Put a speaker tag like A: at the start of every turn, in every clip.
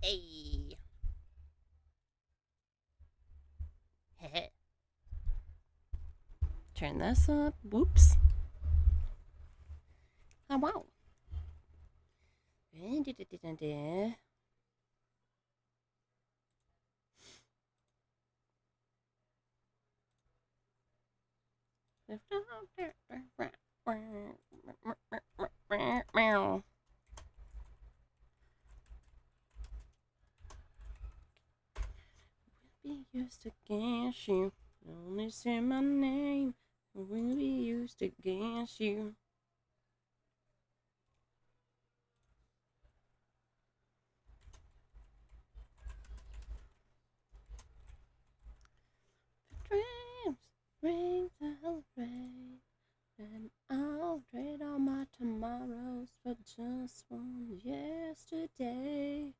A: Hey. Turn this up. Whoops. Oh, wow. Be used against you. Only say my name. Will be used against you. Dreams, rings celebrate, and I'll trade all my tomorrows for just one yesterday.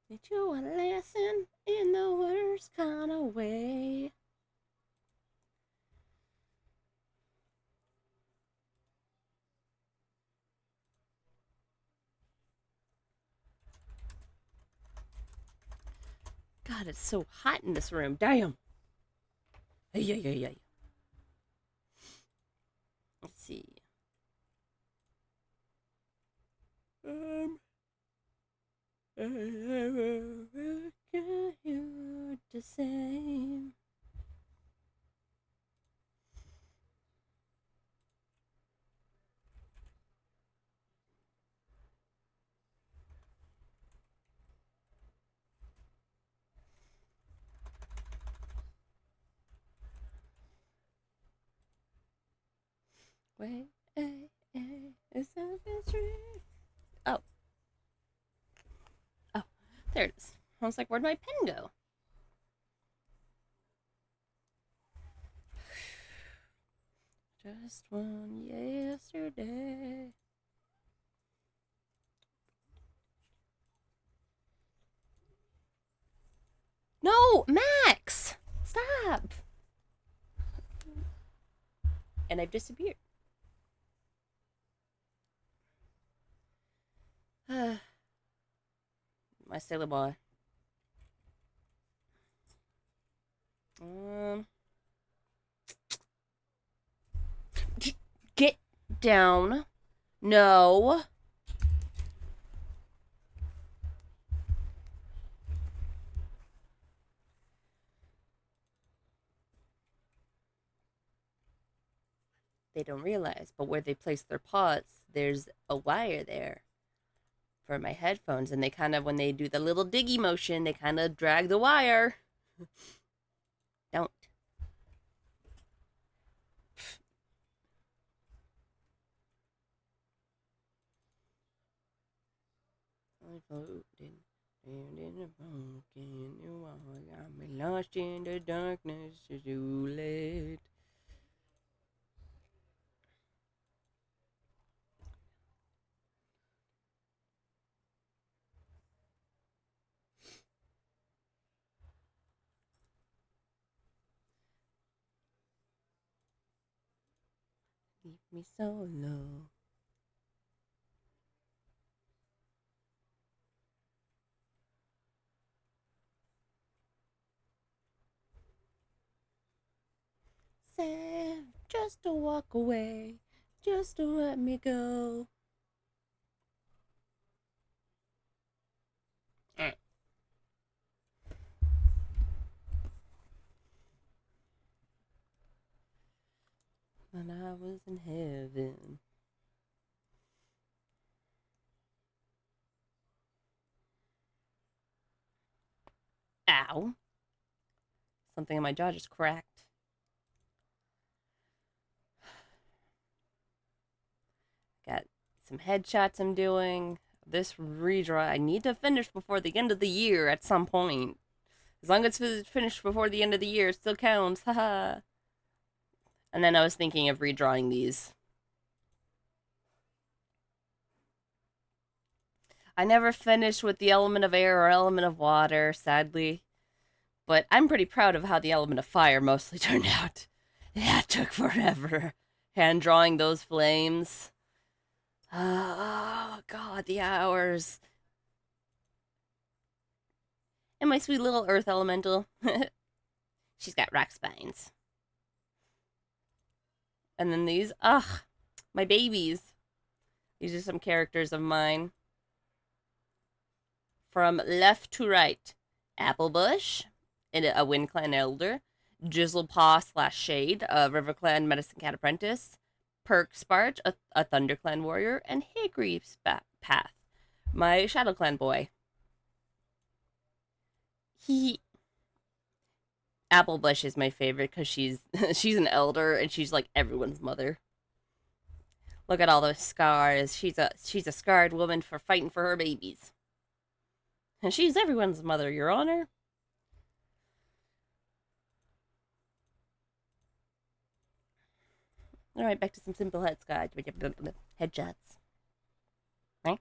A: Teach you a lesson in the worst kind of way. God, it's so hot in this room. Damn. Hey. Let's see. You're the same. Wait, is that true? Oh, there it is. I was like, where'd my pen go? Just one yesterday. No, Max! Stop! And I've disappeared. My sailor boy. Get down. No. They don't realize, but where they place their pots, there's a wire there for my headphones, and they kind of, when they do the little diggy motion, they kind of drag the wire. Don't. I floated in the pumpkin, you all got me lost in the darkness, it's too late. Leave me so low. Sam, just to walk away, just to let me go. When I was in heaven. Ow. Something in my jaw just cracked. Got some headshots I'm doing. This redraw I need to finish before the end of the year at some point. As long as it's finished before the end of the year, it still counts. Haha. And then I was thinking of redrawing these. I never finished with the element of air or element of water, sadly. But I'm pretty proud of how the element of fire mostly turned out. Yeah, it took forever. Hand drawing those flames. Oh, God, the hours. And my sweet little earth elemental. She's got rock spines. And then these, my babies. These are some characters of mine. From left to right, Applebush, a Wind Clan Elder, Jizzlepaw / Shade, a River Clan Medicine Cat Apprentice, Perk Sparch, a Thunder Clan Warrior, and Hickory Path, my Shadow Clan boy. Applebush is my favorite because she's she's an elder and she's like everyone's mother. Look at all those scars. She's a scarred woman for fighting for her babies. And she's everyone's mother, Your Honor. Alright, back to some simple headshots. Right?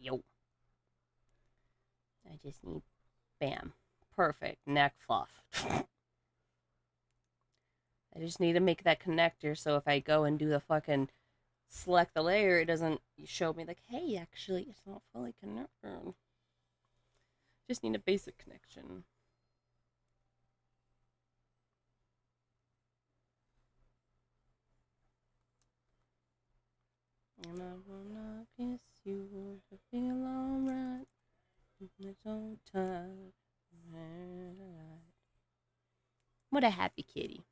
A: Yo. I just need, bam, perfect neck fluff. I just need to make that connector so if I go and do the fucking select the layer, it doesn't show me like, hey, actually, it's not fully connected. Just need a basic connection. And I wanna kiss you to feel alright. I'm so tired. What a happy kitty.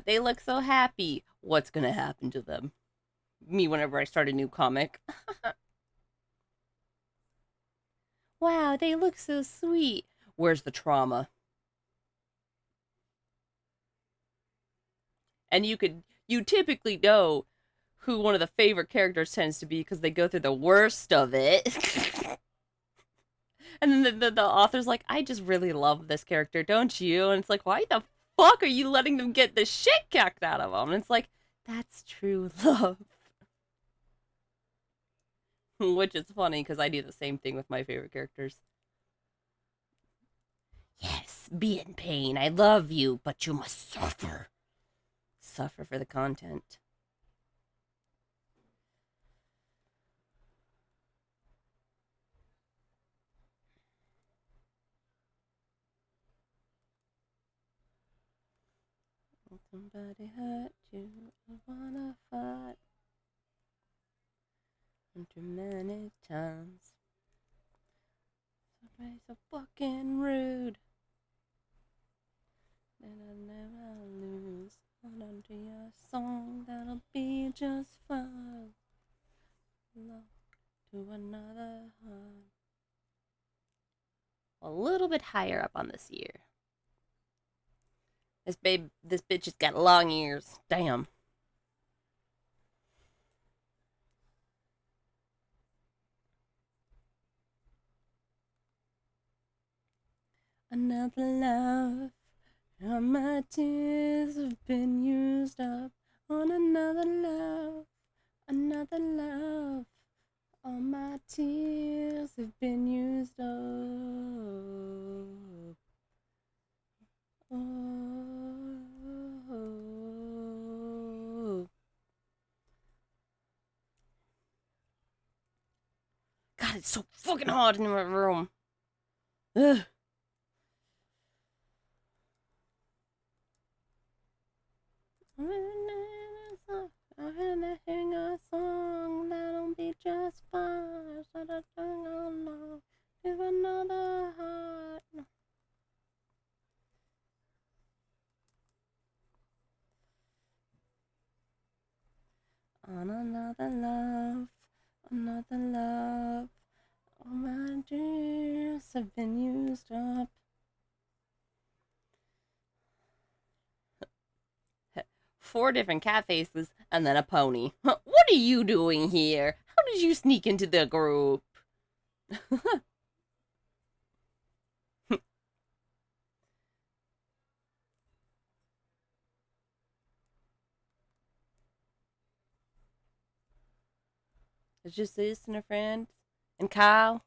A: They look so happy. What's gonna happen to them? Me whenever I start a new comic. Wow, they look so sweet. Where's the trauma? And you typically know who one of the favorite characters tends to be because they go through the worst of it. And then the author's like, I just really love this character, don't you? And it's like, why the fuck are you letting them get the shit kicked out of them? And it's like, that's true love. Which is funny because I do the same thing with my favorite characters. Yes, be in pain. I love you, but you must suffer. Suffer for the content. Somebody hurt you, I wanna fight. Too many times. Somebody's so fucking rude. And I never lose. Hold on to your song, that'll be just fine. Love to another heart. A little bit higher up on this ear. This bitch has got long ears. Damn. Another love. All my tears have been used up on another love. Another love. All my tears have been used up. Oh. God, it's so fucking hot in my room. Ugh. I'm gonna sing a song that'll be just fine. So that along to another heart. On another love, another love. All my dreams have been used up. 4 different cat faces, and then a pony. What are you doing here? How did you sneak into the group? It's just this and her friend. And Kyle.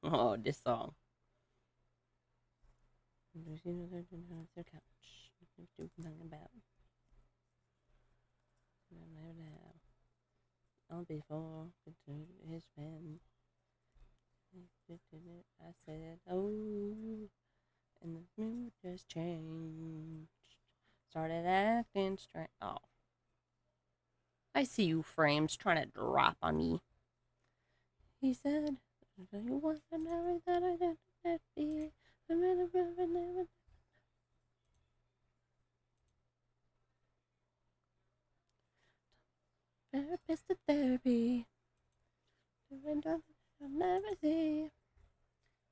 A: Oh, this song. Their couch. About. All before his pen. I said, oh, and the mood just changed. Started acting strange. Oh, I see you frames trying to drop on me. He said, you want to know that I didn't be. Therapist to therapy. I'll never see.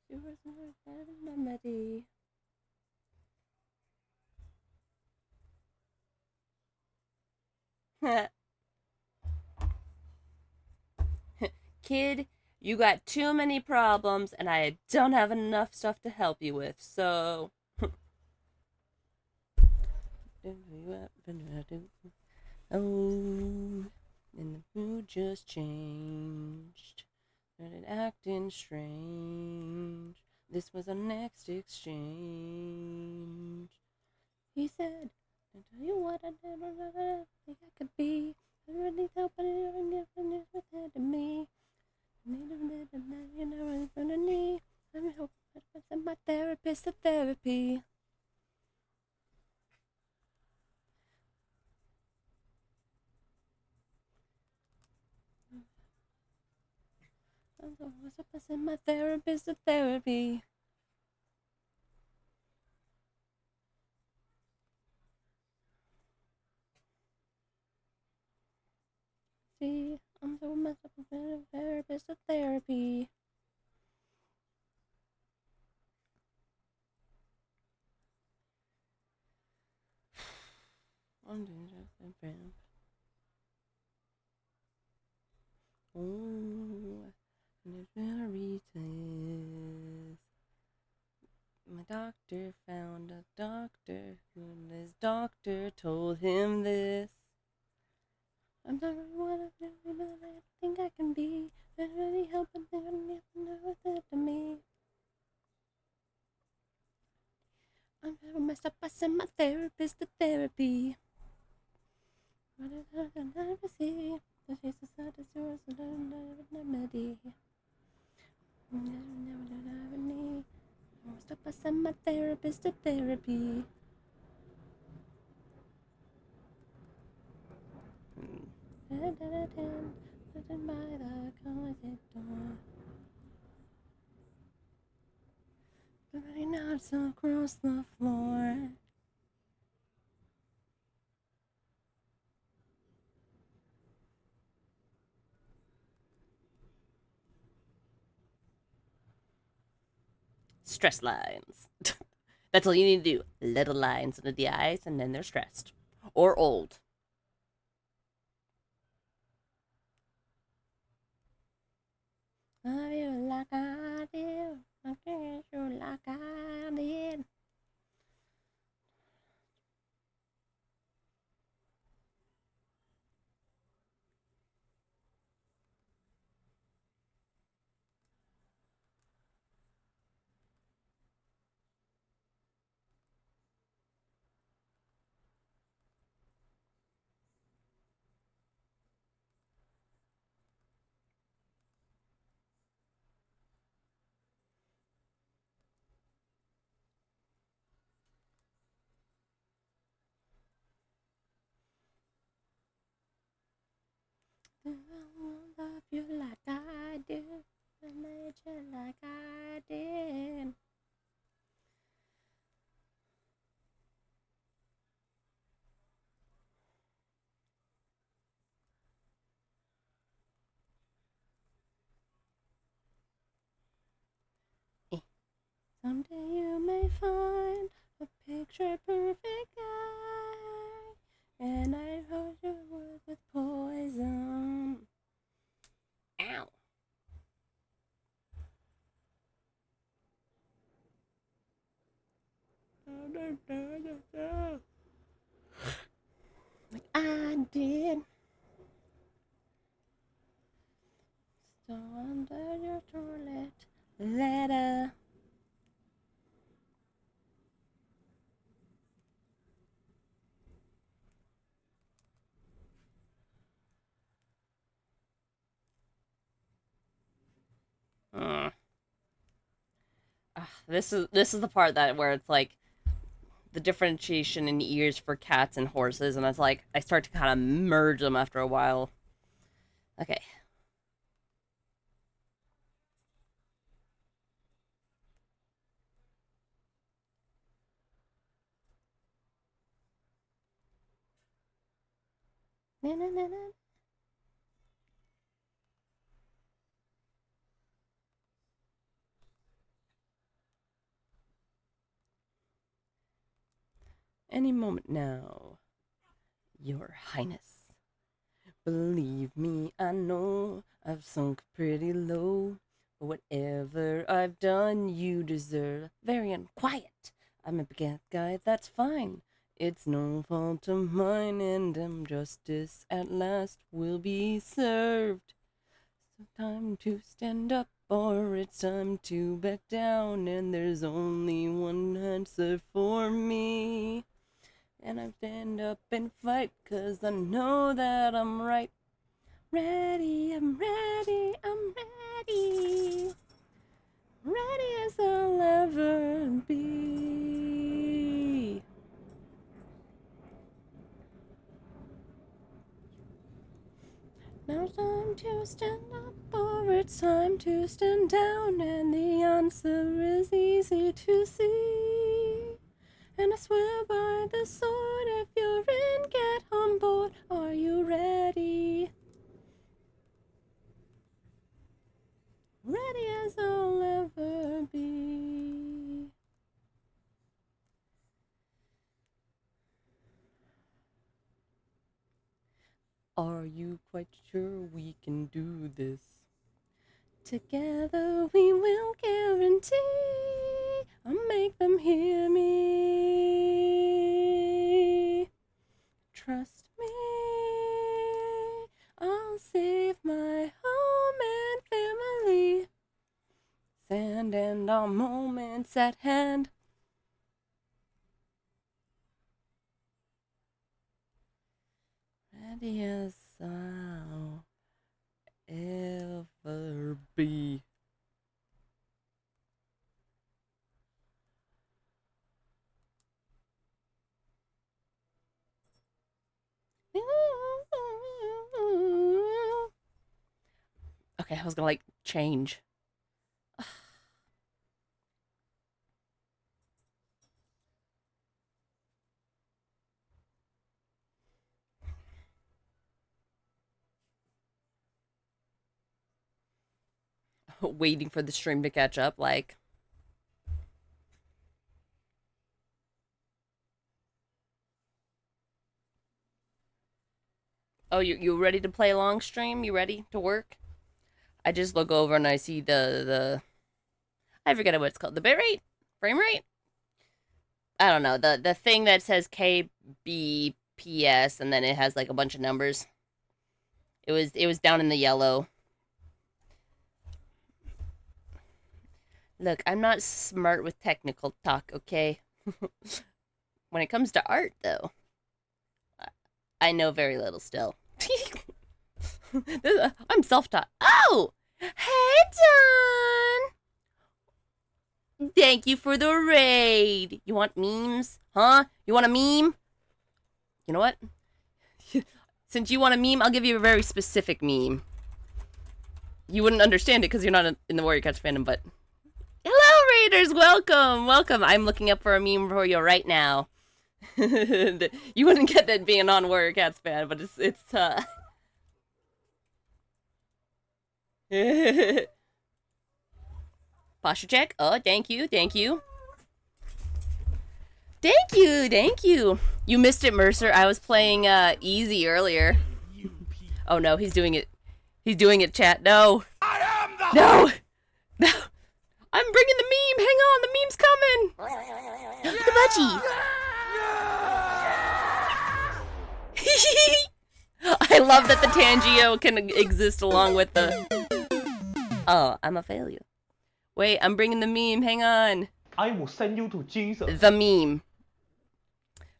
A: She was my remedy. Kid, you got too many problems, and I don't have enough stuff to help you with, so. Oh, and the mood just changed. Started acting strange. This was our next exchange. He said, I'll tell you what I never think I could be. I really help, but it never was that to me. You know, I'm gonna need. I'm hoping that my therapist a therapy. I'm supposed to my therapist a therapy. See, I'm so messed up with a therapist a therapy. I'm doing just a friend. Oh, and it's very test. My doctor found a doctor, and his doctor told him this. I'm not really what I think I can be. I really hope I never know that to me. I'm never messed up. I send my therapist to therapy. What I never see. The face is sad as yours, and I'm never remedy. Never have any. I'm messed up. I send my therapist to therapy. Sitting by the closet door. Everybody nods across the floor. Stress lines. That's all you need to do. Little lines under the eyes, and then they're stressed. Or old. I feel like I did. I feel like I did. I won't love you like I do. I made you like I did. Someday you may find a picture perfect guy, and I hope you would with poison. Ow. Like I did. So under your toilet letter. This is the part that where it's like the differentiation in ears for cats and horses, and it's like I start to kind of merge them after a while. Okay. Na, na, na, na. Any moment now, Your Highness. Believe me, I know I've sunk pretty low. But whatever I've done, you deserve. Very unquiet. I'm a bad guy, that's fine. It's no fault of mine, and justice at last will be served. So time to stand up, or it's time to back down, and there's only one answer for me. And I stand up and fight, 'cause I know that I'm right. Ready, I'm ready, I'm ready. Ready as I'll ever be. Now it's time to stand up, or it's time to stand down, and the answer is easy to see. And I swear by the sword, if you're in, get on board. Are you ready? Ready as I'll ever be. Are you quite sure we can do this? Together we will guarantee I'll make them hear me. Trust me, I'll save my home and family. Sand and our moments at hand. Ready as I'll ever be. Okay, I was gonna like change. Waiting for the stream to catch up, like. Oh, you ready to play long stream? You ready to work? I just look over and I see the I forget what it's called. The bitrate? Frame rate? I don't know. The thing that says KBPS and then it has like a bunch of numbers. It was down in the yellow. Look, I'm not smart with technical talk, okay? When it comes to art though, I know very little still. I'm self-taught. Oh! Hey, Don! Thank you for the raid. You want memes? Huh? You want a meme? You know what? Since you want a meme, I'll give you a very specific meme. You wouldn't understand it because you're not in the Warrior Cats fandom, but... Hello, raiders! Welcome! Welcome! I'm looking up for a meme for you right now. You wouldn't get that being a non-Warrior Cats fan, but it's Posture check. Oh, thank you, thank you. Thank you, thank you. You missed it, Mercer. I was playing easy earlier. Oh no, he's doing it. He's doing it, chat. No. No. No. I'm bringing the meme. Hang on, the meme's coming. The budgie. I love that the Tangio can exist along with the... Oh, I'm a failure. Wait, I'm bringing the meme. Hang on.
B: I will send you to Jesus.
A: The meme.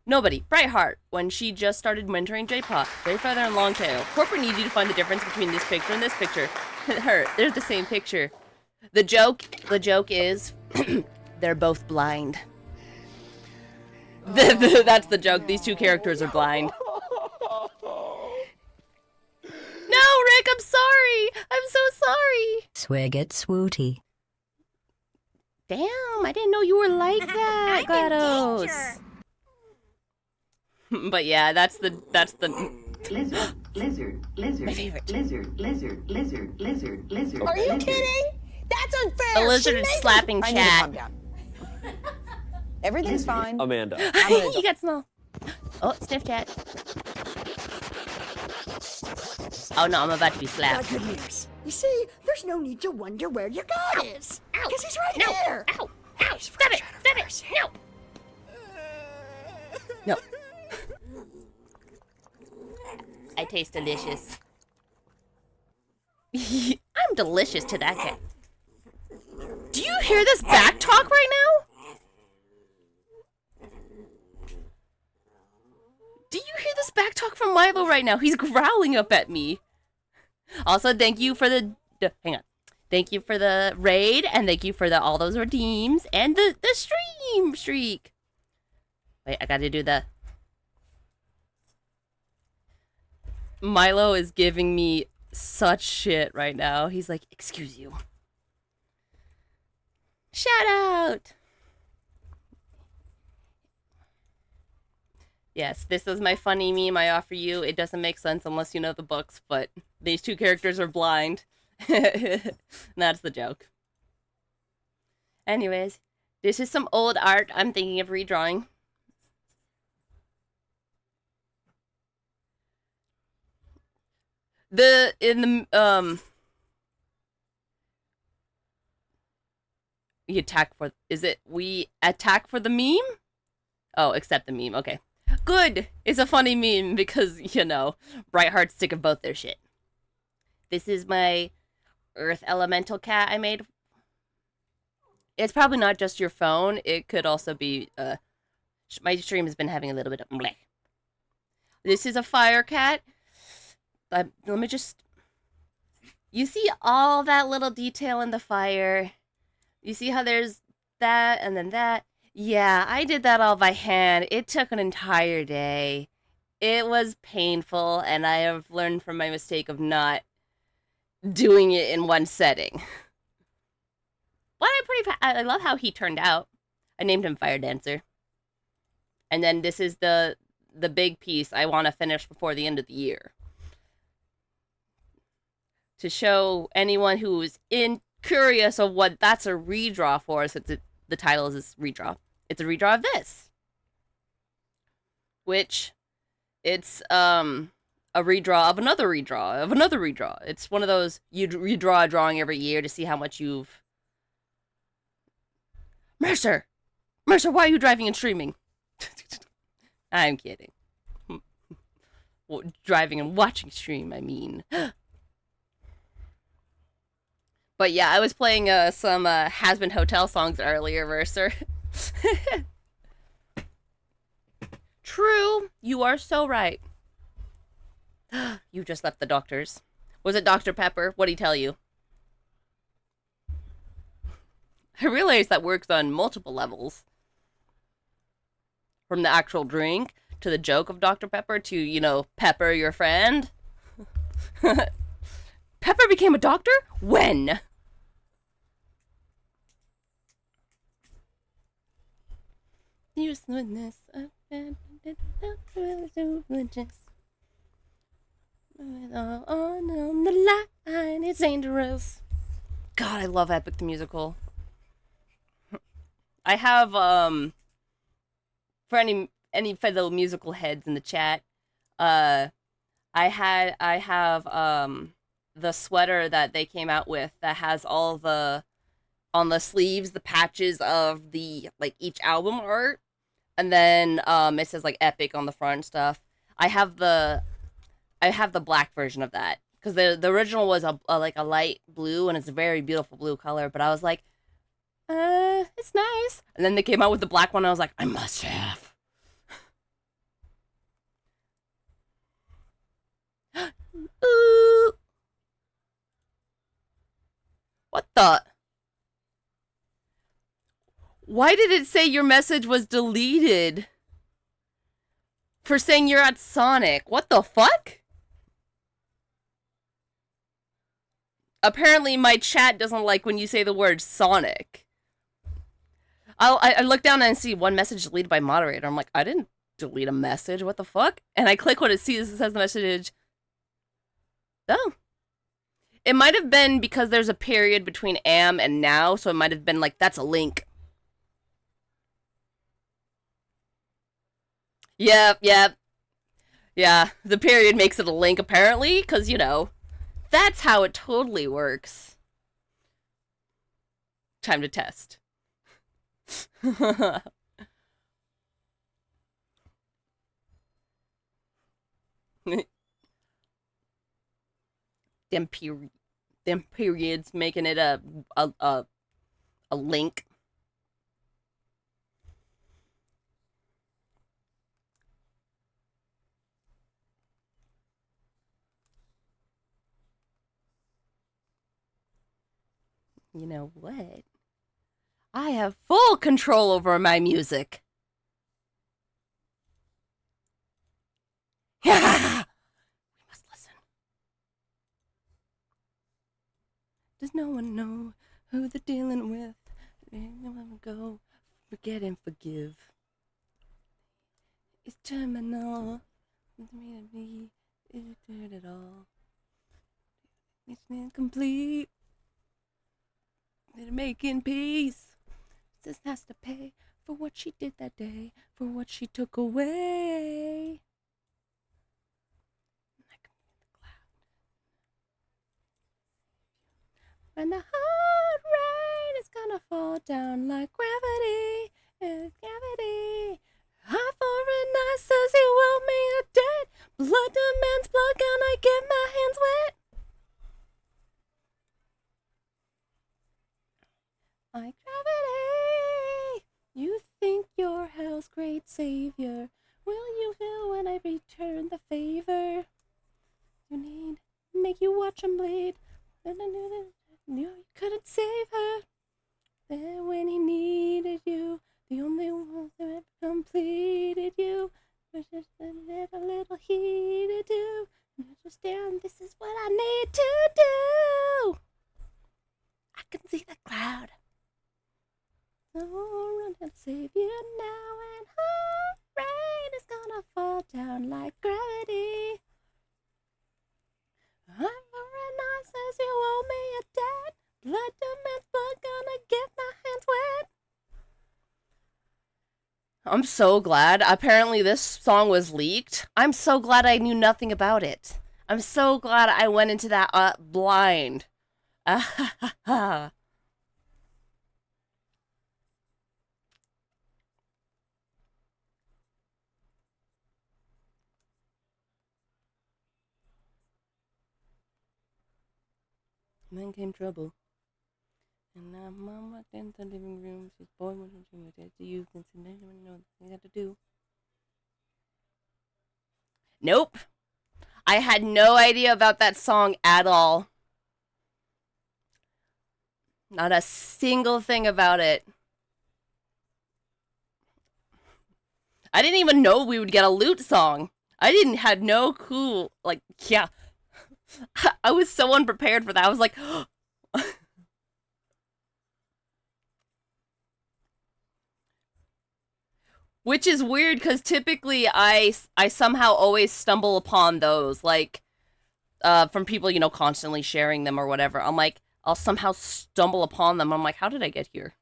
A: Nobody. Brightheart. When she just started mentoring J-pop. J Feather and Longtail. Corporate needs you to find the difference between this picture and this picture. Her. They're the same picture. The joke is they're both blind. That's the joke. These two characters are blind. No, Rick, I'm sorry. I'm so sorry.
C: Swig it, swooty.
A: Damn, I didn't know you were like that, GLaDOS. But yeah, that's the
D: Lizard.
A: My favorite.
D: Lizard.
E: Are you kidding? That's unfair.
A: The lizard is slapping
E: I need to calm
A: chat.
E: down. Everything's fine.
B: Amanda.
A: You got small. Oh, sniff chat. Oh no, I'm about to be slapped.
F: Good news. You see, there's no need to wonder where your god is. Because he's right here.
A: Ow! Ow! Stop it! Stop it! No! No. I taste delicious. I'm delicious to that cat. Do you hear this back talk right now? Do you hear this back talk from Milo right now? He's growling up at me. Also, thank you for the... hang on. Thank you for the raid, and thank you for all those redeems, and the stream streak. Wait, I gotta do the... Milo is giving me such shit right now. He's like, excuse you. Shout out! Yes, this is my funny meme I offer you. It doesn't make sense unless you know the books, but these two characters are blind. That's the joke. Anyways, this is some old art I'm thinking of redrawing. We attack for... Is it we attack for the meme? Oh, accept the meme. Okay. Good! It's a funny meme because, you know, Brightheart's sick of both their shit. This is my Earth Elemental cat I made. It's probably not just your phone. It could also be, my stream has been having a little bit of bleh. This is a fire cat. Let me just... You see all that little detail in the fire? You see how there's that and then that? Yeah, I did that all by hand. It took an entire day. It was painful, and I have learned from my mistake of not doing it in one setting. But I love how he turned out. I named him Fire Dancer. And then this is the big piece I want to finish before the end of the year. To show anyone who's curious of what that's a redraw for, since the title is this redraw. It's a redraw of this. Which, it's a redraw of another redraw of another redraw. It's one of those, you redraw a drawing every year to see how much you've... Mercer, why are you driving and streaming? I'm kidding. Well, driving and watching stream, I mean. But yeah, I was playing some Has-Been Hotel songs earlier, Mercer. True, you are so right. You just left the doctor's. Was it Dr. Pepper? What'd he tell you? I realize that works on multiple levels. From the actual drink, to the joke of Dr. Pepper, to, you know, Pepper, your friend. Pepper became a doctor? When? Uselessness. On the line, it's dangerous. God, I love Epic the Musical. I have for any fellow musical heads in the chat, uh I have the sweater that they came out with that has all the on the sleeves the patches of the like each album art, and then it says like epic on the front and stuff. I have the black version of that because the original was a like a light blue and it's a very beautiful blue color, but I was like, it's nice. And then they came out with the black one and I was like, I must have. Ooh. What the? Why did it say your message was deleted? For saying you're at Sonic. What the fuck? Apparently my chat doesn't like when you say the word Sonic. I look down and see one message deleted by moderator. I'm like, I didn't delete a message. What the fuck? And I click what it sees. It says the message. Oh. It might have been because there's a period between am and now, so it might have been like, that's a link. Yep. Yeah, the period makes it a link apparently, because, you know, that's how it totally works. Time to test. them periods making it a link. You know what? I have full control over my music. Yeah. We must listen. Does no one know who they're dealing with? No one will go. Forget and forgive. It's terminal. Me, it did it all. It's incomplete. They're making peace. This has to pay for what she did that day, for what she took away. When the hard rain is gonna fall down like gravity, and gravity. High for a night says he want me a dead. Blood demands blood, gonna get my hands wet. Like gravity. You think you're hell's great savior. Will you feel when I return the favor? You need make you watch him bleed. You couldn't save her. Then when he needed you, the only one that ever completed you was just a little he to do. Understand this is what I need to do. I can see the cloud. So run and save you now, and hard rain is gonna fall down like gravity. I'm a says you owe me a debt. Blood demands blood, gonna get my hands wet. I'm so glad. Apparently this song was leaked. I'm so glad I knew nothing about it. I'm so glad I went into that blind. Then came trouble. And now mom walked into the living room. She's boy wasn't doing it to you. Since I didn't know what they had to do. Nope. I had no idea about that song at all. Not a single thing about it. I didn't even know we would get a loot song. I had no clue. Like, yeah. I was so unprepared for that. I was like, which is weird because typically I somehow always stumble upon those, like, from people, you know, constantly sharing them or whatever. I'm like, I'll somehow stumble upon them. I'm like, how did I get here?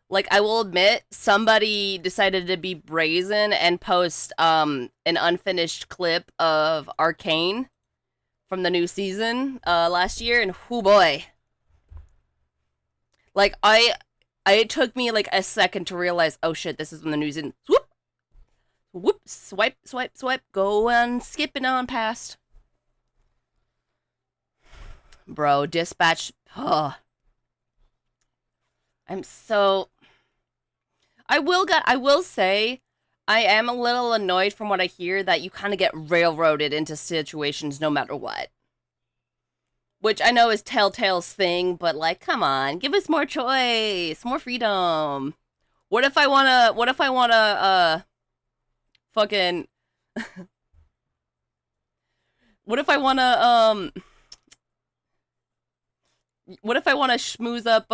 A: Like, I will admit, somebody decided to be brazen and post an unfinished clip of Arcane from the new season last year, and oh boy. Like, it took me like a second to realize, oh shit, this is from the new season. Whoop! Whoop! Swipe, swipe, swipe. Go on, skipping on past. Bro, dispatch. Oh. I'm so. I will say, I am a little annoyed from what I hear that you kind of get railroaded into situations no matter what. Which I know is Telltale's thing, but like, come on, give us more choice, more freedom. What if I wanna, fucking, what if I wanna, what if I wanna schmooze up,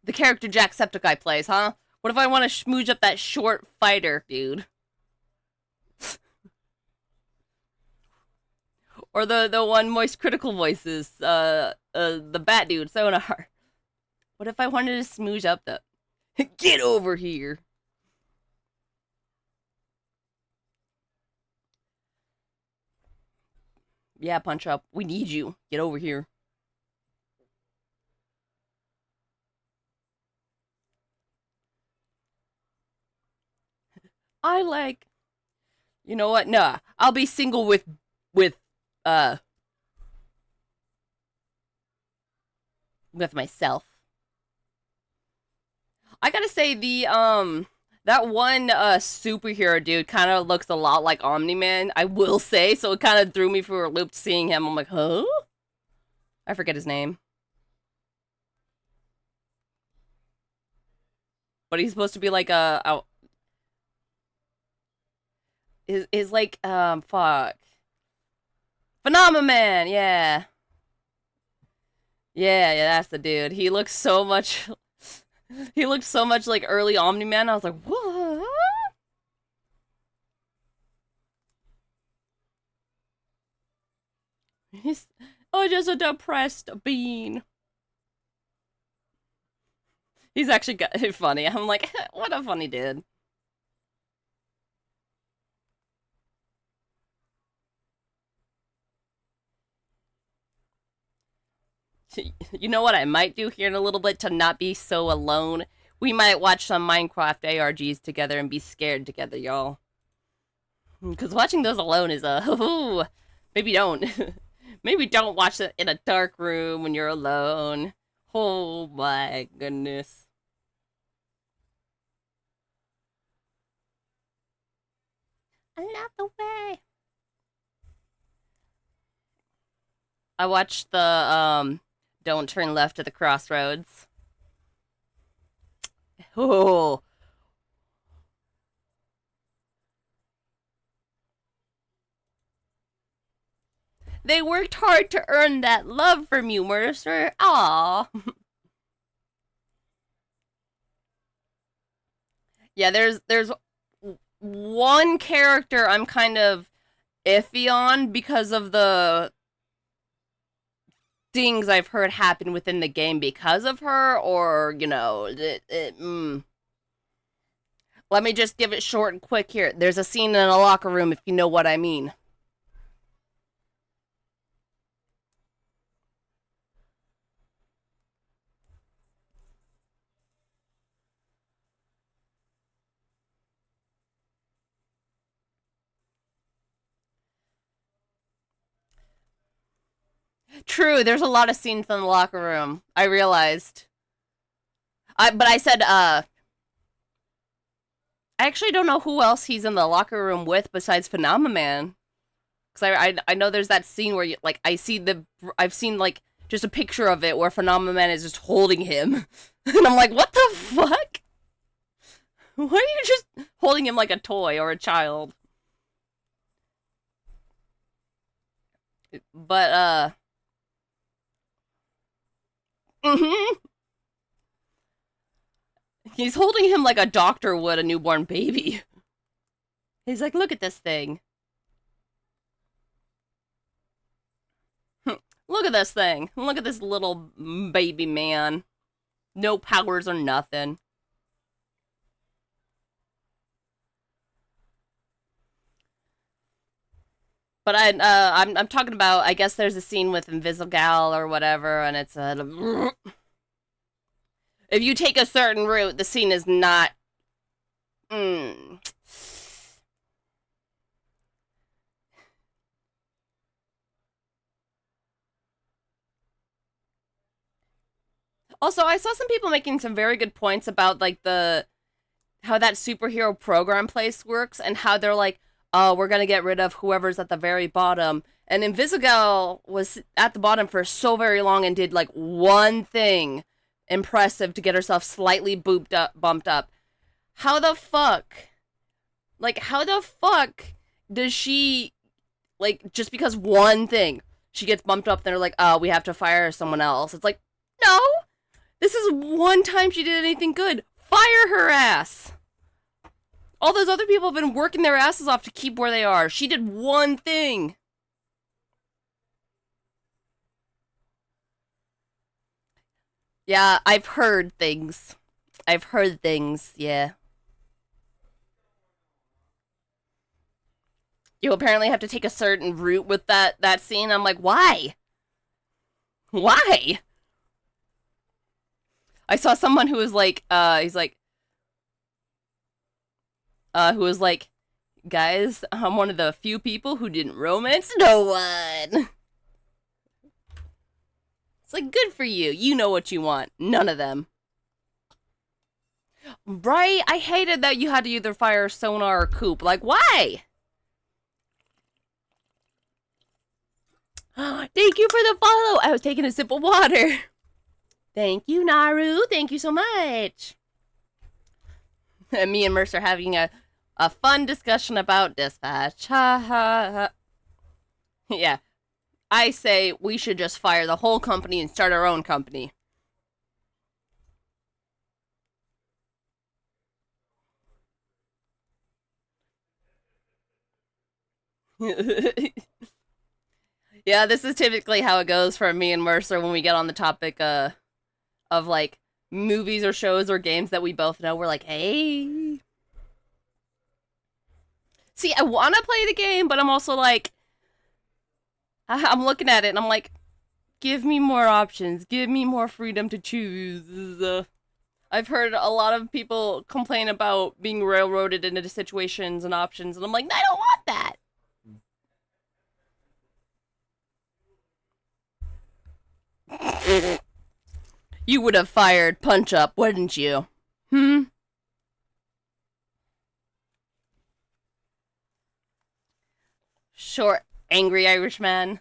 A: the character Jacksepticeye plays, huh? What if I wanna schmooze up that short fighter, dude? Or the one Moist Critical Voices, the Bat Dude, Sonar. What if I wanted to smooze up the... Get over here! Yeah, Punch Up, we need you. Get over here. I like... You know what? Nah, I'll be single uh... with myself. I gotta say, that one superhero dude kind of looks a lot like Omni-Man, I will say, so it kind of threw me for a loop seeing him. I'm like, huh? I forget his name. But he's supposed to be like is like, fuck. Phenomenon, yeah. Yeah, that's the dude. He looks so much... He looks so much like early Omni-Man. I was like, what? He's... Oh, just a depressed bean. He's actually funny. I'm like, what a funny dude. You know what I might do here in a little bit to not be so alone? We might watch some Minecraft ARGs together and be scared together, y'all. Because watching those alone is a... maybe don't. Maybe don't watch it in a dark room when you're alone. Oh my goodness. I love the way. I watched the, Don't Turn Left at the Crossroads. Oh. They worked hard to earn that love from you, Mercer. Aww. Yeah, there's one character I'm kind of iffy on because of the things I've heard happen within the game because of her, or, you know, Let me just give it short and quick here. There's a scene in a locker room, if you know what I mean. True, there's a lot of scenes in the locker room. I realized. But I said, I actually don't know who else he's in the locker room with besides Phenomenon. Because I know there's that scene where, like, I've seen, like, just a picture of it where Phenomenon is just holding him. And I'm like, what the fuck? Why are you just holding him like a toy or a child? But, he's holding him like a doctor would a newborn baby. He's like, look at this thing. Look at this thing. Look at this little baby man. No powers or nothing. But I'm talking about. I guess there's a scene with Invisigal or whatever, and it's if you take a certain route, the scene is not. Also, I saw some people making some very good points about like the how that superhero program place works and how they're like, oh, we're gonna get rid of whoever's at the very bottom. And Invisigal was at the bottom for so very long and did like one thing impressive to get herself slightly bumped up. How the fuck? Like, how the fuck does she, like, just because one thing, she gets bumped up, then they're like, oh, we have to fire someone else. It's like, no! This is one time she did anything good. Fire her ass! All those other people have been working their asses off to keep where they are. She did one thing. Yeah, I've heard things. Yeah. You apparently have to take a certain route with that scene. I'm like, why? Why? I saw someone who was like, who was like, guys, I'm one of the few people who didn't romance no one. It's like, good for you. You know what you want. None of them. Right? I hated that you had to either fire Sonar or Coop. Like, why? Thank you for the follow. I was taking a sip of water. Thank you, Naru. Thank you so much. And me and Mercer having a fun discussion about dispatch. Ha ha ha. Yeah. I say we should just fire the whole company and start our own company. Yeah, this is typically how it goes for me and Mercer when we get on the topic of like movies or shows or games that we both know. We're like, hey. See, I want to play the game, but I'm also like, I'm looking at it and I'm like, give me more options. Give me more freedom to choose. I've heard a lot of people complain about being railroaded into situations and options, and I'm like, I don't want that. You would have fired Punch Up, wouldn't you? Short, angry Irishman.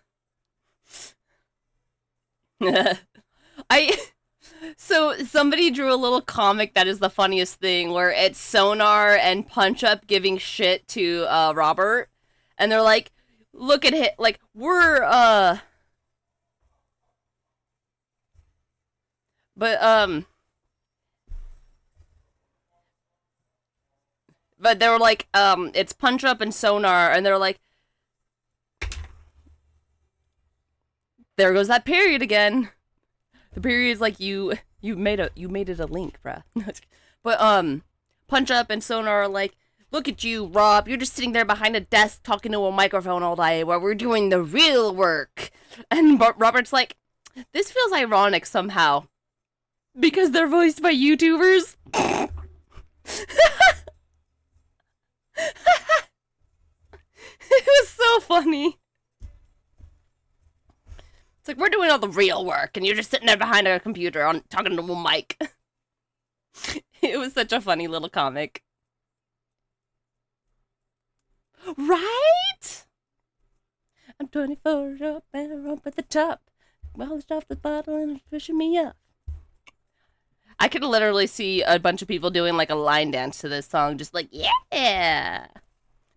A: So somebody drew a little comic that is the funniest thing, where it's Sonar and Punch Up giving shit to Robert, and they're like, look at it, like, we're but they were like, it's Punch Up and Sonar, and they're like, there goes that period again. The period is like, you made it a link, bruh. But Punch Up and Sonar are like, look at you, Rob. You're just sitting there behind a desk talking to a microphone all day while we're doing the real work. And Robert's like, this feels ironic somehow. Because they're voiced by YouTubers. It was so funny. It's like, we're doing all the real work, and you're just sitting there behind a computer talking to a mic. It was such a funny little comic. Right? I'm 24 up and I romp at the top. Well, it's off the bottle and it's pushing me up. I could literally see a bunch of people doing like a line dance to this song, just like, yeah.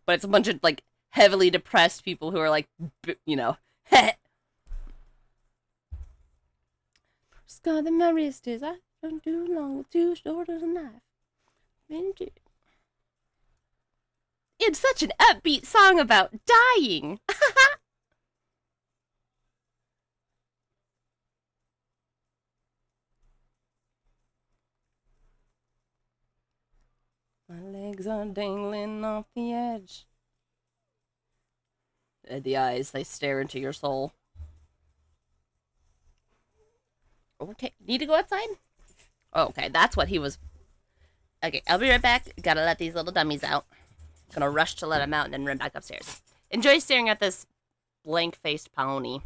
A: But it's a bunch of like heavily depressed people who are like, you know, scar that my wrist is, I don't do long with too short as a knife. It's such an upbeat song about dying. legs are dangling off the edge. The eyes, they stare into your soul. Okay, need to go outside? Okay, that's what he was. Okay, I'll be right back. Gotta let these little dummies out. Gonna rush to let them out and then run back upstairs. Enjoy staring at this blank-faced pony.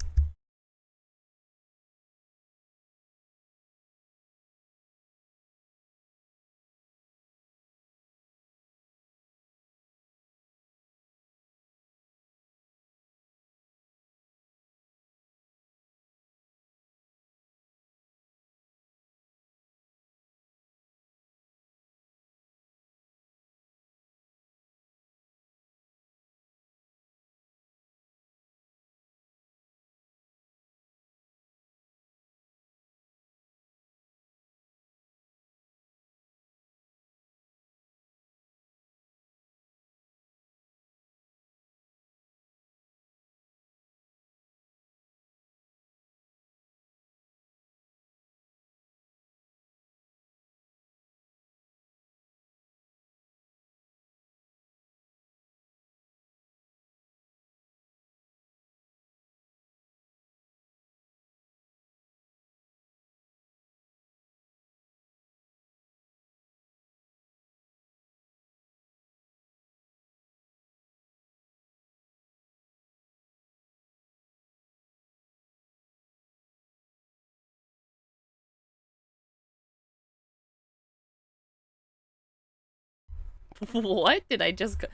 A: What did I just?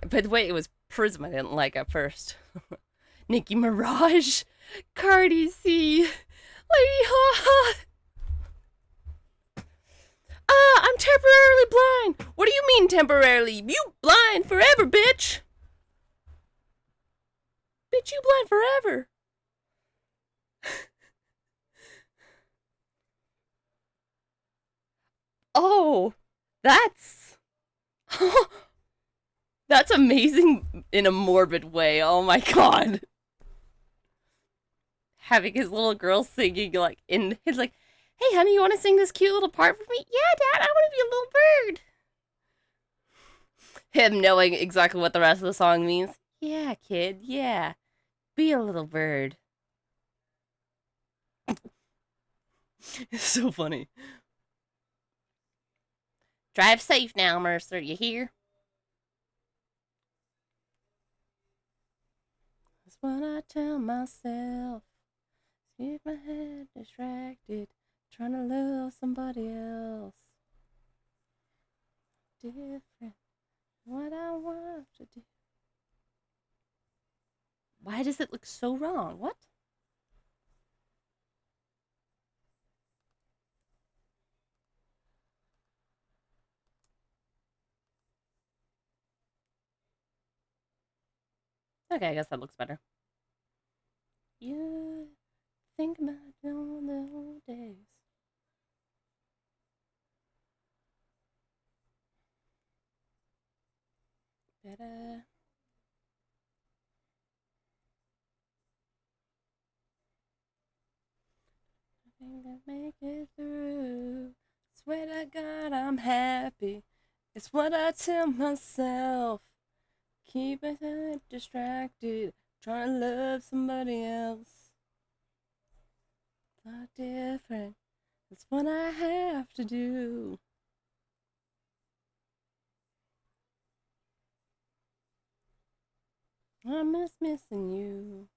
A: By the way, it was Prism I didn't like at first. Nicki Minaj, Cardi C, Lady Haha. I'm temporarily blind. What do you mean temporarily? You blind forever, bitch. Bitch, you blind forever. Oh, that's that's amazing in a morbid way. Oh my god. Having his little girl singing like in his like, hey honey, you want to sing this cute little part for me? Yeah, Dad, I want to be a little bird. Him knowing exactly what the rest of the song means. Yeah, kid, yeah. Be a little bird. It's so funny. Drive safe now, Mercer. You hear? That's what I tell myself. Keep my head distracted. Trying to love somebody else. Different. What I want to do. Why does it look so wrong? What? Okay, I guess that looks better. You think about all the old days. Better. I think I make it through. Swear to God, I'm happy. It's what I tell myself. Keep my head distracted. Trying to love somebody else. Not different. It's what I have to do. I miss missing you.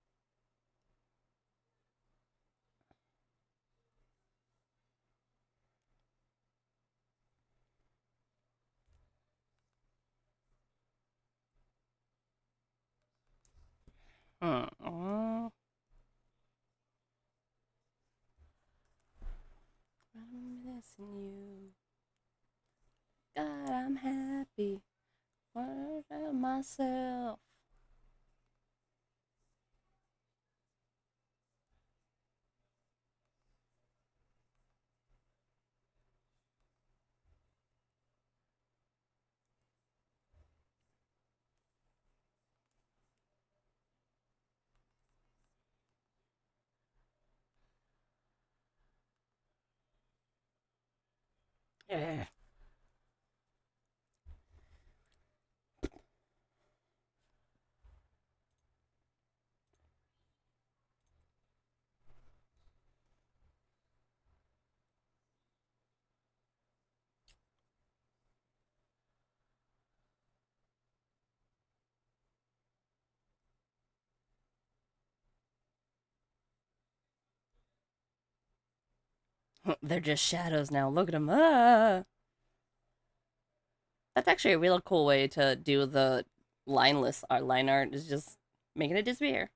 A: I'm missing you. God, I'm happy. What about myself? Yeah. They're just shadows now. Look at them. Ah! That's actually a real cool way to do the lineless art. Line art is just making it disappear.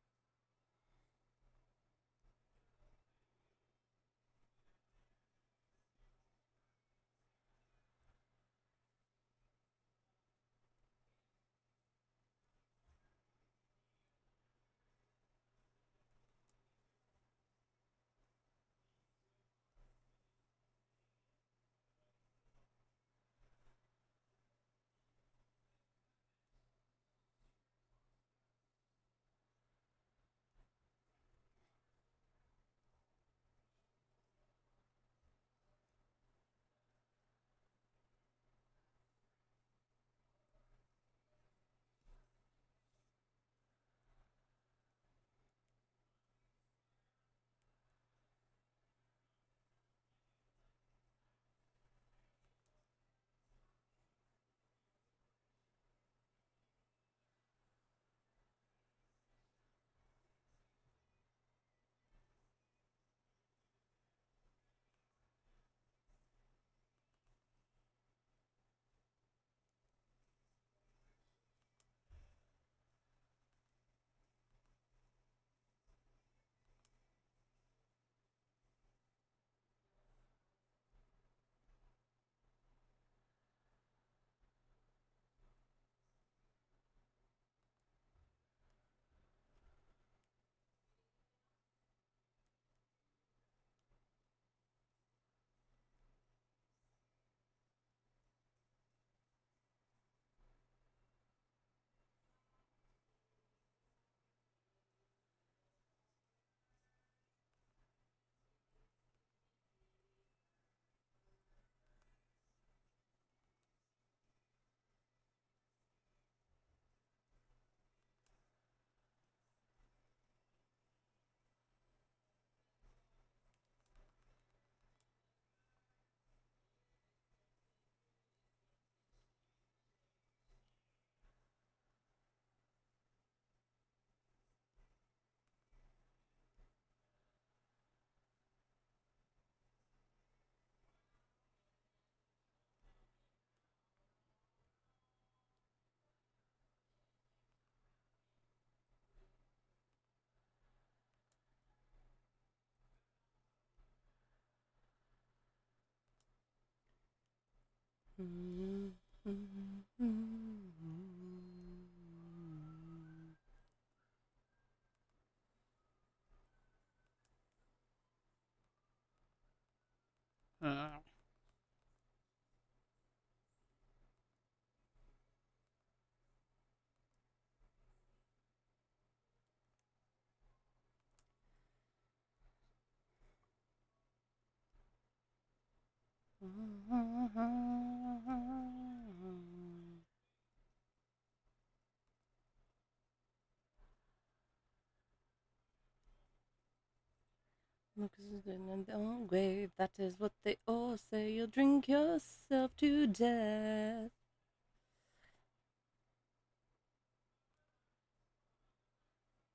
A: Look in the own grave, that is what they all say. You'll drink yourself to death.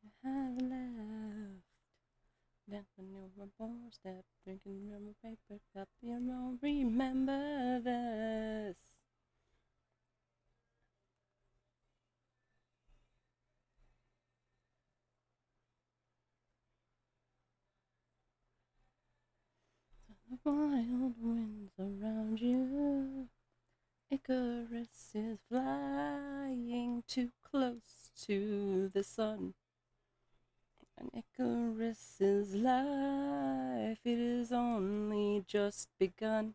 A: You have left. Then when you were born, step drinking from a paper cup, you won't remember this. The wild winds around you. Icarus is flying too close to the sun. And Icarus's life, it is only just begun.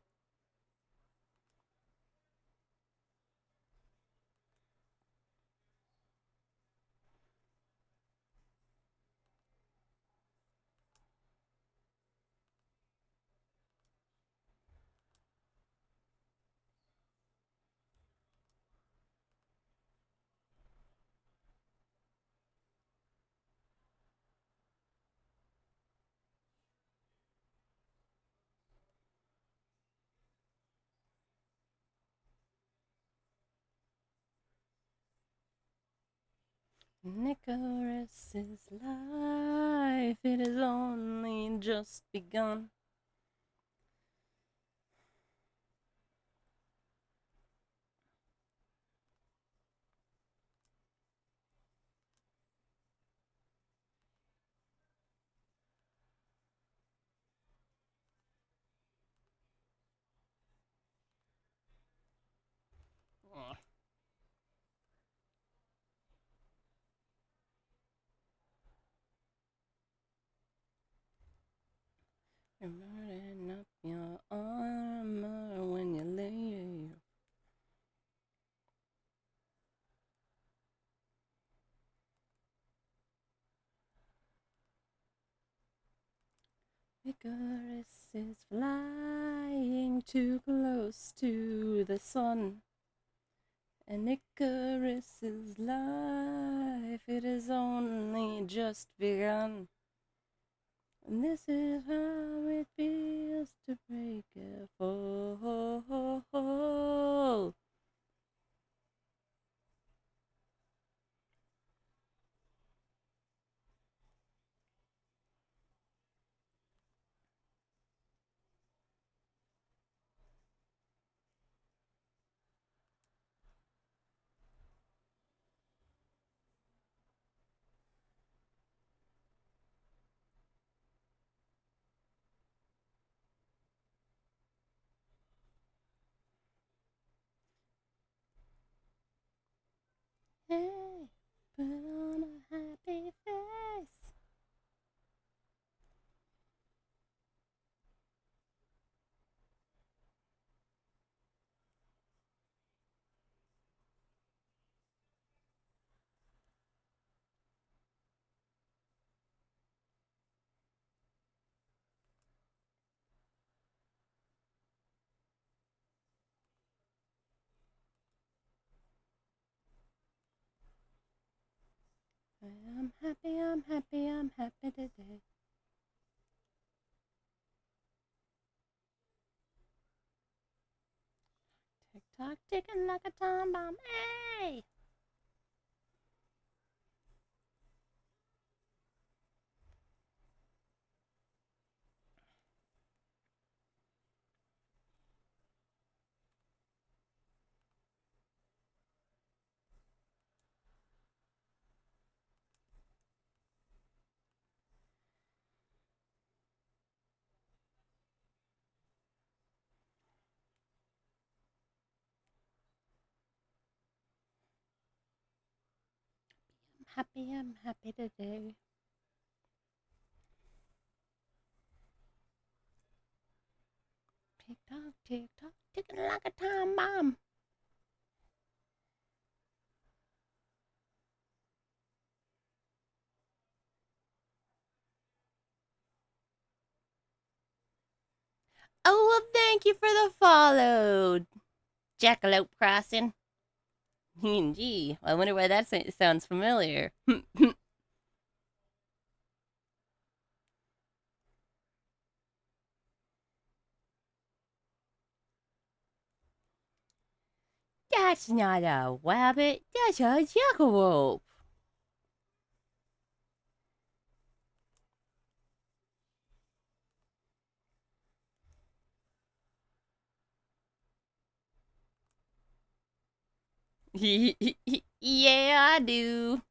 A: Icarus's life, it is only just begun. You're burning up your armor when you leave. Icarus is flying too close to the sun. And Icarus's life, it has only just begun. And this is how it feels to break a fall. Hey, put on a happy face. I'm happy, I'm happy, I'm happy today. Tick tock, ticking like a time bomb. Hey! I'm happy today. Tick tock, ticking like a time bomb. Oh, well, thank you for the follow, Jackalope Crossing. Gee, I wonder why that sounds familiar. That's not a wabbit, that's a jackalope. Yeah, I do.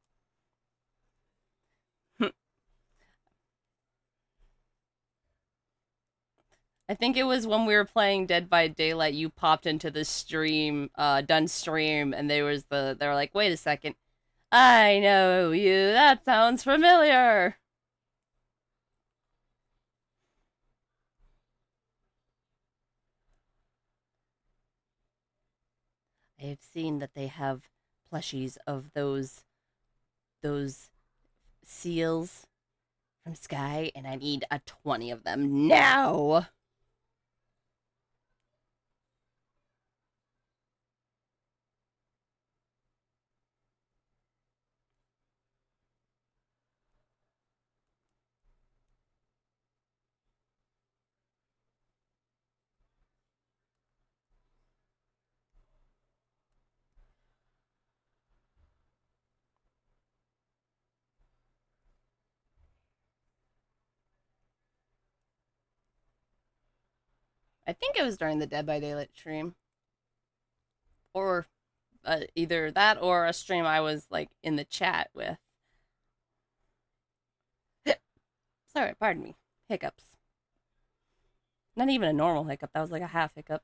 A: I think it was when we were playing Dead by Daylight, you popped into the stream, done stream, and they were like, wait a second. I know you, that sounds familiar. I have seen that they have plushies of those seals from Sky, and I need a 20 of them now. I think it was during the Dead by Daylight stream, or either that or a stream I was like in the chat with. Sorry, pardon me. Hiccups. Not even a normal hiccup. That was like a half hiccup.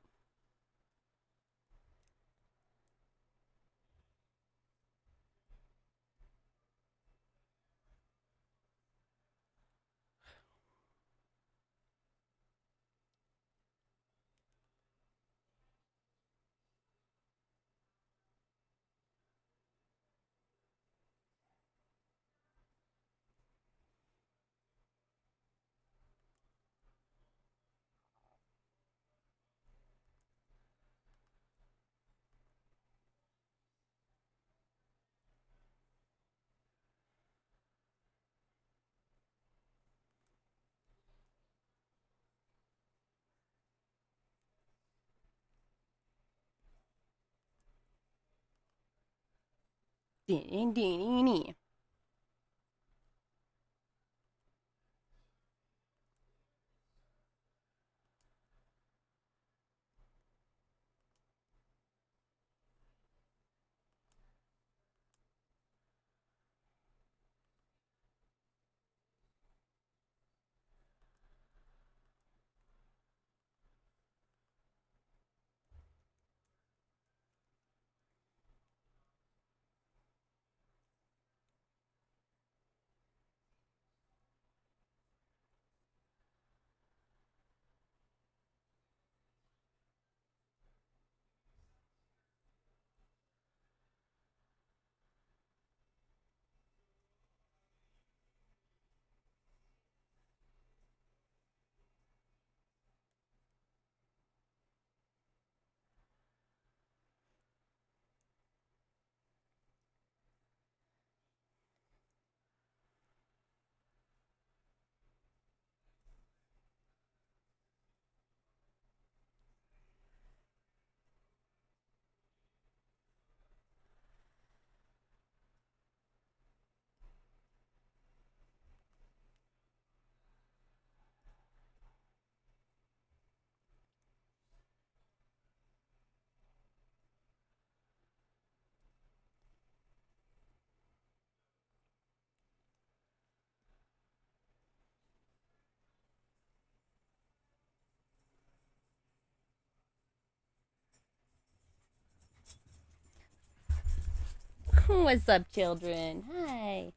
A: What's up, children? Hi.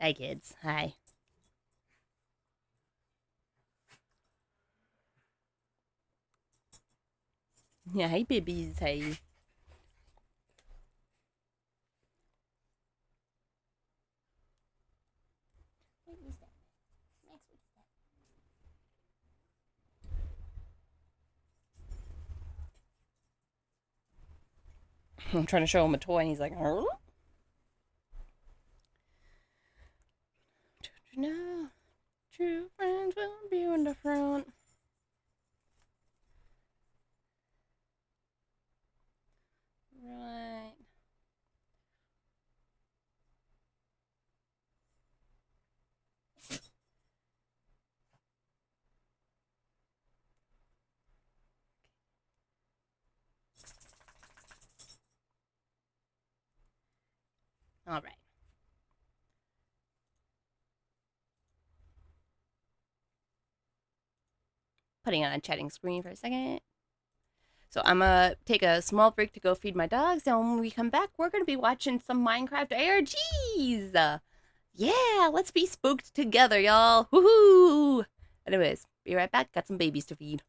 A: Hi, kids. Hi. Yeah, hi, babies. Hi. I'm trying to show him a toy, and he's like, "Huh?" No, true friends will be in the front. Right. All right. Putting on a chatting screen for a second. So I'm gonna take a small break to go feed my dogs, and when we come back, we're gonna be watching some Minecraft ARGs. Yeah, let's be spooked together, y'all. Woohoo! Anyways, be right back. Got some babies to feed.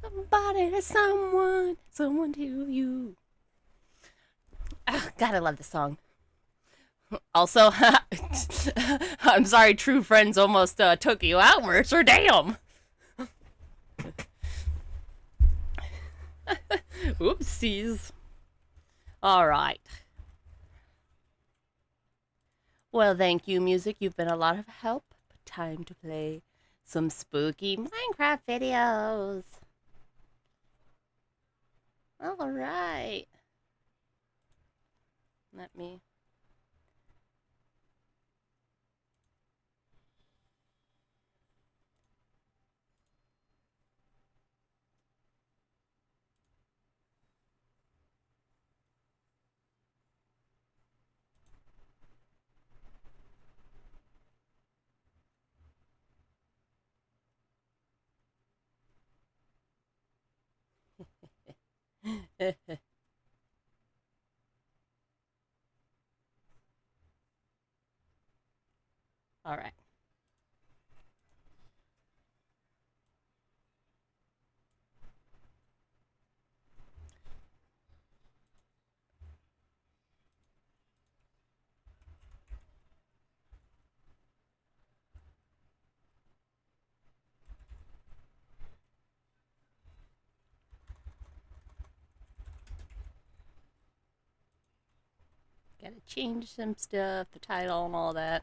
A: Somebody to someone, someone to you. God, I love this song. Also, I'm sorry, True Friends almost took you out, Mercer. Damn. Oopsies. All right. Well, thank you, music. You've been a lot of help. But time to play some spooky Minecraft videos. All right. Let me. All right. Gotta change some stuff, the title and all that.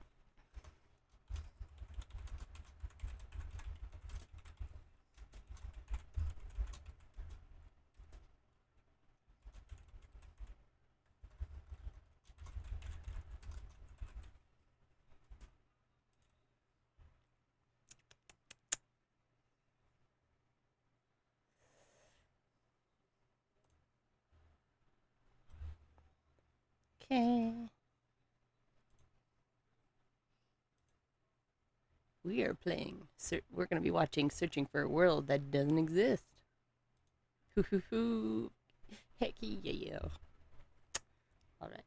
A: Okay. We are playing. We're going to be watching Searching for a World That Doesn't Exist. Hoo hoo hoo. Heck yeah. All right.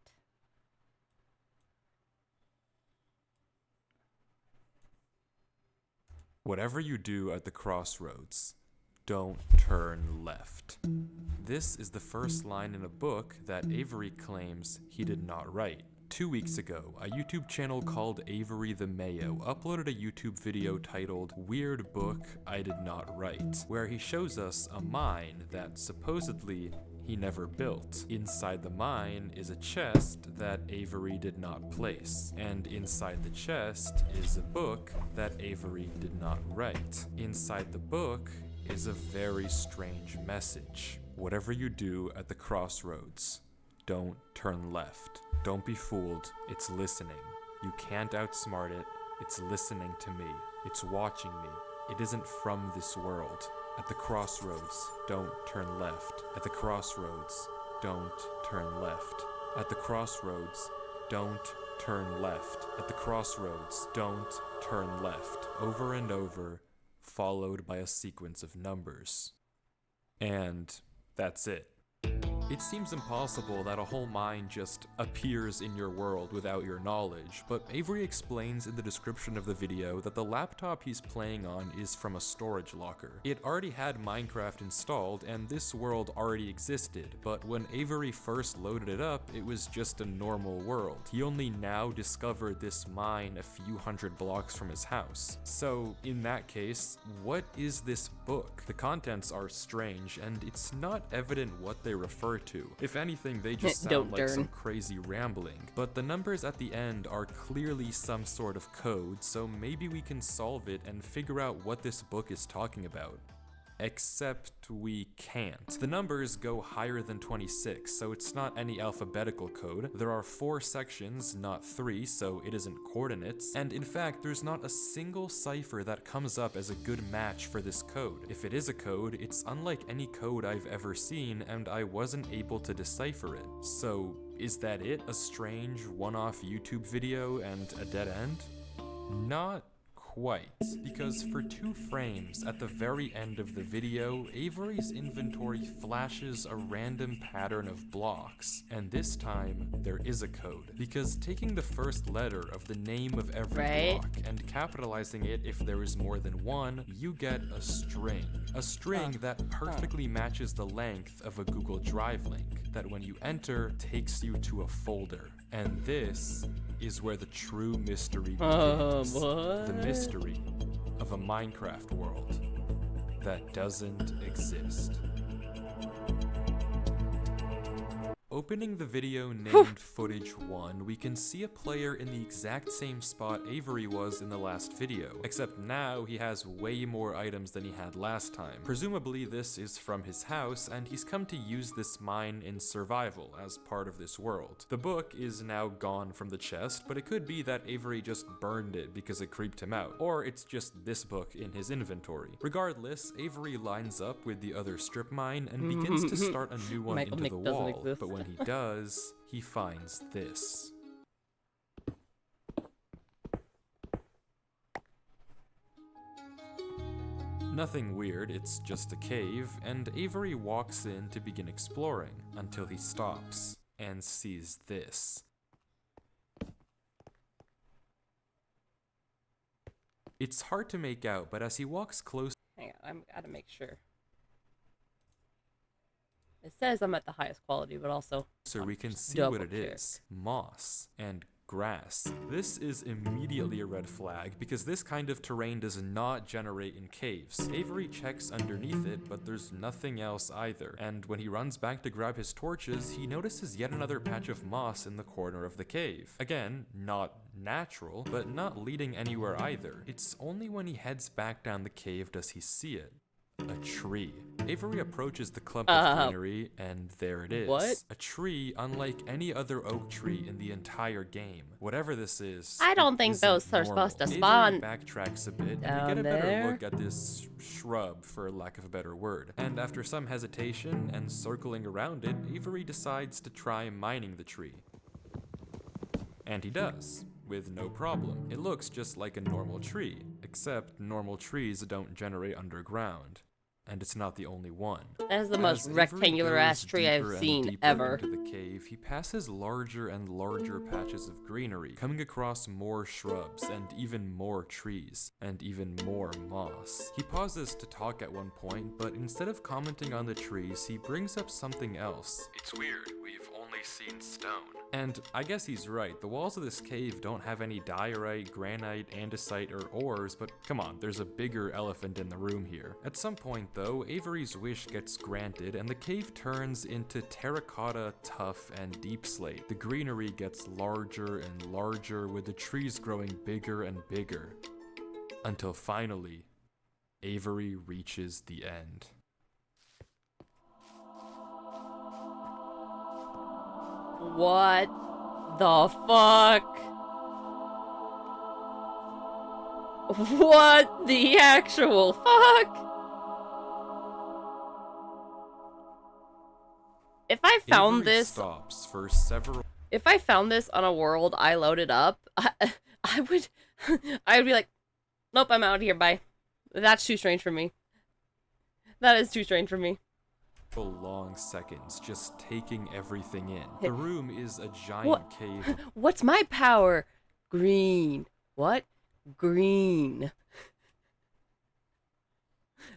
C: Whatever you do at the crossroads, don't turn left. This is the first line in a book that Avery claims he did not write. 2 weeks ago, a YouTube channel called Avery the Mayo uploaded a YouTube video titled Weird Book I Did Not Write, where he shows us a mine that supposedly he never built. Inside the mine is a chest that Avery did not place, and inside the chest is a book that Avery did not write. Inside the book is a very strange message. Whatever you do at the crossroads, don't turn left. Don't be fooled, it's listening. You can't outsmart it, it's listening to me. It's watching me. It isn't from this world. At the crossroads, don't turn left. At the crossroads, don't turn left. At the crossroads, don't turn left. At the crossroads, don't turn left. Over and over, followed by a sequence of numbers. And that's it. It seems impossible that a whole mine just appears in your world without your knowledge, but Avery explains in the description of the video that the laptop he's playing on is from a storage locker. It already had Minecraft installed and this world already existed, but when Avery first loaded it up, it was just a normal world. He only now discovered this mine a few hundred blocks from his house. So in that case, what is this book? The contents are strange and it's not evident what they refer to. If anything, they just sound like some crazy rambling. But the numbers at the end are clearly some sort of code, so maybe we can solve it and figure out what this book is talking about. Except we can't. The numbers go higher than 26, so it's not any alphabetical code. There are 4 sections, not 3, so it isn't coordinates. And in fact, there's not a single cipher that comes up as a good match for this code. If it is a code, it's unlike any code I've ever seen, and I wasn't able to decipher it. So, is that it? A strange, one-off YouTube video and a dead end? Not quite, because for 2 frames at the very end of the video, Avery's inventory flashes a random pattern of blocks, and this time there is a code, because taking the first letter of the name of every block and capitalizing it if there is more than one, you get a string. A string that perfectly matches the length of a Google Drive link, that when you enter, takes you to a folder. And this is where the true mystery begins. The mystery of a Minecraft world that doesn't exist. Opening the video named Footage 1, we can see a player in the exact same spot Avery was in the last video, except now he has way more items than he had last time. Presumably this is from his house, and he's come to use this mine in survival as part of this world. The book is now gone from the chest, but it could be that Avery just burned it because it creeped him out, or it's just this book in his inventory. Regardless, Avery lines up with the other strip mine and begins to start a new one into the wall, but when he does, he finds this. Nothing weird, it's just a cave, and Avery walks in to begin exploring, until he stops and sees this. It's hard to make out, but as he walks close,
A: hang on, I gotta make sure. It says I'm at the highest quality, but also
C: so we can see what it is. Moss and grass. This is immediately a red flag because this kind of terrain does not generate in caves. Avery checks underneath it, but there's nothing else either. And when he runs back to grab his torches, he notices yet another patch of moss in the corner of the cave. Again, not natural, but not leading anywhere either. It's only when he heads back down the cave does he see it. A tree. Avery approaches the clump of greenery, and there it is.
A: What?
C: A tree unlike any other oak tree in the entire game. Whatever this is,
A: I don't think those are supposed to spawn.
C: Avery backtracks a bit, and we
A: down
C: get a better
A: there.
C: look at this shrub, for lack of a better word. And after some hesitation and circling around it, Avery decides to try mining the tree. And he does, with no problem. It looks just like a normal tree, except normal trees don't generate underground. And it's not the only one.
A: That is the most rectangular ass tree I've seen ever.
C: Into the cave, he passes larger and larger patches of greenery, coming across more shrubs and even more trees and even more moss. He pauses to talk at one point, but instead of commenting on the trees, he brings up something else. It's weird, we've only seen stone. And I guess he's right, the walls of this cave don't have any diorite, granite, andesite, or ores, but come on, there's a bigger elephant in the room here. At some point though, Avery's wish gets granted and the cave turns into terracotta, tuff, and deep slate. The greenery gets larger and larger, with the trees growing bigger and bigger. Until finally, Avery reaches the end.
A: What the fuck? What the actual fuck? If I found
C: Avery
A: this,
C: stops for several.
A: if I found this on a world I loaded up, I would be like, nope, I'm out of here, bye. That's too strange for me. That is too strange for me.
C: Long seconds just taking everything in. The room is a giant cave.
A: What's my power? Green. What? Green.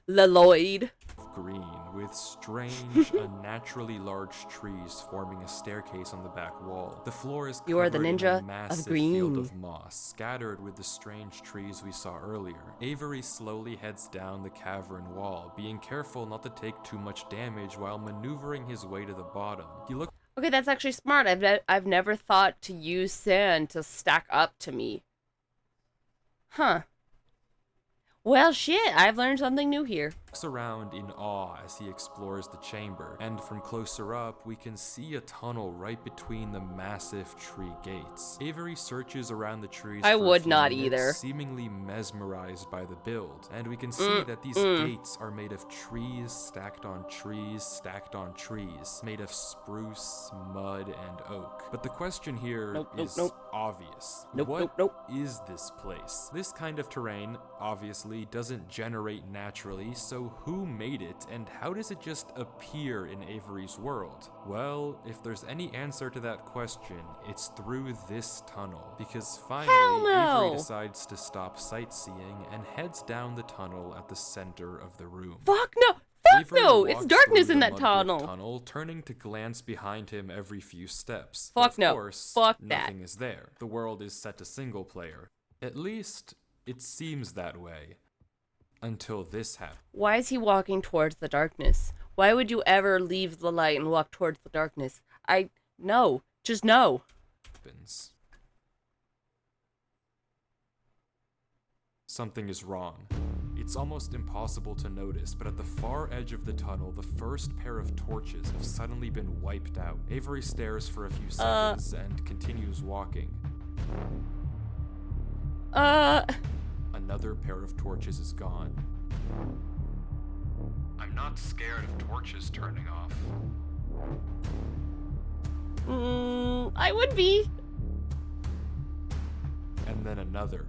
A: Leloid.
C: Green, with strange, unnaturally large trees forming a staircase on the back wall. The floor is
A: You are the
C: covered in
A: ninja
C: a
A: of
C: massive
A: green.
C: field of moss, scattered with the strange trees we saw earlier. Avery slowly heads down the cavern wall, being careful not to take too much damage while maneuvering his way to the bottom. He looks
A: Okay, that's actually smart. I've never thought to use sand to stack up to me. Huh. Well, shit, I've learned something new here.
C: Looks around in awe as he explores the chamber, and from closer up, we can see a tunnel right between the massive tree gates. Avery searches around the trees
A: I
C: for a
A: would
C: few
A: not
C: minutes,
A: either.
C: seemingly mesmerized by the build, and we can see that these gates are made of trees stacked on trees stacked on trees, made of spruce, mud, and oak. But the question here is obvious. What is this place? This kind of terrain obviously doesn't generate naturally, so who made it, and how does it just appear in Avery's world? Well, if there's any answer to that question, it's through this tunnel, because finally Avery decides to stop sightseeing and heads down the tunnel at the center of the room.
A: Fuck no! Fuck
C: Avery
A: no! It's
C: walks
A: darkness
C: through
A: in
C: the
A: that
C: mud-brick
A: tunnel.
C: turning to glance behind him every few steps.
A: Fuck
C: But of
A: no.
C: course,
A: Fuck that.
C: nothing is there. The world is set to single player. At least, it seems that way. Until this happens.
A: Why is he walking towards the darkness? Why would you ever leave the light and walk towards the darkness? No. Just no.
C: Something is wrong. It's almost impossible to notice, but at the far edge of the tunnel, the first pair of torches have suddenly been wiped out. Avery stares for a few seconds and continues walking. Another pair of torches is gone. I'm not scared of torches turning off.
A: I would be.
C: And then another.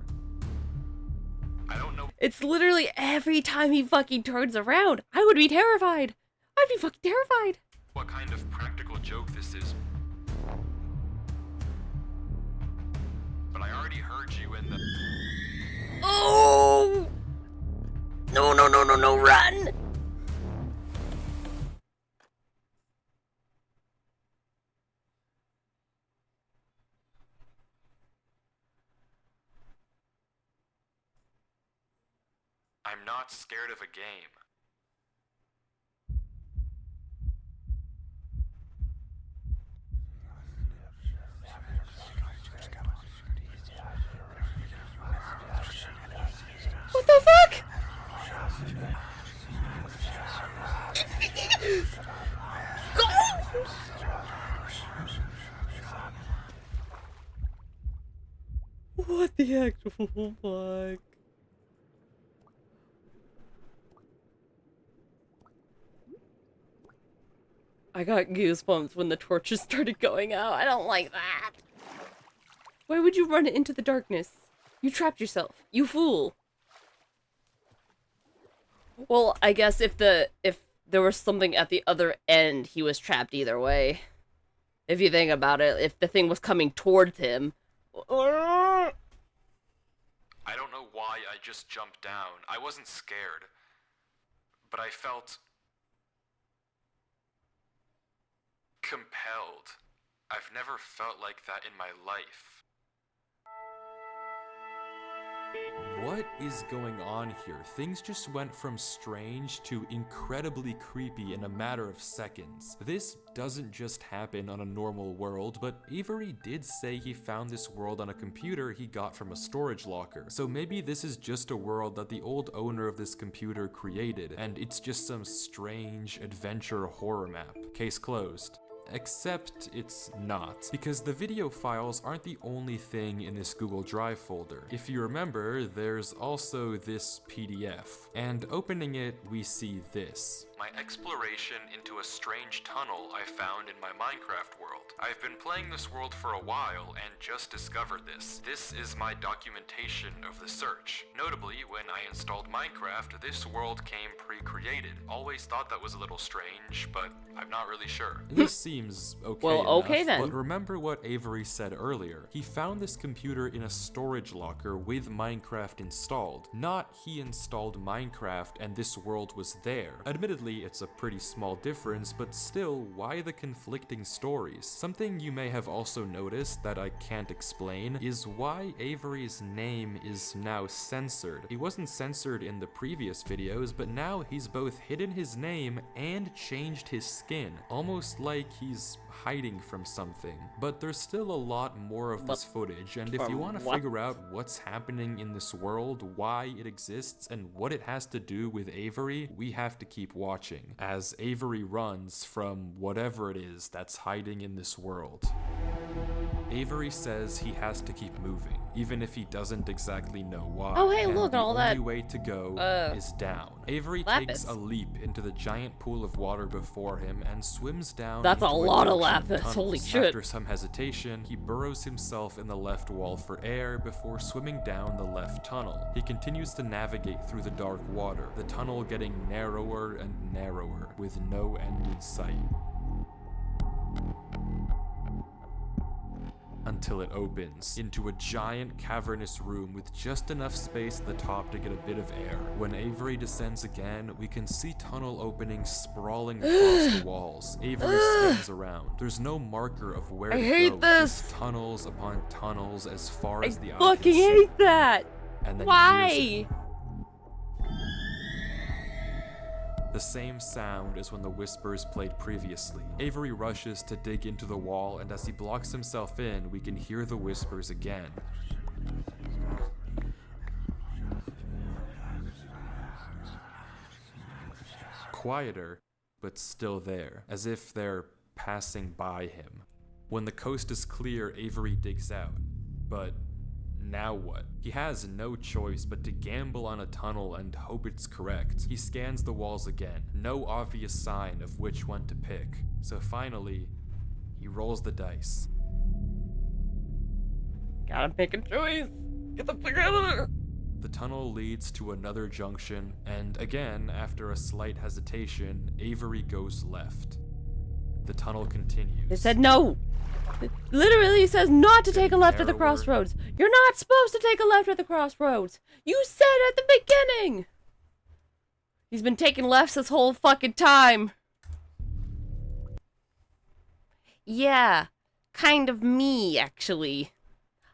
C: I don't know.
A: It's literally every time he fucking turns around. I would be terrified. I'd be fucking terrified.
C: What kind of practical joke this is. But I already heard you in the...
A: Oh! No, run!
C: I'm not scared of a game.
A: What the fuck? What the actual fuck? I got goosebumps when the torches started going out. I don't like that. Why would you run into the darkness? You trapped yourself. You fool. Well, I guess if there was something at the other end, he was trapped either way. If you think about it, if the thing was coming towards him.
C: I don't know why I just jumped down. I wasn't scared. But I felt... compelled. I've never felt like that in my life. What is going on here? Things just went from strange to incredibly creepy in a matter of seconds. This doesn't just happen on a normal world, but Avery did say he found this world on a computer he got from a storage locker. So maybe this is just a world that the old owner of this computer created, and it's just some strange adventure horror map. Case closed. Except it's not, because the video files aren't the only thing in this Google Drive folder. If you remember, there's also this PDF, and opening it, we see this. My exploration into a strange tunnel I found in my Minecraft world. I've been playing this world for a while and just discovered this. This is my documentation of the search. Notably, when I installed Minecraft, this world came pre-created. Always thought that was a little strange, but I'm not really sure. This seems okay
A: Well,
C: enough,
A: okay then.
C: But remember what Avery said earlier. He found this computer in a storage locker with Minecraft installed. Not he installed Minecraft and this world was there. Admittedly, it's a pretty small difference, but still, why the conflicting stories? Something you may have also noticed that I can't explain is why Avery's name is now censored. He wasn't censored in the previous videos, but now he's both hidden his name and changed his skin, almost like he's hiding from something. But there's still a lot more of this footage, and if you want to
A: what?
C: figure out what's happening in this world, why it exists, and what it has to do with Avery, we have to keep watching, as Avery runs from whatever it is that's hiding in this world. Avery says he has to keep moving, even if he doesn't exactly know why.
A: Oh, hey,
C: and
A: look,
C: the
A: all that,
C: only way to go is down. Avery
A: lapis.
C: takes a leap into the giant pool of water before him and swims down.
A: That's a
C: into
A: lot of
C: junction
A: lapis,
C: tunnels.
A: holy shit.
C: After some hesitation, he burrows himself in the left wall for air before swimming down the left tunnel. He continues to navigate through the dark water, the tunnel getting narrower and narrower, with no end in sight. Until it opens into a giant cavernous room with just enough space at the top to get a bit of air. When Avery descends again, we can see tunnel openings sprawling across the walls. Avery scans around. There's no marker of where to
A: hate
C: go.
A: this.
C: Just tunnels upon tunnels as far as the eye
A: fucking
C: can see.
A: hate that!
C: And then he hears
A: Why?
C: it. The same sound as when the whispers played previously. Avery rushes to dig into the wall, and as he blocks himself in, we can hear the whispers again. Quieter, but still there, as if they're passing by him. When the coast is clear, Avery digs out. But now what? He has no choice but to gamble on a tunnel and hope it's correct. He scans the walls again, no obvious sign of which one to pick. So finally, he rolls the dice.
A: Gotta pick a choice. Get the fuck out of there.
C: The tunnel leads to another junction, and again, after a slight hesitation, Avery goes left. The tunnel continues.
A: It said no. It literally says not to take a left at the
C: narrower.
A: crossroads. You're not supposed to take a left at the crossroads. You said at the beginning. He's been taking lefts this whole fucking time. Yeah, kind of me, actually.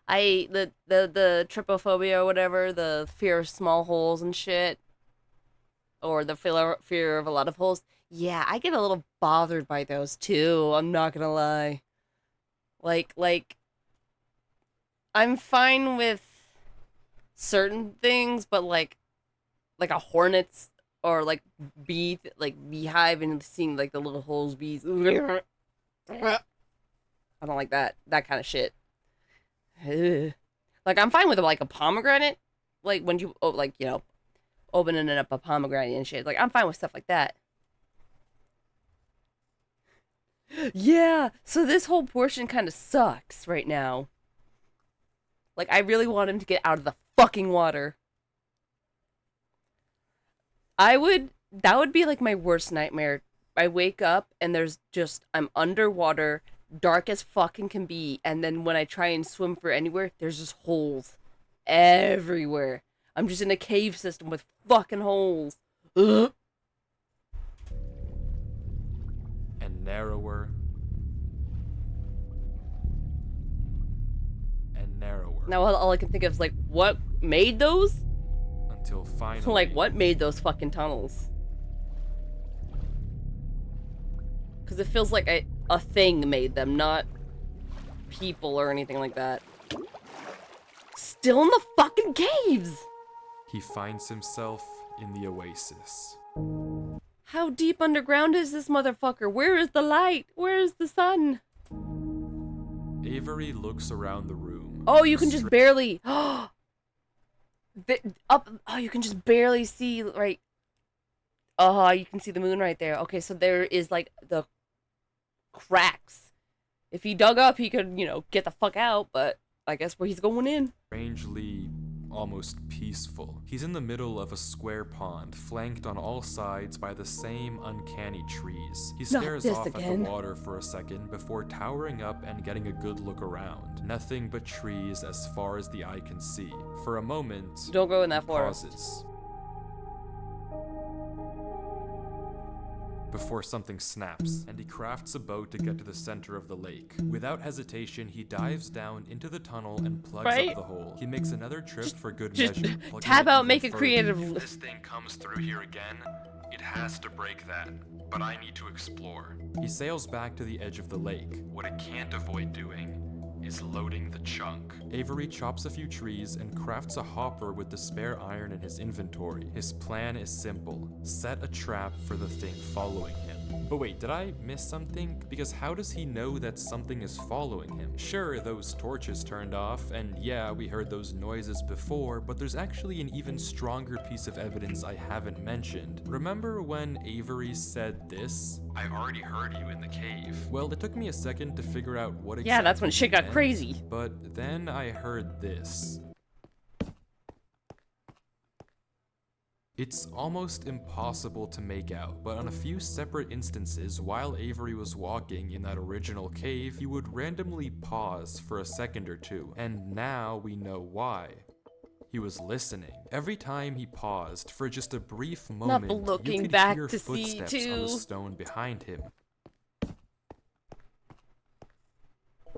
A: The trypophobia or whatever, the fear of small holes and shit, or the fear of a lot of holes. Yeah, I get a little bothered by those too, I'm not gonna lie. Like, I'm fine with certain things, but like a hornet's or like beehive and seeing like the little holes, bees. I don't like that kind of shit. Like, I'm fine with like a pomegranate, like when you opening up a pomegranate and shit. Like, I'm fine with stuff like that. Yeah, so this whole portion kind of sucks right now. Like, I really want him to get out of the fucking water. That would be like my worst nightmare. I wake up and I'm underwater, dark as fucking can be, and then when I try and swim for anywhere, there's just holes everywhere. I'm just in a cave system with fucking holes. Ugh.
C: And narrower. And narrower.
A: Now all I can think of is like, what made those?
C: Until finally.
A: Like, what made those fucking tunnels? Because it feels like a thing made them, not people or anything like that. Still in the fucking caves!
C: He finds himself in the oasis.
A: How deep underground is this motherfucker? Where is the light? Where is the sun?
C: Avery looks around the room.
A: Oh, you can just barely... you can just barely see, right? Oh, you can see the moon right there. Okay, so there is, like, the cracks. If he dug up, he could, get the fuck out, but I guess where he's going in.
C: Strangely, almost peaceful. He's in the middle of a square pond, flanked on all sides by the same uncanny trees. He stares off at the water for a second before towering up and getting a good look around. Nothing but trees as far as the eye can see. For a moment,
A: don't go in that
C: he
A: forest.
C: pauses. Before something snaps, and he crafts a boat to get to the center of the lake. Without hesitation, he dives down into the tunnel and plugs up the hole. He makes another trip for good measure.
A: Tab out,
C: Even
A: make it
C: further.
A: creative.
C: If this thing comes through here again, It has to break that, but I need to explore. He sails back to the edge of the lake. What it can't avoid doing is loading the chunk. Avery chops a few trees and crafts a hopper with the spare iron in his inventory. His plan is simple. Set a trap for the thing following him. But wait, did I miss something? Because how does he know that something is following him? Sure, those torches turned off, and yeah, we heard those noises before, but there's actually an even stronger piece of evidence I haven't mentioned. Remember when Avery said this? I already heard you in the cave. Well, it took me a second to figure out what exactly.
A: Yeah, that's when shit got
C: meant,
A: crazy.
C: But then I heard this. It's almost impossible to make out, but on a few separate instances, while Avery was walking in that original cave, he would randomly pause for a second or two, and now we know why. He was listening. Every time he paused for just a brief moment,
A: looking
C: you could
A: back
C: hear
A: to see,
C: footsteps on the
A: too.
C: stone behind him.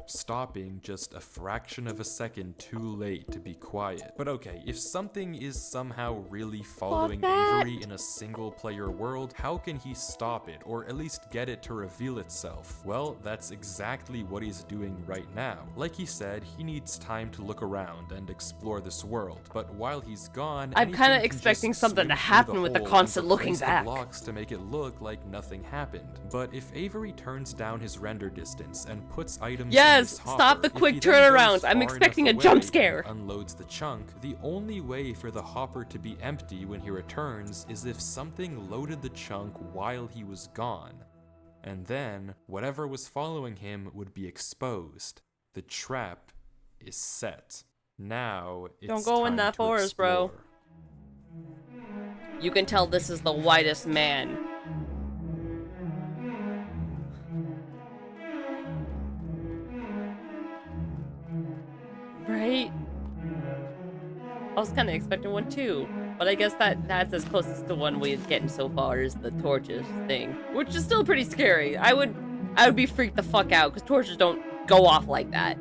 C: Stopping just a fraction of a second too late to be quiet. But okay, if something is somehow really following Avery in a single player world, how can he stop it, or at least get it to reveal itself? Well, that's exactly what he's doing right now. Like he said, he needs time to look around and explore this world, but while he's gone,
A: I'm kind of
C: anything can
A: expecting
C: just
A: something to
C: swing through
A: happen with the
C: hole
A: constant
C: and
A: looking
C: replace the
A: back.
C: blocks to make it look like nothing happened. But if Avery turns down his render distance and puts items in
A: Yes,
C: this
A: stop
C: hopper,
A: the
C: if
A: quick
C: he then goes
A: turnarounds. I'm
C: far
A: expecting
C: enough
A: a jump
C: away
A: scare.
C: and unloads the chunk, the only way for the hopper to be empty when he returns is if something loaded the chunk while he was gone. And then, whatever was following him would be exposed. The trap is set. Now, it's
A: Don't go in
C: time
A: that
C: to
A: forest, bro.
C: explore.
A: You can tell this is the whitest man. Right? I was kind of expecting one too, but I guess that's as close as the one we're getting so far is the torches thing, which is still pretty scary. I would be freaked the fuck out because torches don't go off like that.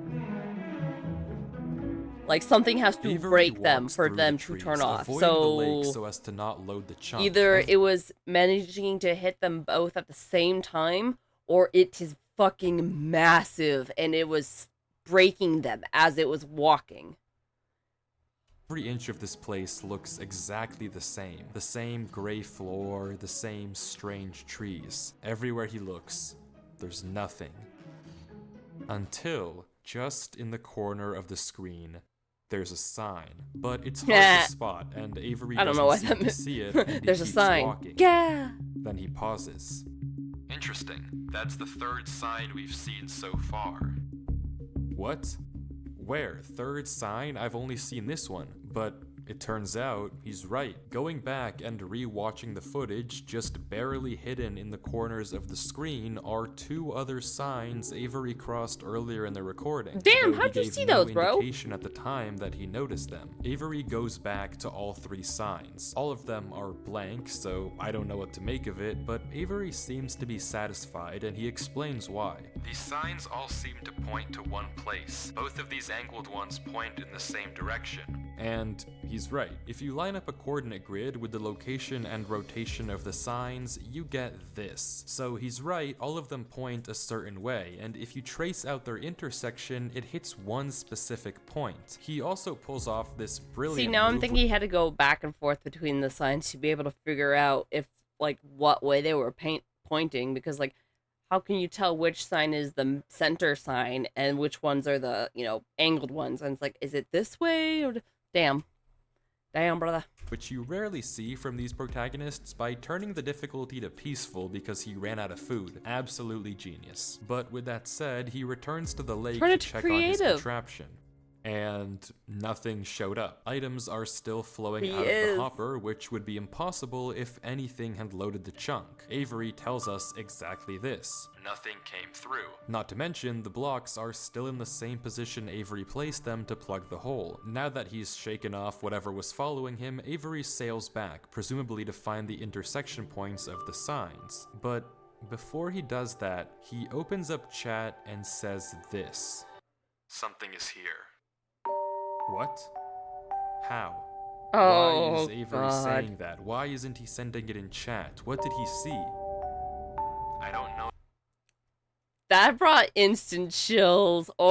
A: Like something has to
C: Avery
A: break them
C: walks
A: for
C: through
A: them
C: the
A: to
C: trees,
A: turn off.
C: avoiding the lake
A: So
C: so as to not load the chunk.
A: either it was managing to hit them both at the same time, or it is fucking massive and it was breaking them as it was walking.
C: Every inch of this place looks exactly the same. The same gray floor, the same strange trees. Everywhere he looks, there's nothing. Until, just in the corner of the screen, there's a sign. But it's hard to spot, and Avery
A: I don't know why
C: doesn't
A: that
C: seem to
A: meant.
C: see it, and he
A: There's a
C: keeps
A: sign.
C: walking.
A: Yeah.
C: Then he pauses. Interesting. That's the third sign we've seen so far. What? Where? Third sign? I've only seen this one. But it turns out he's right. Going back and re-watching the footage, just barely hidden in the corners of the screen are two other signs Avery crossed earlier in the recording.
A: Damn,
C: though
A: how'd
C: he
A: you
C: gave
A: see
C: no
A: those, bro?
C: indication at the time that he noticed them. Avery goes back to all three signs. All of them are blank, so I don't know what to make of it, but Avery seems to be satisfied and he explains why. These signs all seem to point to one place. Both of these angled ones point in the same direction. And he's right. If you line up a coordinate grid with the location and rotation of the signs, you get this. So he's right, all of them point a certain way, and if you trace out their intersection, it hits one specific point. He also pulls off this brilliant
A: See, now I'm
C: move
A: thinking he had to go back and forth between the signs to be able to figure out if, like, what way they were pointing, because, like, how can you tell which sign is the center sign and which ones are the, angled ones? And it's like, is it this way or... Damn, brother.
C: which you rarely see from these protagonists, by turning the difficulty to peaceful because he ran out of food. Absolutely genius. But with that said, he returns to the lake
A: Turn
C: to
A: it to
C: check on his
A: creative.
C: contraption. And nothing showed up. Items are still flowing
A: He
C: out of
A: is.
C: the hopper, which would be impossible if anything had loaded the chunk. Avery tells us exactly this. Nothing came through. Not to mention, the blocks are still in the same position Avery placed them to plug the hole. Now that he's shaken off whatever was following him, Avery sails back, presumably to find the intersection points of the signs. But before he does that, he opens up chat and says this. Something is here. What? How? Why is
A: Oh,
C: Avery
A: God.
C: saying that? Why isn't he sending it in chat? What did he see? I don't know.
A: That brought instant chills. Oh.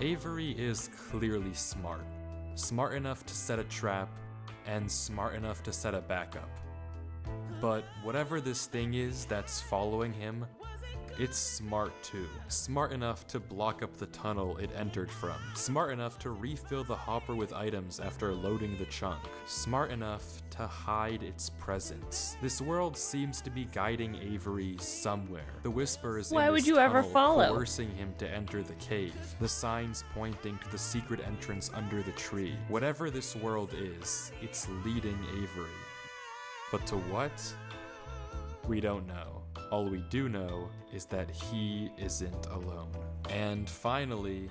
C: Avery is clearly smart. Smart enough to set a trap, and smart enough to set a backup. But whatever this thing is that's following him, it's smart too. Smart enough to block up the tunnel it entered from. Smart enough to refill the hopper with items after loading the chunk. Smart enough to hide its presence. This world seems to be guiding Avery somewhere. The whispers
A: Why
C: in
A: would
C: this
A: you ever
C: tunnel
A: follow?
C: coercing him to enter the cave. The signs pointing to the secret entrance under the tree. Whatever this world is, it's leading Avery. But to what? We don't know. All we do know is that he isn't alone. And finally,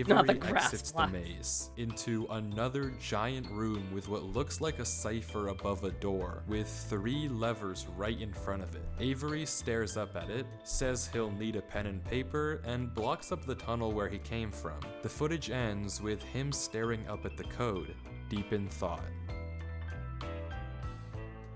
A: Not the
C: Avery
A: grass
C: exits the
A: blocks.
C: maze into another giant room with what looks like a cipher above a door, with 3 levers right in front of it. Avery stares up at it, says he'll need a pen and paper, and blocks up the tunnel where he came from. The footage ends with him staring up at the code, deep in thought.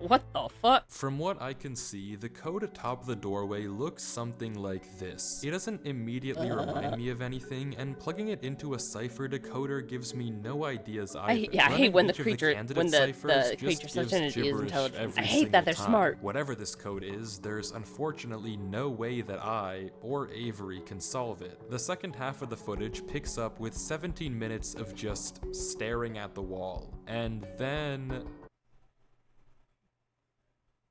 A: What the fuck?
C: From what I can see, the code atop the doorway looks something like this. It doesn't immediately remind me of anything, and plugging it into a cipher decoder gives me no ideas either.
A: I hate when the creature,
C: candidate
A: when the
C: ciphers
A: creature's
C: just
A: such
C: gives
A: energy is
C: gibberish
A: intelligent. I
C: every
A: hate that
C: single
A: they're
C: time.
A: smart.
C: Whatever this code is, there's unfortunately no way that I or Avery can solve it. The second half of the footage picks up with 17 minutes of just staring at the wall, and then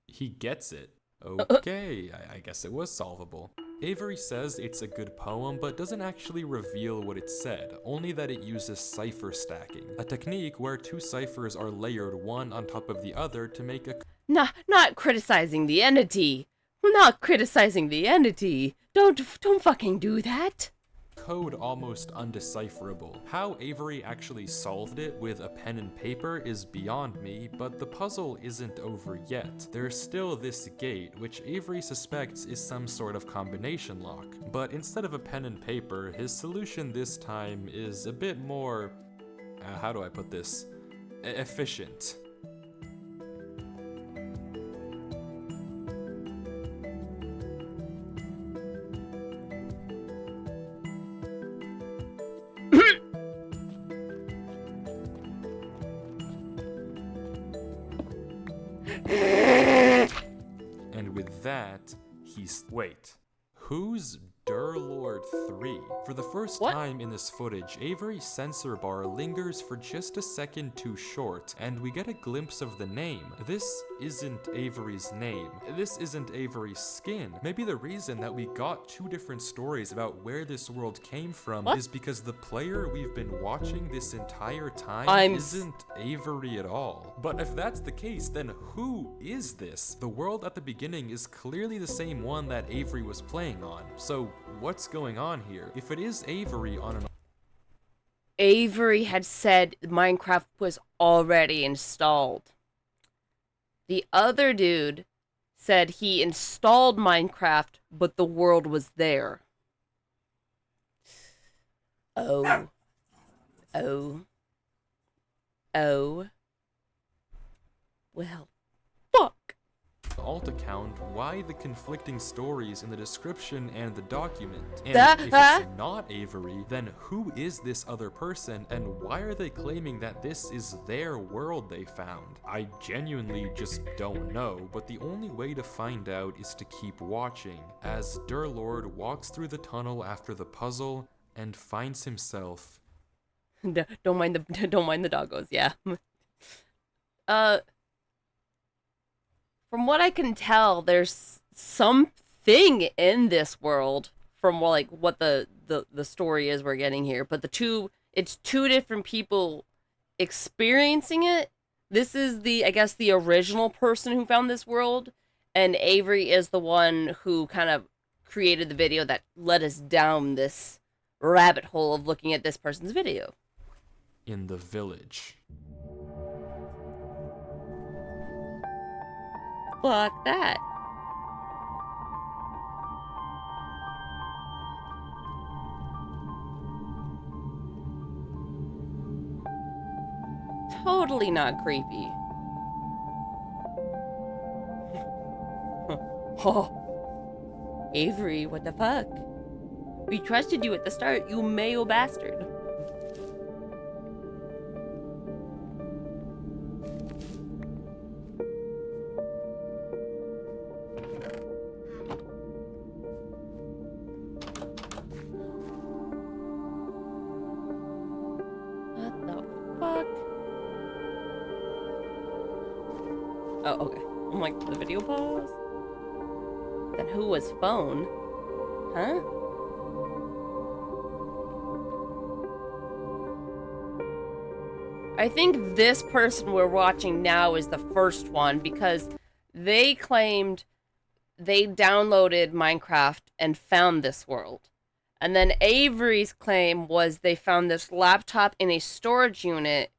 C: he gets it. Okay, I guess it was solvable. Avery says it's a good poem, but doesn't actually reveal what it said, only that it uses cipher stacking, a technique where two ciphers are layered one on top of the other to make a
A: Not criticizing the entity. We're not criticizing the entity. Don't fucking do that.
C: code almost undecipherable. How Avery actually solved it with a pen and paper is beyond me, but the puzzle isn't over yet. There's still this gate, which Avery suspects is some sort of combination lock. But instead of a pen and paper, his solution this time is a bit more, how do I put this? Efficient. And with that, wait. Who's Durlord 3? For the first time in this footage, Avery's sensor bar lingers for just a second too short, and we get a glimpse of the name. This isn't Avery's name. This isn't Avery's skin. Maybe the reason that we got two different stories about where this world came from is because the player we've been watching this entire time isn't Avery at all. But if that's the case, then who is this? The world at the beginning is clearly the same one that Avery was playing on. So what's going on here? If it is Avery on an
A: Avery had said Minecraft was already installed. The other dude said he installed Minecraft, but the world was there. Oh. Well, fuck.
C: alt account, why the conflicting stories in the description and the document? And if it's not Avery, then who is this other person, and why are they claiming that this is their world they found? I genuinely just don't know, but the only way to find out is to keep watching, as Durlord walks through the tunnel after the puzzle and finds himself...
A: Don't mind the doggos, yeah. From what I can tell, there's something in this world from like what the story is we're getting here, but it's two different people experiencing it. This is I guess the original person who found this world, and Avery is the one who kind of created the video that led us down this rabbit hole of looking at this person's video.
C: In the village.
A: Fuck that. Totally not creepy. Oh. Avery, what the fuck? We trusted you at the start, you mayo bastard. Oh, okay. I'm like, the video pause? Then who was phone? Huh? I think this person we're watching now is the first one, because they claimed they downloaded Minecraft and found this world. And then Avery's claim was they found this laptop in a storage unit,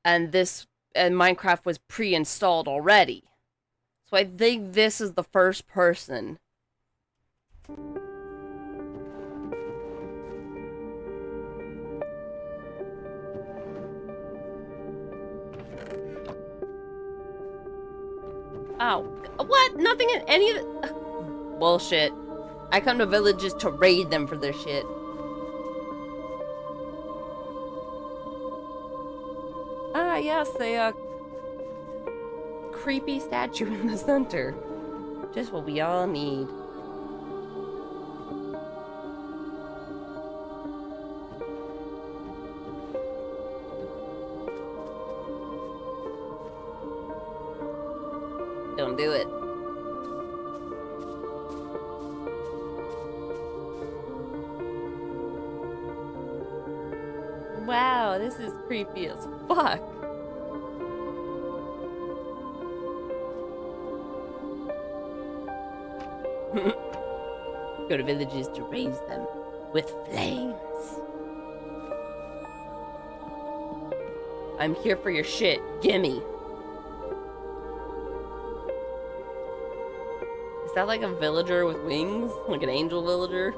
A: and Minecraft was pre-installed already. So I think this is the first person. Oh, what? Nothing in any of the... Bullshit. I come to villages to raid them for their shit. Ah, yes, a creepy statue in the center. Just what we all need. Don't do it. Wow, this is creepy as fuck. Go to villages to raise them with flames. I'm here for your shit. Gimme. Is that like a villager with wings? Like an angel villager?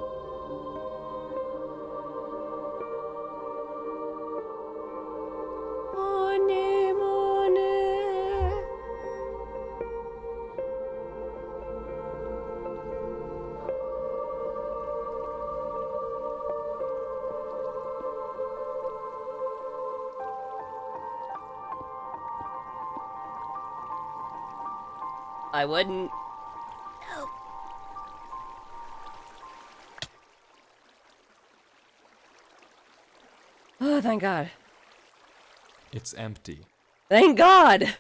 A: Money, money. I wouldn't. No. Oh, thank God.
C: It's empty.
A: Thank God!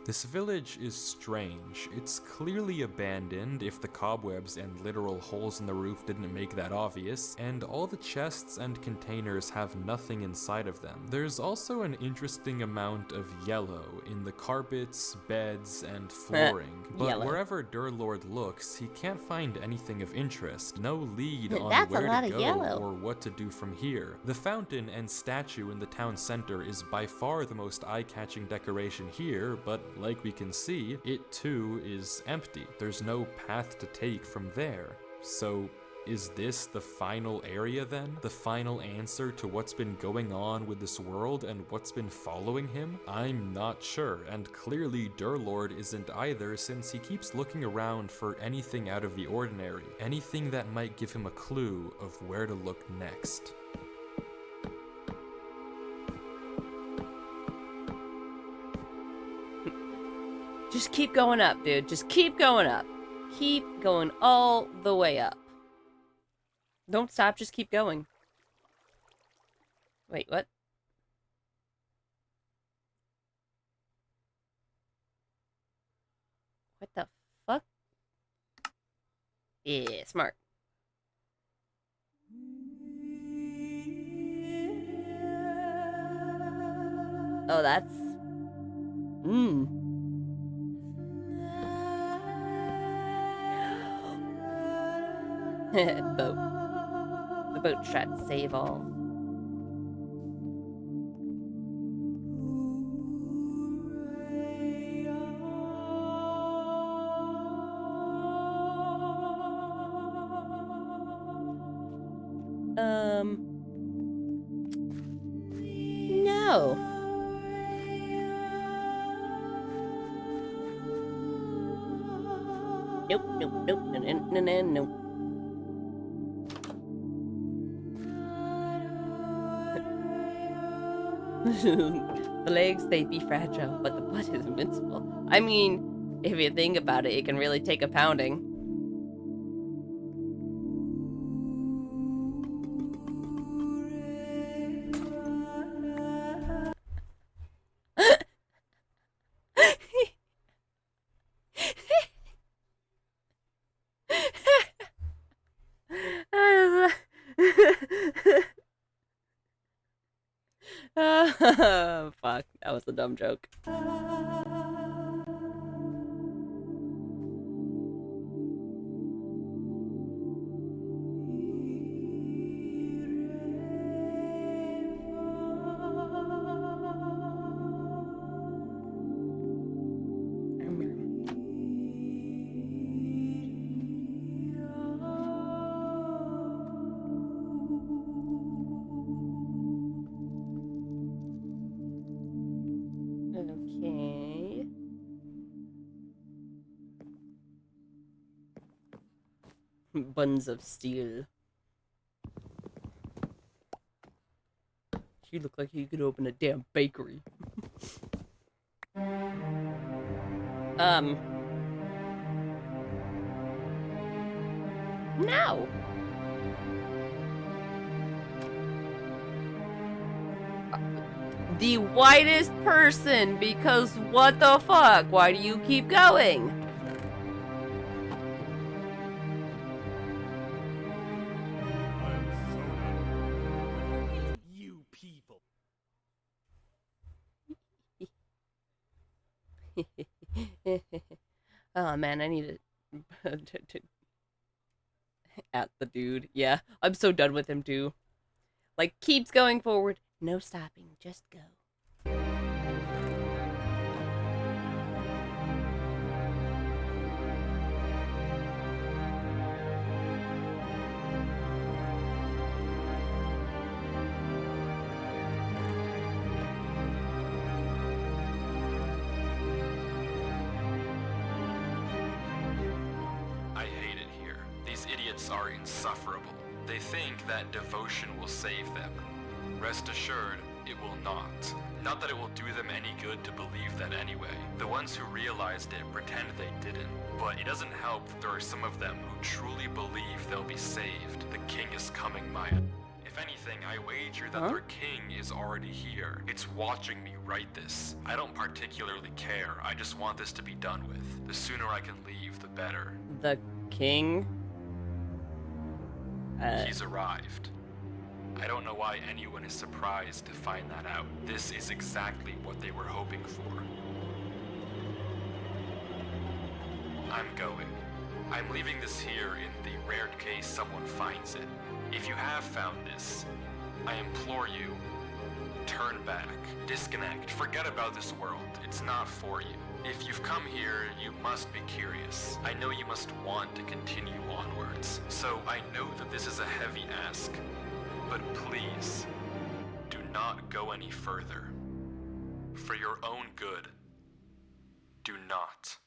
C: This village is strange. It's clearly abandoned, if the cobwebs and literal holes in the roof didn't make that obvious, and all the chests and containers have nothing inside of them. There's also an interesting amount of yellow in the carpets, beds, and flooring, but
A: Yellow.
C: wherever Durlord looks, he can't find anything of interest. No lead on
A: That's a
C: where
A: lot
C: to
A: of
C: go
A: yellow.
C: or what to do from here. The fountain and statue in the town center is by far the most eye-catching decoration here, but like we can see, it too is empty. There's no path to take from there. So, is this the final area then? The final answer to what's been going on with this world and what's been following him? I'm not sure, and clearly Durlord isn't either, since he keeps looking around for anything out of the ordinary, anything that might give him a clue of where to look next.
A: Just keep going up, dude. Just keep going up. Keep going all the way up. Don't stop, just keep going. Wait, what? What the fuck? Yeah, smart. Oh, that's... Boat. The boat tried to save all. No. Nope, nope, nope, no, no, no, no. The legs, they'd be fragile, but the butt is invincible. I mean, if you think about it, it can really take a pounding. Fuck, that was a dumb joke. Okay. Buns of steel. He looked like he could open a damn bakery. No! The whitest person, because what the fuck? Why do you keep going?
D: You people.
A: Oh man, I need to at the dude. Yeah, I'm so done with him too. Like, keeps going forward. No stopping, just go.
C: I hate it here. These idiots are insufferable. They think that devotion will save them. Rest assured, it will not. Not that it will do them any good to believe that anyway. The ones who realized it pretend they didn't. But it doesn't help that there are some of them who truly believe they'll be saved. The king is coming, Maya. If anything, I wager that their king is already here. It's watching me write this. I don't particularly care. I just want this to be done with. The sooner I can leave, the better.
A: The king?
C: He's arrived. I don't know why anyone is surprised to find that out. This is exactly what they were hoping for. I'm going. I'm leaving this here in the rare case someone finds it. If you have found this, I implore you, turn back, disconnect, forget about this world. It's not for you. If you've come here, you must be curious. I know you must want to continue onwards. So I know that this is a heavy ask, but please, do not go any further. For your own good, do not.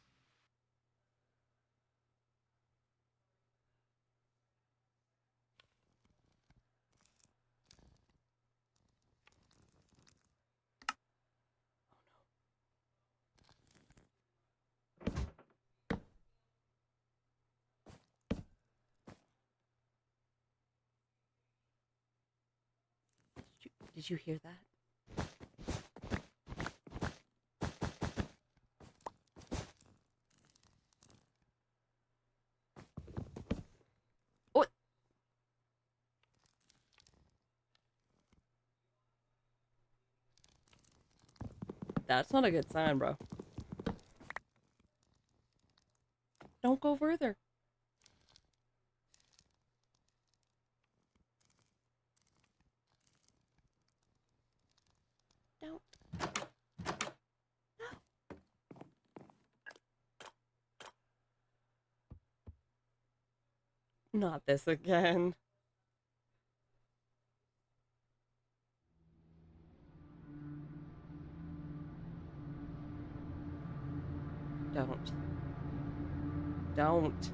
A: Did you hear that? What? That's not a good sign, bro. Don't go further. Don't. No. Not this again. Don't. Don't.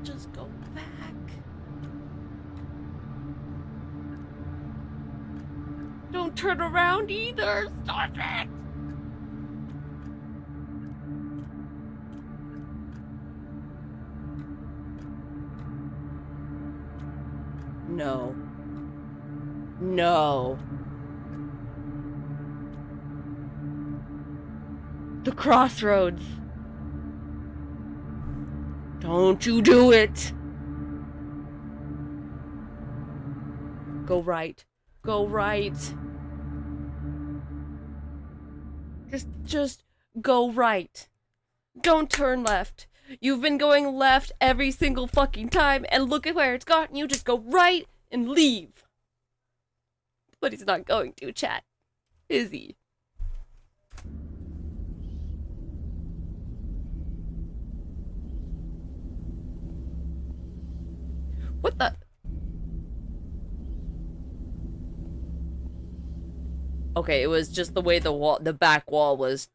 A: Just go back. Don't turn around either. Stop it. No. No. The crossroads. Don't you do it. Go right. Go right. Just go right. Don't turn left. You've been going left every single fucking time, and look at where it's gotten you. Just go right and leave. But he's not going to, chat. Is he? What the? Okay, it was just the way the back wall was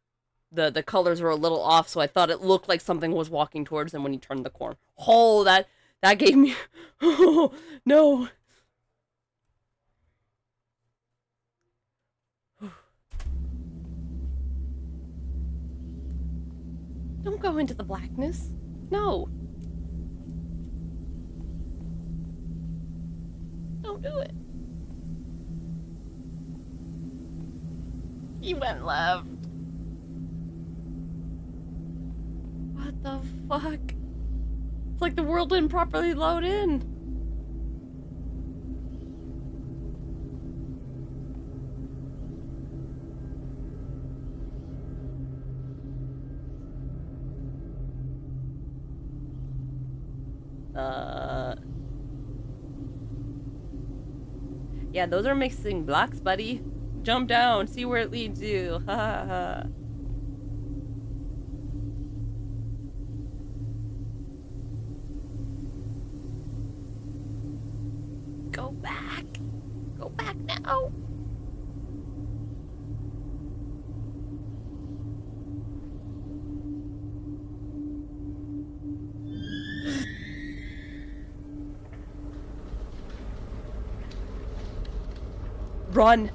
A: the colors were a little off, so I thought it looked like something was walking towards him when he turned the corner. Oh, that gave me... Oh, no. Don't go into the blackness. No. Don't do it. He went left. What the fuck? It's like the world didn't properly load in. Yeah, those are mixing blocks, buddy. Jump down, see where it leads you. Ha ha ha. Go back. Go back now. Run.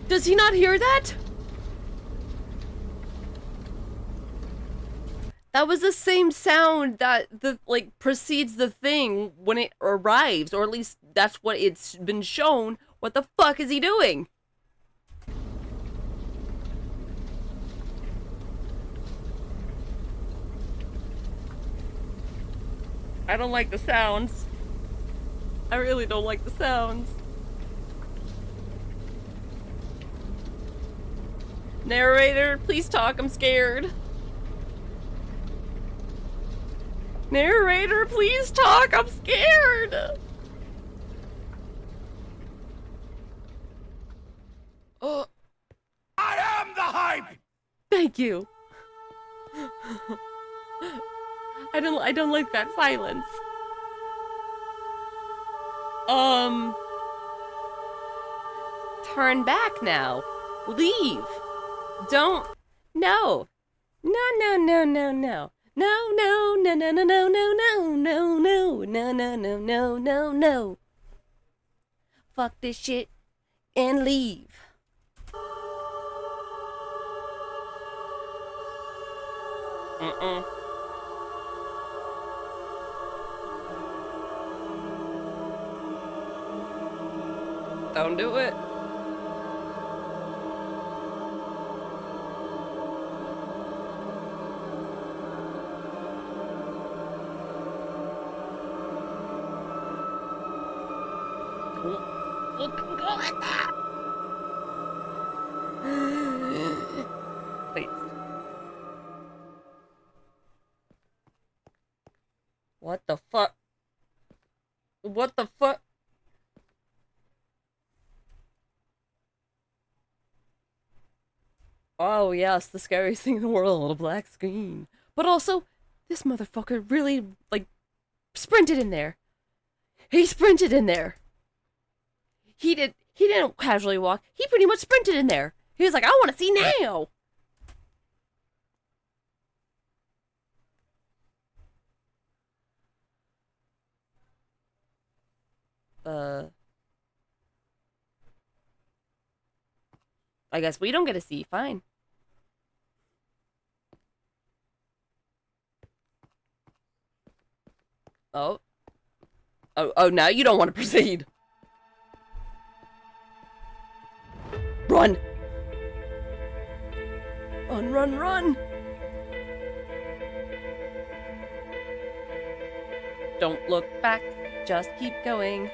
A: Does he not hear that? That was the same sound that precedes the thing when it arrives, or at least that's what it's been shown. What the fuck is he doing? I don't like the sounds. I really don't like the sounds. Narrator, please talk, I'm scared. Narrator, please talk, I'm scared. Oh.
D: I am the hype!
A: Thank you. I don't like that silence. Turn back now. Leave. Don't. No. No, no, no, no, no. No, no, no, no, no, no, no, no, no, no, no, no, no, no, no, no. Fuck this shit and leave. Don't do it. Please. What the fuck? What the fuck? Oh yes, the scariest thing in the world, a black screen. But also, this motherfucker really, sprinted in there. He sprinted in there. He didn't casually walk. He pretty much sprinted in there. He was like, I want to see now. I guess we don't get to see. Fine. Oh. Oh, now you don't want to proceed. Run! Run, run, run! Don't look back, just keep going.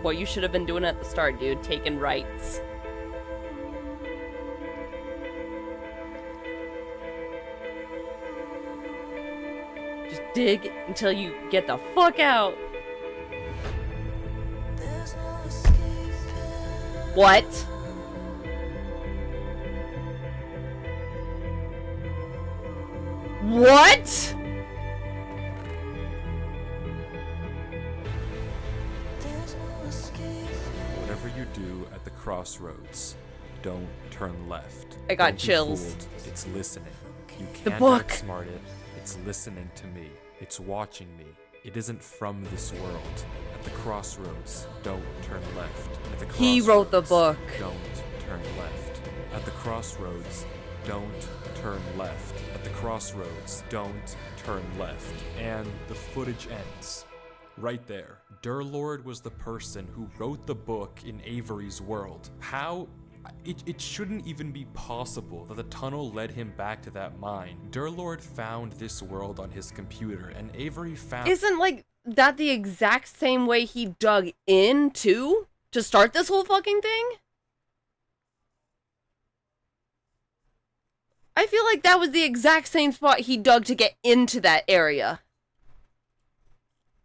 A: What you should have been doing at the start, dude, taking rights. Just dig until you get the fuck out. What? What?
C: Whatever you do at the crossroads, don't turn left.
A: I got
C: Don't be
A: chills.
C: fooled. It's listening. You
A: The
C: can't
A: book.
C: outsmart it. It's listening to me. It's watching me. It isn't from this world. At the crossroads, don't turn left. At the
A: He wrote the
C: crossroads,
A: book.
C: Don't turn left. At the crossroads, don't turn left. At the crossroads, don't turn left. And the footage ends. Right there. Durlord was the person who wrote the book in Avery's world. How? It shouldn't even be possible that the tunnel led him back to that mine. Durlord found this world on his computer, and Avery found—
A: Isn't like that the exact same way he dug in too to start this whole fucking thing? I feel like that was the exact same spot he dug to get into that area.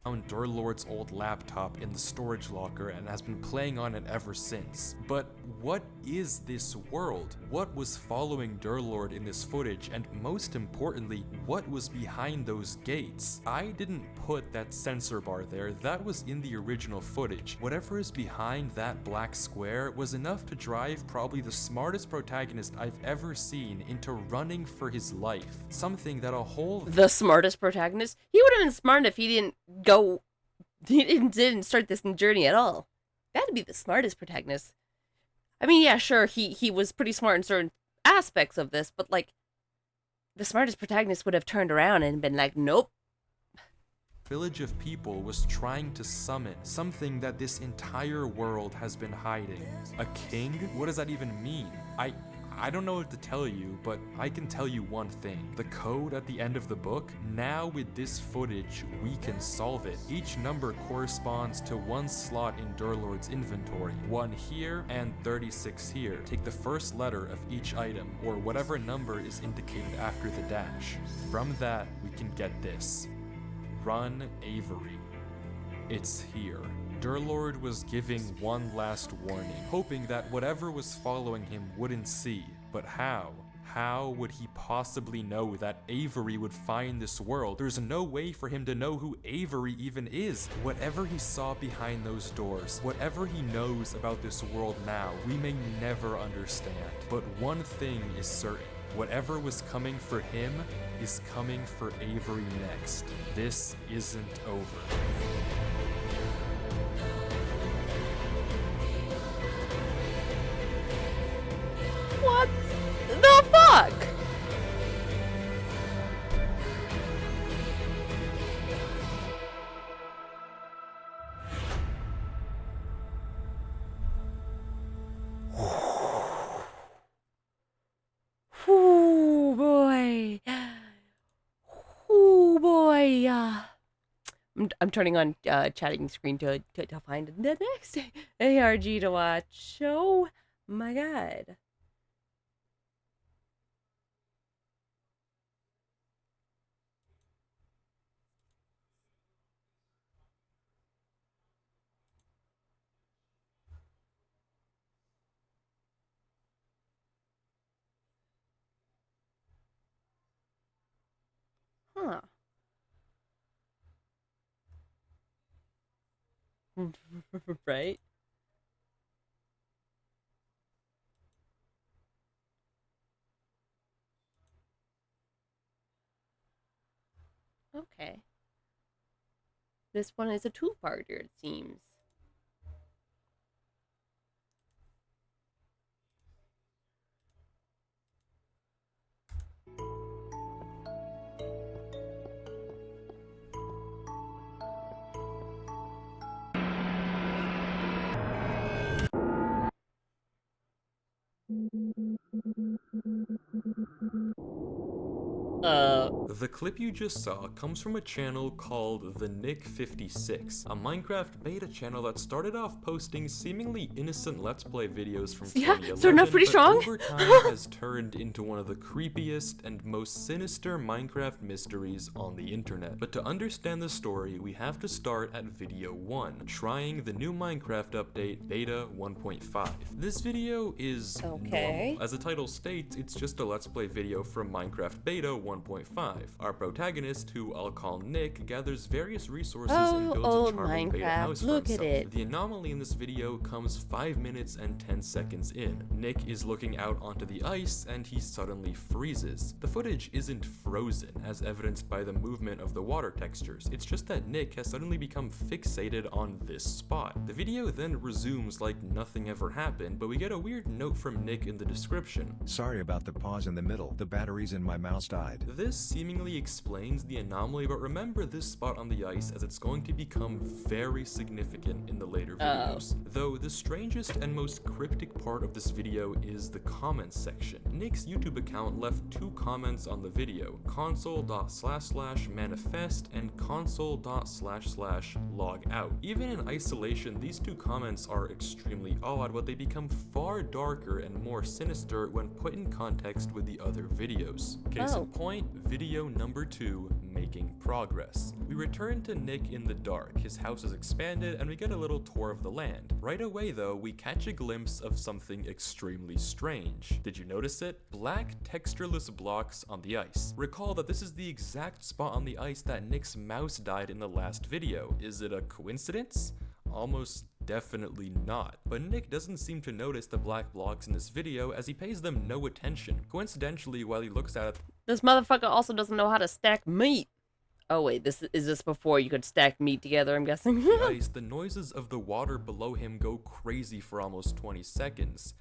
C: found Durlord's old laptop in the storage locker and has been playing on it ever since. But what is this world? What was following Durlord in this footage? And most importantly, what was behind those gates? I didn't put that sensor bar there. That was in the original footage. Whatever is behind that black square was enough to drive probably the smartest protagonist I've ever seen into running for his life. Something that a whole—
A: The smartest protagonist? He would have been smart if he didn't start this journey at all. That'd be the smartest protagonist. I mean, yeah, sure, he was pretty smart in certain aspects of this, but like, the smartest protagonist would have turned around and been like, nope.
C: village of people was trying to summon something that this entire world has been hiding. A king? What does that even mean? I don't know what to tell you, but I can tell you one thing. The code at the end of the book, now with this footage, we can solve it. Each number corresponds to one slot in Durlord's inventory. 1 here and 36 here. Take the first letter of each item, or whatever number is indicated after the dash. From that, we can get this. Run Avery. It's here. Durlord was giving one last warning, hoping that whatever was following him wouldn't see. But how? How would he possibly know that Avery would find this world? There's no way for him to know who Avery even is. Whatever he saw behind those doors, whatever he knows about this world now, we may never understand. But one thing is certain. Whatever was coming for him is coming for Avery next. This isn't over.
A: What the fuck? Oh boy. Oh boy. I'm turning on chatting screen to find the next ARG to watch. Oh my god. Huh. Right? Okay. This one is a two-parter, it seems.
C: The clip you just saw comes from a channel called The Nick56, a Minecraft beta channel that started off posting seemingly innocent Let's Play videos from 2011,
A: starting off pretty
C: but
A: strong.
C: over time has turned into one of the creepiest and most sinister Minecraft mysteries on the internet. But to understand the story, we have to start at video 1, trying the new Minecraft update, Beta 1.5. This video is
A: Okay.
C: normal. As the title states, it's just a Let's Play video from Minecraft Beta 1.5. Our protagonist, who I'll call Nick, gathers various resources
A: Oh,
C: and builds a
A: old
C: charming beta
A: Minecraft,
C: house for
A: look at
C: himself.
A: it.
C: The anomaly in this video comes 5 minutes and 10 seconds in. Nick is looking out onto the ice and he suddenly freezes. The footage isn't frozen, as evidenced by the movement of the water textures. It's just that Nick has suddenly become fixated on this spot. The video then resumes like nothing ever happened, but we get a weird note from Nick in the description.
G: Sorry about the pause in the middle. The batteries in my mouse died.
C: This seemingly explains the anomaly, but remember this spot on the ice as it's going to become very significant in the later videos. Though the strangest and most cryptic part of this video is the comments section. Nick's YouTube account left 2 comments on the video, console.//manifest and console.//logout. Even in isolation, these 2 comments are extremely odd, but they become far darker and more sinister when put in context with the other videos. Case in point, video number 2, making progress. We return to Nick in the dark. His house is expanded and we get a little tour of the land. Right away though, we catch a glimpse of something extremely strange. Did you notice it? Black textureless blocks on the ice. Recall that this is the exact spot on the ice that Nick's mouse died in the last video. Is it a coincidence? Almost definitely not. But Nick doesn't seem to notice the black blocks in this video as he pays them no attention. Coincidentally, while he looks at it,
A: This motherfucker also doesn't know how to stack meat. Oh wait, this before you could stack meat together, I'm guessing.
C: the ice, the noises of the water below him go crazy for almost 20 seconds.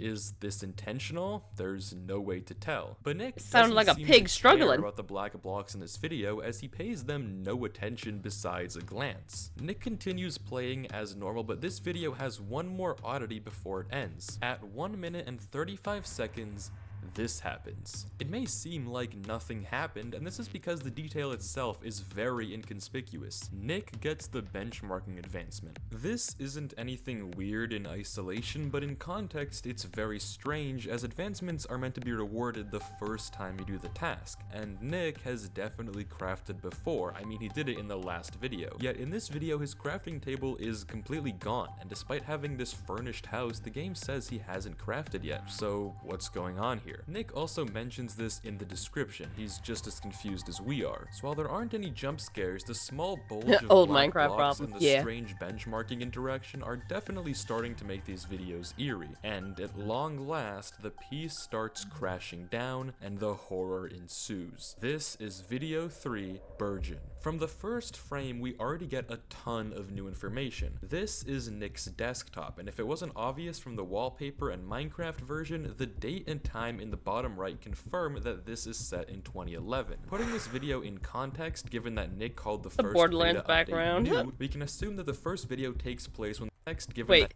C: Is this intentional? There's no way to tell. But Nick
A: sounded like a
C: seem
A: pig
C: to
A: struggling.
C: care about the black blocks in this video as he pays them no attention besides a glance. Nick continues playing as normal, but this video has one more oddity before it ends. At 1 minute and 35 seconds, this happens. It may seem like nothing happened, and this is because the detail itself is very inconspicuous. Nick gets the benchmarking advancement. This isn't anything weird in isolation, but in context it's very strange as advancements are meant to be rewarded the first time you do the task, and Nick has definitely crafted before. I mean, he did it in the last video. Yet in this video his crafting table is completely gone, and despite having this furnished house, the game says he hasn't crafted yet. So what's going on here? Nick also mentions this in the description. He's just as confused as we are. So while there aren't any jump scares, the small bulge of
A: Old
C: black
A: Minecraft
C: blocks
A: problems,
C: and the
A: yeah.
C: strange benchmarking interaction are definitely starting to make these videos eerie. And at long last, the piece starts crashing down and the horror ensues. This is video 3, Burgeon. From the first frame, we already get a ton of new information. This is Nick's desktop, and if it wasn't obvious from the wallpaper and Minecraft version, the date and time in the bottom right confirm that this is set in 2011. Putting this video in context, given that Nick called the first
A: Borderlands
C: beta
A: background.
C: update new, we can assume that the first video takes place when the text given
A: Wait.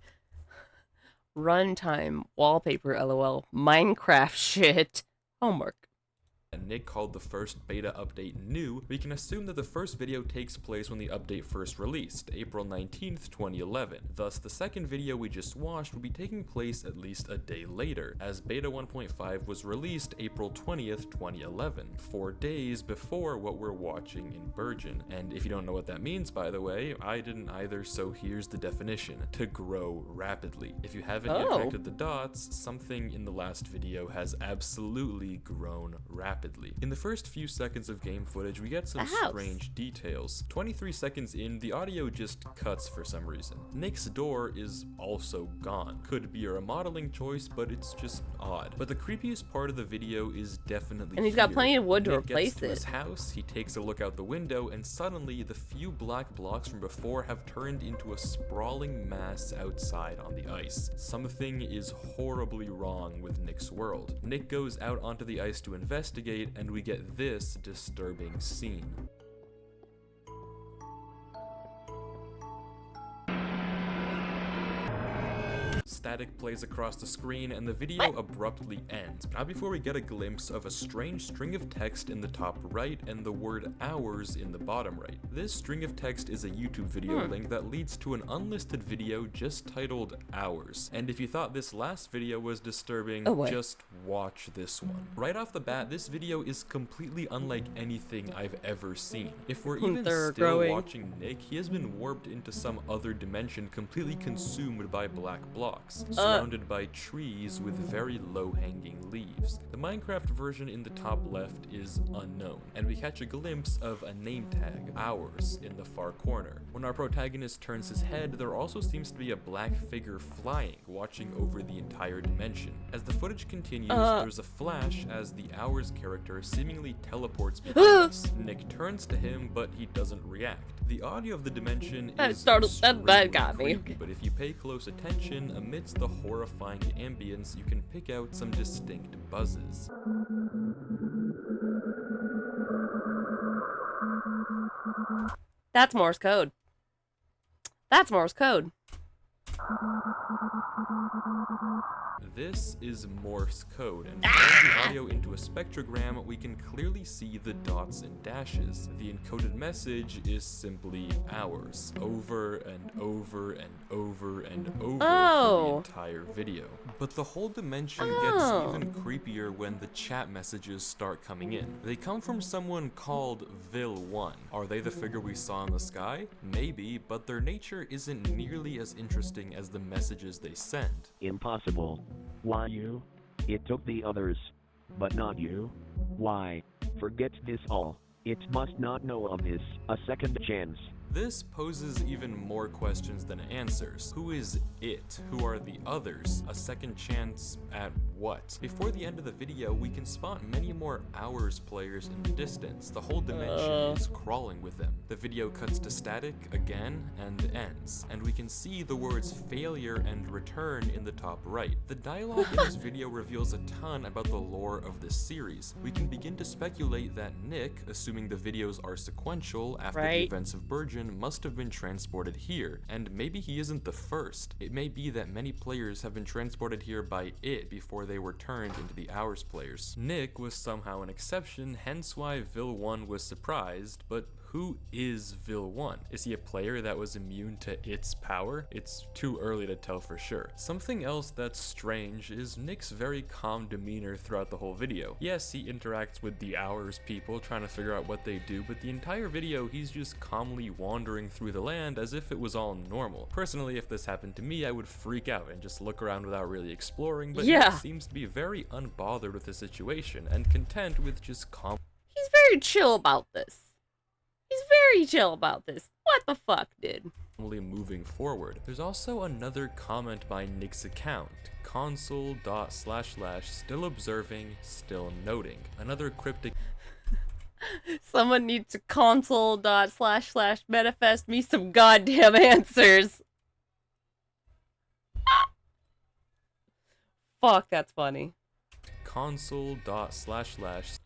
A: Runtime, wallpaper, lol, Minecraft shit. Homework.
C: Nick called the first beta update new, we can assume that the first video takes place when the update first released, April 19th, 2011. Thus, the second video we just watched would be taking place at least a day later, as beta 1.5 was released April 20th, 2011, 4 days before what we're watching in Burgeon. And if you don't know what that means, by the way, I didn't either, so here's the definition: to grow rapidly. If you haven't yet connected the dots, something in the last video has absolutely grown rapidly. In the first few seconds of game footage, we get some strange details. 23 seconds in, the audio just cuts for some reason. Nick's door is also gone. Could be a remodeling choice, but it's just odd. But the creepiest part of the video is definitely
A: And he's got plenty of wood to
C: Nick
A: replace
C: gets to
A: it.
C: his house, he takes a look out the window, and suddenly the few black blocks from before have turned into a sprawling mass outside on the ice. Something is horribly wrong with Nick's world. Nick goes out onto the ice to investigate, and we get this disturbing scene. Static plays across the screen and the video abruptly ends, but not before we get a glimpse of a strange string of text in the top right and the word hours in the bottom right. This string of text is a YouTube video link that leads to an unlisted video just titled Hours. And if you thought this last video was disturbing, just watch this one. Right off the bat, this video is completely unlike anything I've ever seen. If we're even still watching Nick, he has been warped into some other dimension completely consumed by black blocks. blocks, surrounded by trees with very low-hanging leaves. The Minecraft version in the top left is unknown, and we catch a glimpse of a name tag, Hours, in the far corner. When our protagonist turns his head, there also seems to be a black figure flying, watching over the entire dimension. As the footage continues, there's a flash as the Hours character seemingly teleports behind us. Nick turns to him, but he doesn't react. The audio of the dimension is
A: that got me.
C: creepy, but if you pay close attention, amidst the horrifying ambience, you can pick out some distinct buzzes.
A: That's Morse code. That's Morse code.
C: This is Morse code, and throwing the audio into a spectrogram, we can clearly see the dots and dashes. The encoded message is simply hours, over and over and over and over for the entire video. But the whole dimension gets even creepier when the chat messages start coming in. They come from someone called Vil1. Are they the figure we saw in the sky? Maybe, but their nature isn't nearly as interesting as the messages they send.
H: Impossible. Why you? It took the others. But not you? Why? Forget this all. It must not know of this. A second chance.
C: This poses even more questions than answers. Who is it? Who are the others? A second chance at what? Before the end of the video, we can spot many more Hours players in the distance. The whole dimension is crawling with them. The video cuts to static again and ends, and we can see the words failure and return in the top right. The dialogue in this video reveals a ton about the lore of this series. We can begin to speculate that Nick, assuming the videos are sequential after the events of Burgeon, must have been transported here, and maybe he isn't the first. It may be that many players have been transported here by it before they were turned into the Hours players. Nick was somehow an exception, hence why Vil1 was surprised, but who is Vil1? Is he a player that was immune to its power? It's too early to tell for sure. Something else that's strange is Nick's very calm demeanor throughout the whole video. Yes, he interacts with the Hours people, trying to figure out what they do, but the entire video he's just calmly wandering through the land as if it was all normal. Personally, if this happened to me, I would freak out and just look around without really exploring, but Nick seems to be very unbothered with the situation and content with just calm.
A: He's very chill about this. He's very chill about this. What the fuck, dude?
C: Moving forward. There's also another comment by Nick's account, console.// still observing, still noting. Another cryptic.
A: Someone needs to console.// manifest me some goddamn answers. Fuck, that's funny.
C: Console.//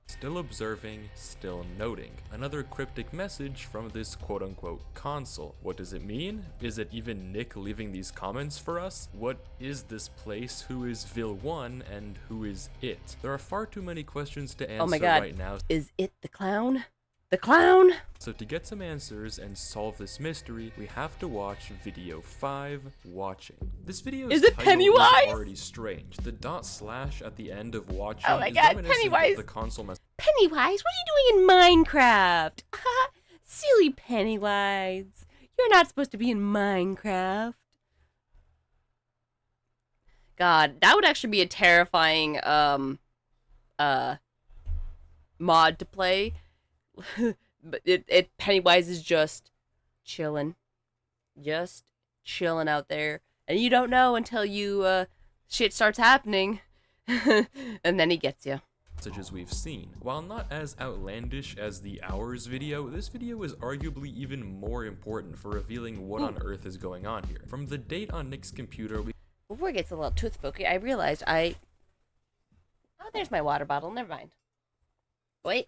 C: still observing, still noting. Another cryptic message from this quote-unquote console. What does it mean? Is it even Nick leaving these comments for us? What is this place? Who is Vil1 and who is it? There are far too many questions to answer right now.
A: Is it the clown? The clown?
C: So to get some answers and solve this mystery, we have to watch video 5, Watching. This video is
A: Pennywise?
C: already strange. The / at the end of Watching
A: oh my
C: is
A: God,
C: reminiscent
A: Pennywise.
C: of the console message.
A: Pennywise, what are you doing in Minecraft? Silly Pennywise. You're not supposed to be in Minecraft. God, that would actually be a terrifying mod to play. But Pennywise is just chilling out there, and you don't know until you shit starts happening, and then he gets you.
C: Messages we've seen. While not as outlandish as the Hours video, this video is arguably even more important for revealing what on earth is going on here. From the date on Nick's computer,
A: before it gets a little too spooky, I realized oh, there's my water bottle. Never mind. Wait.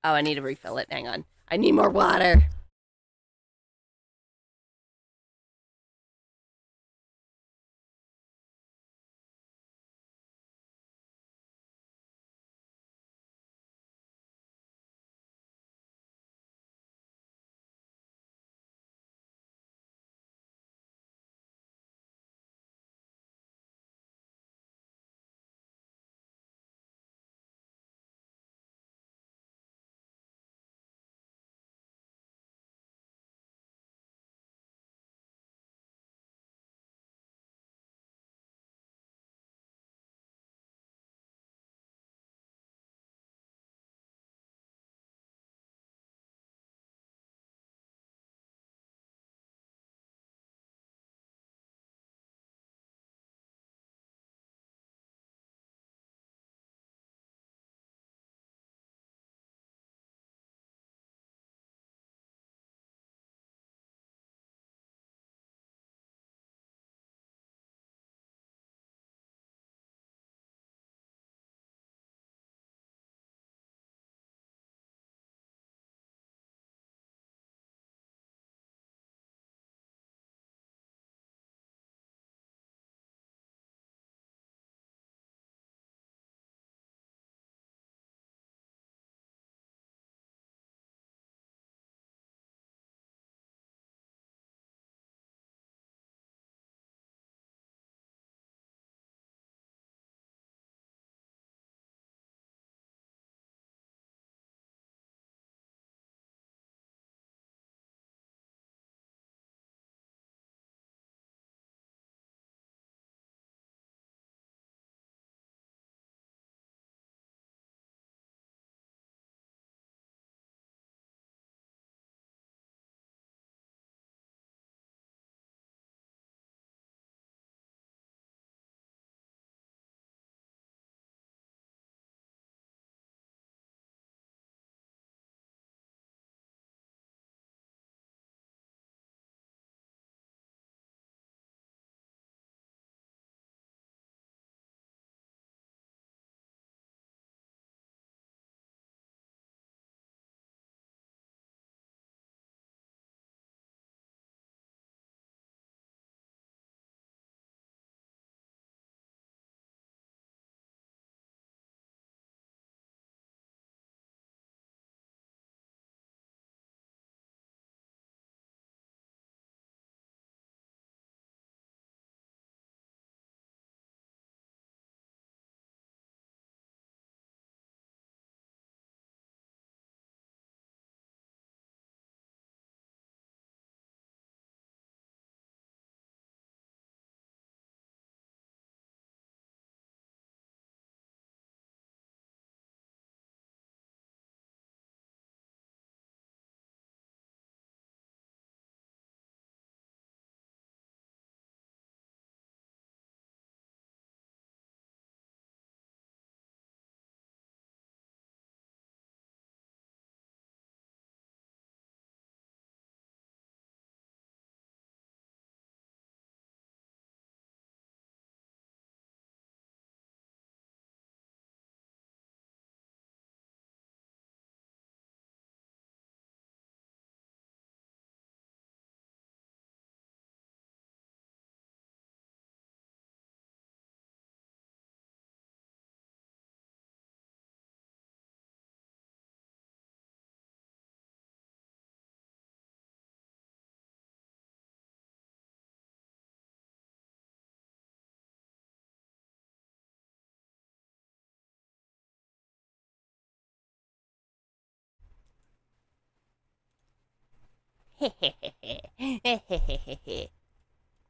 A: Oh, I need to refill it. Hang on. I need more water.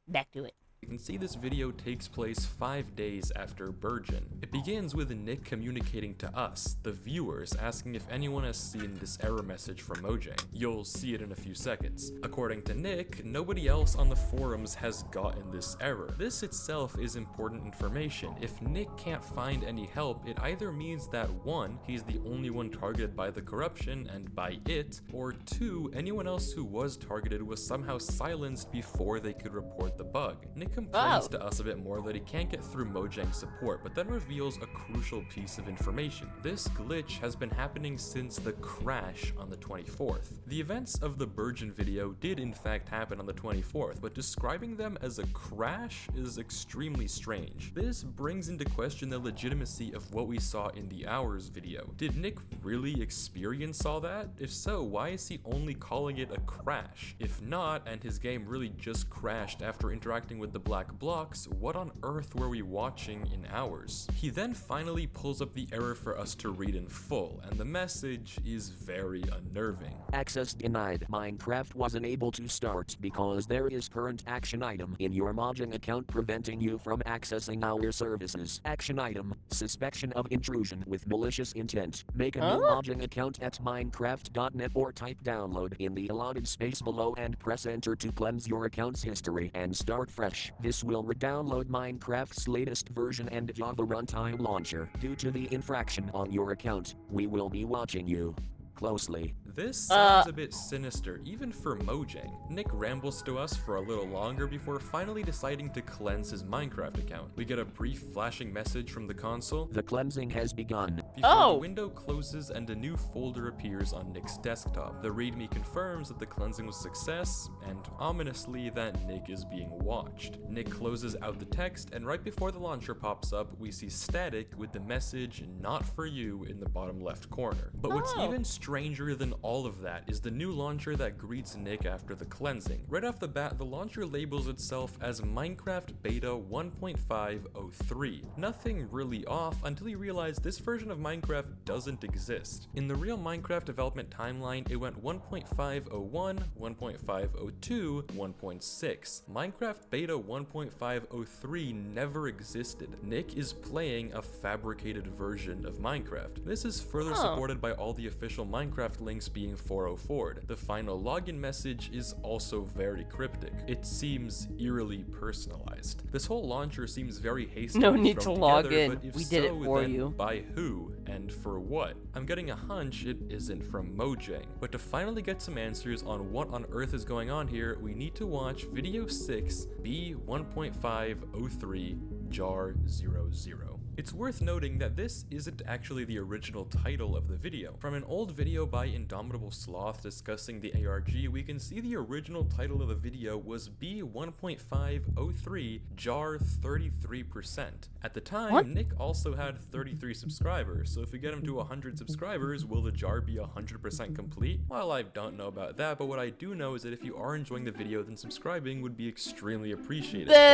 A: Back to it.
C: You can see this video takes place 5 days after Burgeon. It begins with Nick communicating to us, the viewers, asking if anyone has seen this error message from Mojang. You'll see it in a few seconds. According to Nick, nobody else on the forums has gotten this error. This itself is important information. If Nick can't find any help, it either means that 1, he's the only one targeted by the corruption and by it, or 2, anyone else who was targeted was somehow silenced before they could report the bug. Nick complains to us a bit more that he can't get through Mojang support, but then reveals a crucial piece of information. This glitch has been happening since the crash on the 24th. The events of the Burgeon video did in fact happen on the 24th, but describing them as a crash is extremely strange. This brings into question the legitimacy of what we saw in the Hours video. Did Nick really experience all that? If so, why is he only calling it a crash? If not, and his game really just crashed after interacting with the black blocks, what on earth were we watching in Hours? He then finally pulls up the error for us to read in full, and the message is very unnerving.
H: Access denied. Minecraft was unable to start because there is current action item in your Mojang account preventing you from accessing our services. Action item, suspicion of intrusion with malicious intent. Make a new Mojang account at minecraft.net or type download in the allotted space below and press enter to cleanse your account's history and start fresh. This will re-download Minecraft's latest version and Java runtime launcher. Due to the infraction on your account, we will be watching you closely.
C: This sounds a bit sinister, even for Mojang. Nick rambles to us for a little longer before finally deciding to cleanse his Minecraft account. We get a brief flashing message from the console.
H: The cleansing has begun.
C: Before the window closes and a new folder appears on Nick's desktop. The README confirms that the cleansing was a success, and ominously that Nick is being watched. Nick closes out the text, and right before the launcher pops up, we see static with the message "not for you" in the bottom left corner. But what's even stranger than all of that is the new launcher that greets Nick after the cleansing. Right off the bat, the launcher labels itself as Minecraft Beta 1.503. Nothing really off until you realize this version of Minecraft doesn't exist. In the real Minecraft development timeline, it went 1.501, 1.502, 1.6. Minecraft Beta 1.503 never existed. Nick is playing a fabricated version of Minecraft. This is further supported by all the official Minecraft links being 404'd. The final login message is also very cryptic. It seems eerily personalized. This whole launcher seems very hastily
A: No need to
C: thrown
A: log
C: together,
A: in.
C: but if
A: We did it
C: so,
A: for
C: then
A: you.
C: by who and for what? I'm getting a hunch it isn't from Mojang. But to finally get some answers on what on earth is going on here, we need to watch video 6 B1.503 jar 00. It's worth noting that this isn't actually the original title of the video. From an old video by Indomitable Sloth discussing the ARG, we can see the original title of the video was B1.503 jar 33%. At the time, Nick also had 33 subscribers, so if we get him to 100 subscribers, will the jar be 100% complete? Well, I don't know about that, but what I do know is that if you are enjoying the video, then subscribing would be extremely appreciated. A lot of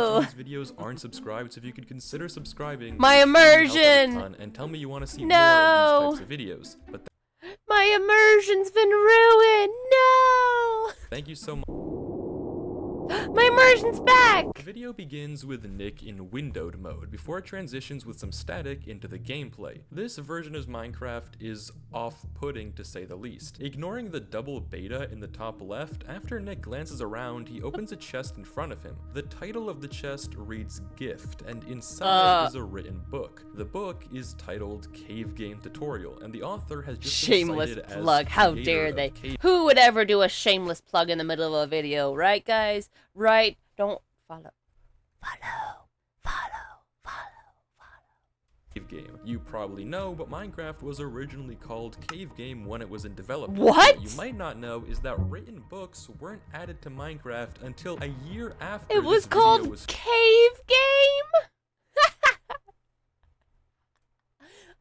C: people watching these videos aren't subscribed, so if you could consider subscribing,
A: My immersion!
C: and tell me you want to see more of these types of videos. But
A: my immersion's been ruined! No!
C: thank you so much.
A: My immersion's back!
C: The video begins with Nick in windowed mode before it transitions with some static into the gameplay. This version of Minecraft is off-putting to say the least. Ignoring the double beta in the top left, after Nick glances around, he opens a chest in front of him. The title of the chest reads Gift, and inside is a written book. The book is titled Cave Game Tutorial, and the author has just
A: Shameless
C: been cited
A: plug,
C: as
A: how
C: creator
A: dare
C: of
A: they?
C: Cave
A: Who would ever do a shameless plug in the middle of a video, right guys? Right? Don't follow.
C: Cave Game. You probably know, but Minecraft was originally called Cave Game when it was in development.
A: What?
C: You might not know is that written books weren't added to Minecraft until a year after
A: It was
C: this video
A: called
C: was
A: Cave Game?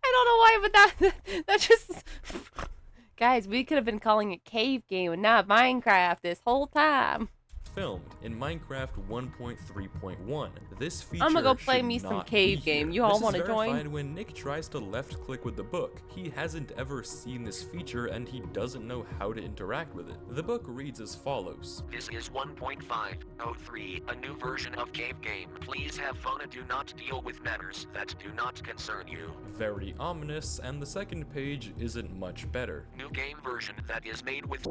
A: I don't know why, but that just... Guys, we could have been calling it Cave Game and not Minecraft this whole time.
C: filmed in Minecraft 1.3.1. This feature
A: I'm gonna go play
C: should
A: me some
C: not
A: cave
C: be here.
A: game. You all
C: This is
A: wanna join?
C: verified when Nick tries to left-click with the book. He hasn't ever seen this feature and he doesn't know how to interact with it. The book reads as follows.
H: This is 1.503, a new version of Cave Game. Please have fun and do not deal with matters that do not concern you.
C: Very ominous, and the second page isn't much better.
H: New game version that is made with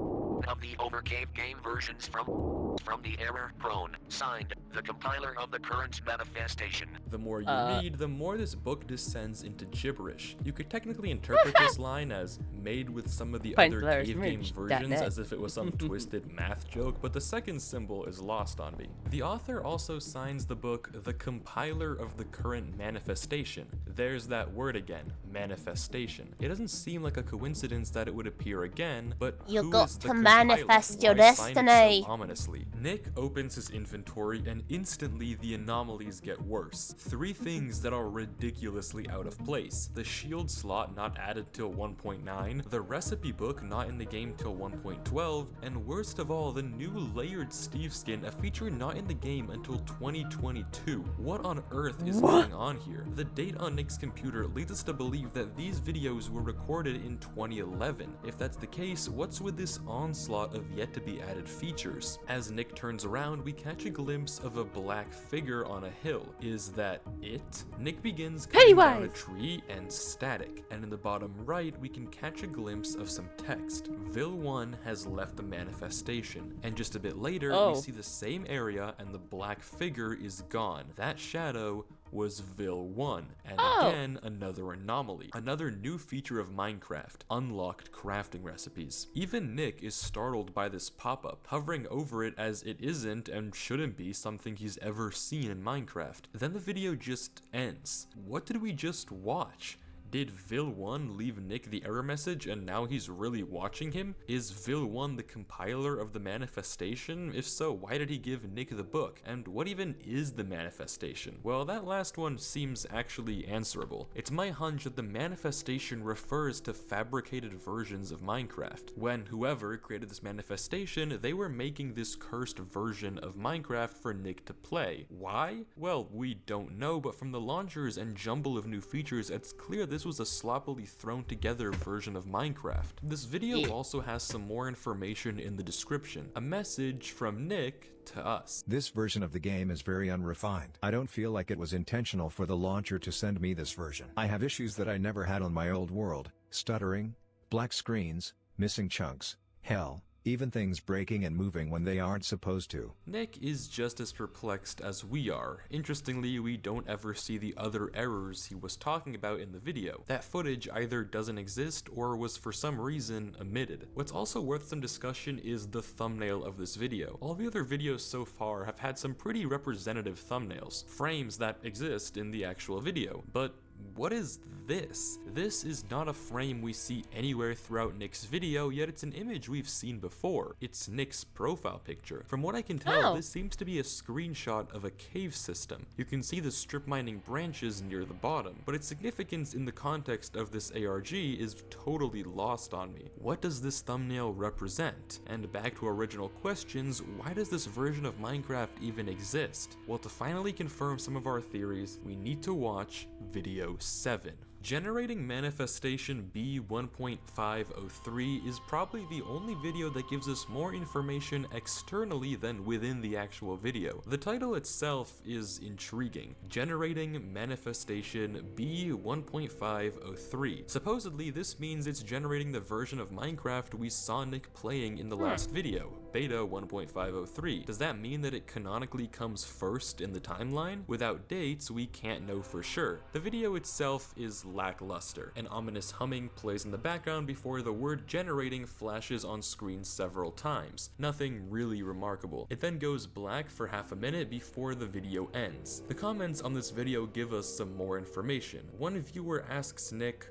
H: of the over Cave Game versions from the error prone. Signed, the compiler of the current manifestation.
C: The more you read, the more this book descends into gibberish. You could technically interpret this line as made with some of the other Cave Game versions as if it was some twisted math joke, but the second symbol is lost on me. The author also signs the book the compiler of the current manifestation. There's that word again, manifestation. It doesn't seem like a coincidence that it would appear again, but
I: You
C: who
I: got
C: is the
I: to
C: compiler?
I: manifest your
C: Why sign it
I: destiny.
C: so ominously? Nick opens his inventory and instantly the anomalies get worse. 3 things that are ridiculously out of place. The shield slot not added till 1.9, the recipe book not in the game till 1.12, and worst of all, the new layered Steve skin, a feature not in the game until 2022. What on earth is going on here? The date on Nick's computer leads us to believe that these videos were recorded in 2011. If that's the case, what's with this onslaught of yet to be added features? As Nick turns around, we catch a glimpse of a black figure on a hill. Is that it? Nick begins cutting down a tree and static, and in the bottom right, we can catch a glimpse of some text. Vil1 has left the manifestation, and just a bit later, we see the same area and the black figure is gone. That shadow was Vil1, and again, another anomaly. Another new feature of Minecraft, unlocked crafting recipes. Even Nick is startled by this pop-up, hovering over it as it isn't and shouldn't be something he's ever seen in Minecraft. Then the video just ends. What did we just watch? Did Vil1 leave Nick the error message and now he's really watching him? Is Vil1 the compiler of the manifestation? If so, why did he give Nick the book? And what even is the manifestation? Well, that last one seems actually answerable. It's my hunch that the manifestation refers to fabricated versions of Minecraft. When whoever created this manifestation, they were making this cursed version of Minecraft for Nick to play. Why? Well, we don't know, but from the launchers and jumble of new features, it's clear this was a sloppily thrown together version of Minecraft. This video also has some more information in the description. A message from Nick to us.
G: This version of the game is very unrefined. I don't feel like it was intentional for the launcher to send me this version. I have issues that I never had on my old world. Stuttering, black screens, missing chunks, hell, even things breaking and moving when they aren't supposed to.
C: Nick is just as perplexed as we are. Interestingly, we don't ever see the other errors he was talking about in the video. That footage either doesn't exist or was for some reason omitted. What's also worth some discussion is the thumbnail of this video. All the other videos so far have had some pretty representative thumbnails, frames that exist in the actual video, but what is this? This is not a frame we see anywhere throughout Nick's video, yet it's an image we've seen before. It's Nick's profile picture. From what I can tell, this seems to be a screenshot of a cave system. You can see the strip mining branches near the bottom, but its significance in the context of this ARG is totally lost on me. What does this thumbnail represent? And back to original questions, why does this version of Minecraft even exist? Well, to finally confirm some of our theories, we need to watch video 7. Generating manifestation B1.503 is probably the only video that gives us more information externally than within the actual video. The title itself is intriguing. Generating manifestation B1.503. Supposedly, this means it's generating the version of Minecraft we saw Nick playing in the last video, Beta 1.503. Does that mean that it canonically comes first in the timeline? Without dates, we can't know for sure. The video itself is lackluster. An ominous humming plays in the background before the word generating flashes on screen several times. Nothing really remarkable. It then goes black for half a minute before the video ends. The comments on this video give us some more information. One viewer asks Nick,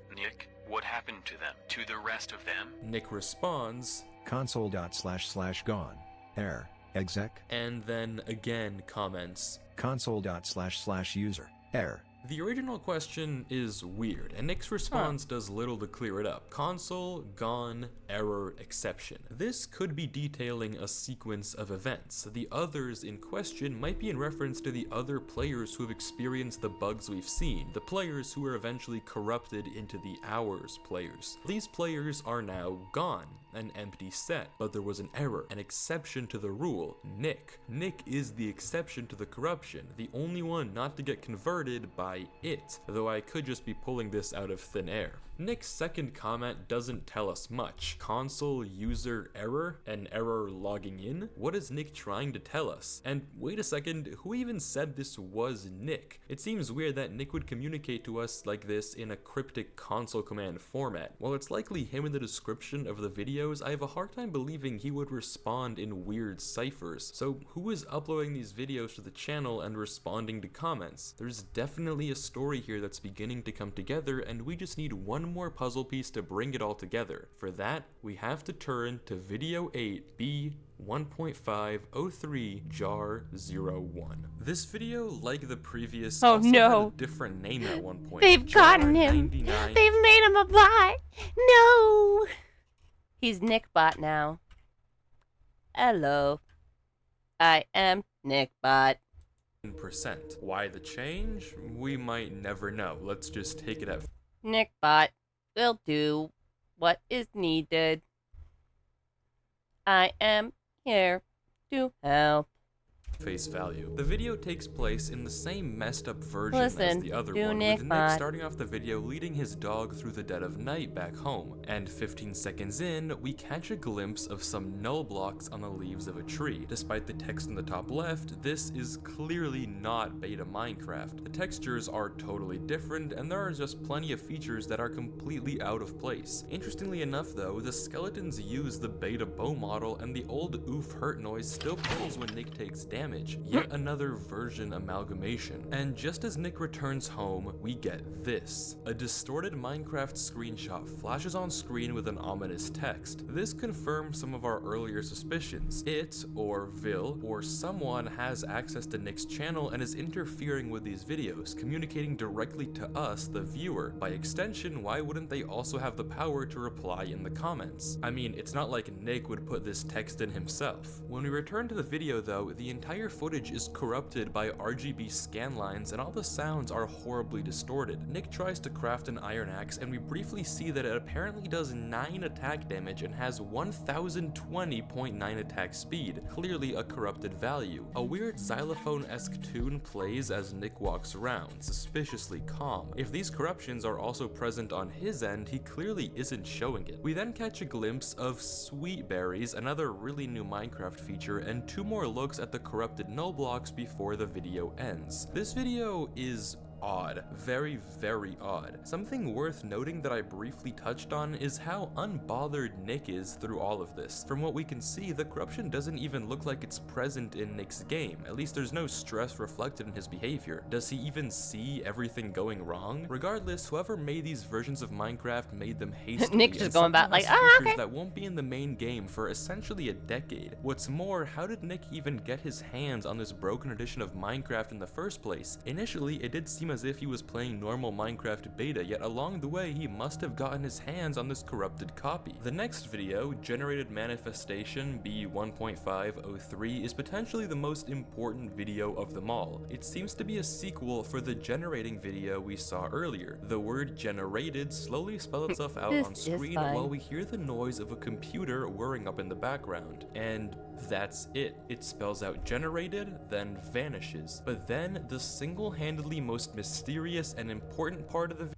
J: what happened to them? To the rest of them?
C: Nick responds,
G: console.//gone. Error. Exec.
C: And then again comments,
G: console.//user. Error.
C: The original question is weird, and Nick's response does little to clear it up. Console, gone, error, exception. This could be detailing a sequence of events. The others in question might be in reference to the other players who have experienced the bugs we've seen, the players who were eventually corrupted into the Hours players. These players are now gone, an empty set, but there was an error, an exception to the rule, Nick. Nick is the exception to the corruption, the only one not to get converted by it, though I could just be pulling this out of thin air. Nick's second comment doesn't tell us much. Console user error? An error logging in? What is Nick trying to tell us? And wait a second, who even said this was Nick? It seems weird that Nick would communicate to us like this in a cryptic console command format. While it's likely him in the description of the videos, I have a hard time believing he would respond in weird ciphers. So who is uploading these videos to the channel and responding to comments? There's definitely a story here that's beginning to come together, and we just need one more puzzle piece to bring it all together. For that, we have to turn to video 8B 1.503 jar 01. This video, like the previous, also had a different name at one point.
A: They've gotten him.
C: 99.
A: They've made him a bot. No. He's Nickbot now. Hello. I am Nickbot.
C: Percent. Why the change? We might never know. Let's just take it at
A: Nickbot will do what is needed. I am here to help.
C: face value. The video takes place in the same messed up version as the other one, with Nick starting off the video leading his dog through the dead of night back home, and 15 seconds in, we catch a glimpse of some null blocks on the leaves of a tree. Despite the text in the top left, this is clearly not beta Minecraft. The textures are totally different, and there are just plenty of features that are completely out of place. Interestingly enough though, the skeletons use the beta bow model, and the old oof hurt noise still plays when Nick takes damage. Yet another version amalgamation. And just as Nick returns home, we get this. A distorted Minecraft screenshot flashes on screen with an ominous text. This confirms some of our earlier suspicions. It, or Vil, or someone has access to Nick's channel and is interfering with these videos, communicating directly to us, the viewer. By extension, why wouldn't they also have the power to reply in the comments? I mean, it's not like Nick would put this text in himself. When we return to the video though, the entire footage is corrupted by RGB scanlines and all the sounds are horribly distorted. Nick tries to craft an iron axe and we briefly see that it apparently does 9 attack damage and has 1020.9 attack speed, clearly a corrupted value. A weird xylophone-esque tune plays as Nick walks around, suspiciously calm. If these corruptions are also present on his end, he clearly isn't showing it. We then catch a glimpse of sweet berries, another really new Minecraft feature, and 2 more looks at the corrupted null blocks before the video ends. This video is odd. Very, very odd. Something worth noting that I briefly touched on is how unbothered Nick is through all of this. From what we can see, the corruption doesn't even look like it's present in Nick's game. At least there's no stress reflected in his behavior. Does he even see everything going wrong? Regardless, whoever made these versions of Minecraft made them hastily.
A: Nick's just going about like, oh, okay.
C: That won't be in the main game for essentially a decade. What's more, how did Nick even get his hands on this broken edition of Minecraft in the first place? Initially, it did seem as if he was playing normal Minecraft beta, yet along the way he must have gotten his hands on this corrupted copy. The next video, Generated Manifestation B1.503, is potentially the most important video of them all. It seems to be a sequel for the generating video we saw earlier. The word generated slowly spells itself out on screen while we hear the noise of a computer whirring up in the background. And that's it. It spells out generated, then vanishes. But then, the single-handedly most mysterious and important part of the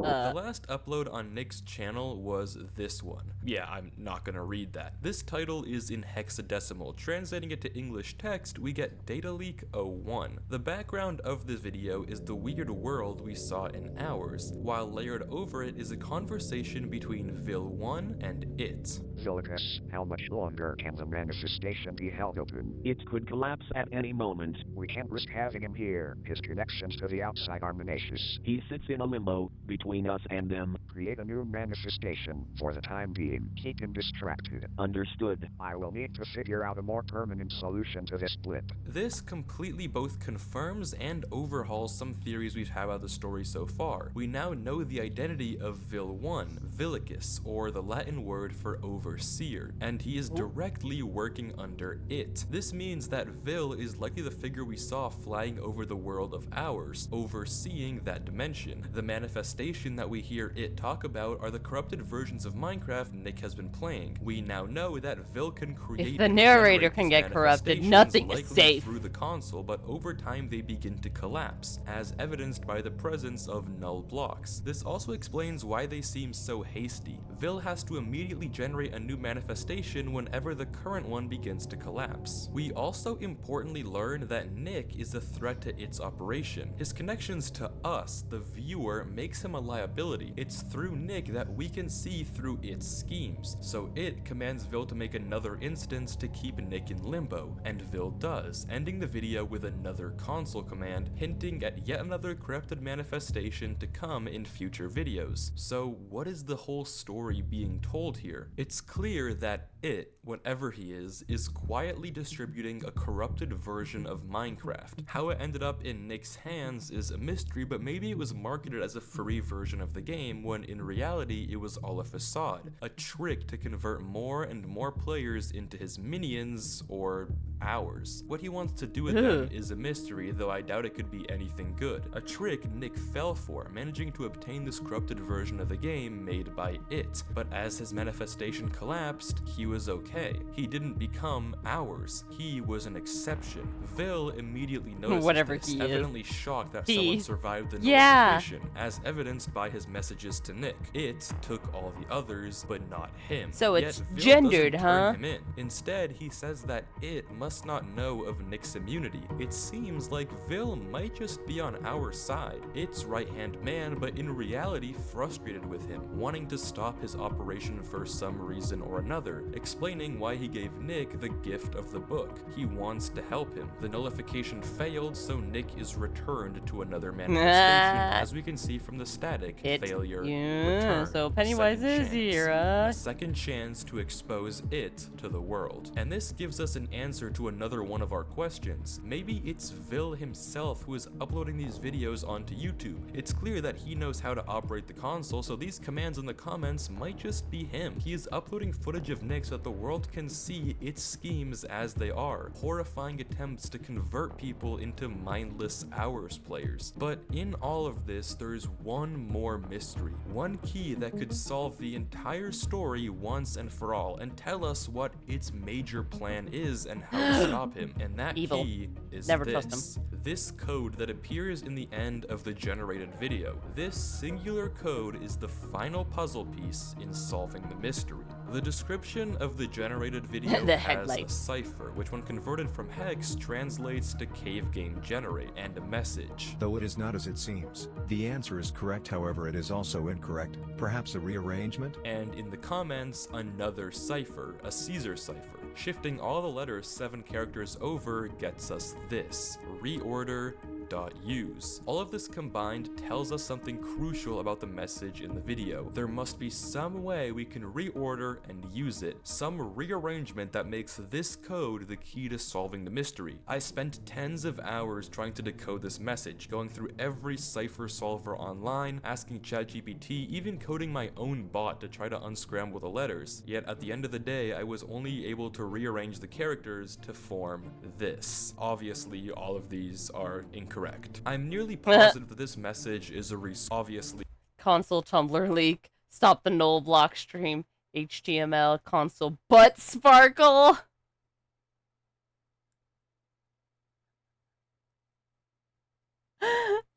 C: the last upload on Nick's channel was this one. Yeah, I'm not gonna read that. This title is in hexadecimal. Translating it to English text, we get Data Leak 01. The background of the video is the weird world we saw in Hours, while layered over it is a conversation between Vil1 and it.
I: Silicus, how much longer can the manifestation be held open? It could collapse at any moment. We can't risk having him here. His connections to the outside are tenacious. He sits in a limbo between us us and them. Create a new manifestation for the time being. Keep him distracted. Understood. I will need to figure out a more permanent solution to this blip.
C: This completely both confirms and overhauls some theories we've had about the story so far. We now know the identity of Vil 1, Villicus, or the Latin word for overseer, and he is directly working under it. This means that Vil is likely the figure we saw flying over the world of ours, overseeing that dimension. The manifestation that we hear it talk about are the corrupted versions of Minecraft Nick has been playing. We now know that Vil can create
A: If the
C: and
A: narrator
C: generate
A: can
C: these
A: get corrupted,
C: manifestations
A: nothing is
C: likely
A: safe.
C: through the console, but over time they begin to collapse, as evidenced by the presence of null blocks. This also explains why they seem so hasty. Vil has to immediately generate a new manifestation whenever the current one begins to collapse. We also importantly learn that Nick is a threat to its operation. His connections to us, the viewer, makes him a liability. It's through Nick that we can see through its schemes, so it commands Vil to make another instance to keep Nick in limbo, and Vil does, ending the video with another console command, hinting at yet another corrupted manifestation to come in future videos. So what is the whole story being told here? It's clear that it, whatever he is quietly distributing a corrupted version of Minecraft. How it ended up in Nick's hands is a mystery, but maybe it was marketed as a free version of the game when in reality it was all a facade, a trick to convert more and more players into his minions or ours. What he wants to do with them is a mystery, though I doubt it could be anything good. A trick Nick fell for, managing to obtain this corrupted version of the game made by it. But as his manifestation collapsed, he was okay. He didn't become ours. He was an exception. Vil immediately noticed
A: Whatever
C: this,
A: he is.
C: evidently shocked that
A: He.
C: someone survived the
A: Yeah.
C: notification, as evidenced by his messages to Nick. It took all the others, but not him.
A: So
C: Yet
A: it's
C: Vil
A: gendered,
C: doesn't turn
A: huh?
C: him in. Instead, he says that it must not know of Nick's immunity. It seems like Vil might just be on our side, its right-hand man, but in reality frustrated with him, wanting to stop his operation for some reason or another, explaining why he gave Nick the gift of the book. He wants to help him. The nullification failed, so Nick is returned to another manifestation, as we can see from the static failure return.
A: So Pennywise
C: Second
A: is
C: chance.
A: here,
C: A second chance to expose it to the world. And this gives us an answer to another one of our questions. Maybe it's Vil himself who is uploading these videos onto YouTube. It's clear that he knows how to operate the console, so these commands in the comments might just be him. He is uploading footage of Nick so that the world can see its schemes as they are. Horrifying attempts to convert people into mindless hours players. But in all of this, there's one more mystery. One key that could solve the entire story once and for all, and tell us what its major plan is and how to stop him. And that
A: Evil.
C: key is
A: Never
C: this.
A: trust him.
C: This code that appears in the end of the generated video. This singular code is the final puzzle piece in solving the mystery. The description of the generated video
A: The
C: has
A: headlight.
C: a cipher, which when converted from hex translates to cave game generate, and a message.
G: Though it is not as it seems. The answer is correct, however it is also incorrect. Perhaps a rearrangement?
C: And in the comments, another cipher, a Caesar cipher. Shifting all the letters 7 characters over gets us this: reorder.use. All of this combined tells us something crucial about the message in the video. There must be some way we can reorder and use it, some rearrangement that makes this code the key to solving the mystery. I spent tens of hours trying to decode this message, going through every cipher solver online, asking ChatGPT, even coding my own bot to try to unscramble the letters. Yet at the end of the day, I was only able to rearrange the characters to form this. Obviously, all of these are incorrect. I'm nearly positive that this message is a obviously
A: Console Tumblr leak. Stop the null block stream. HTML console butt sparkle.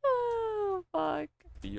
A: Oh, fuck.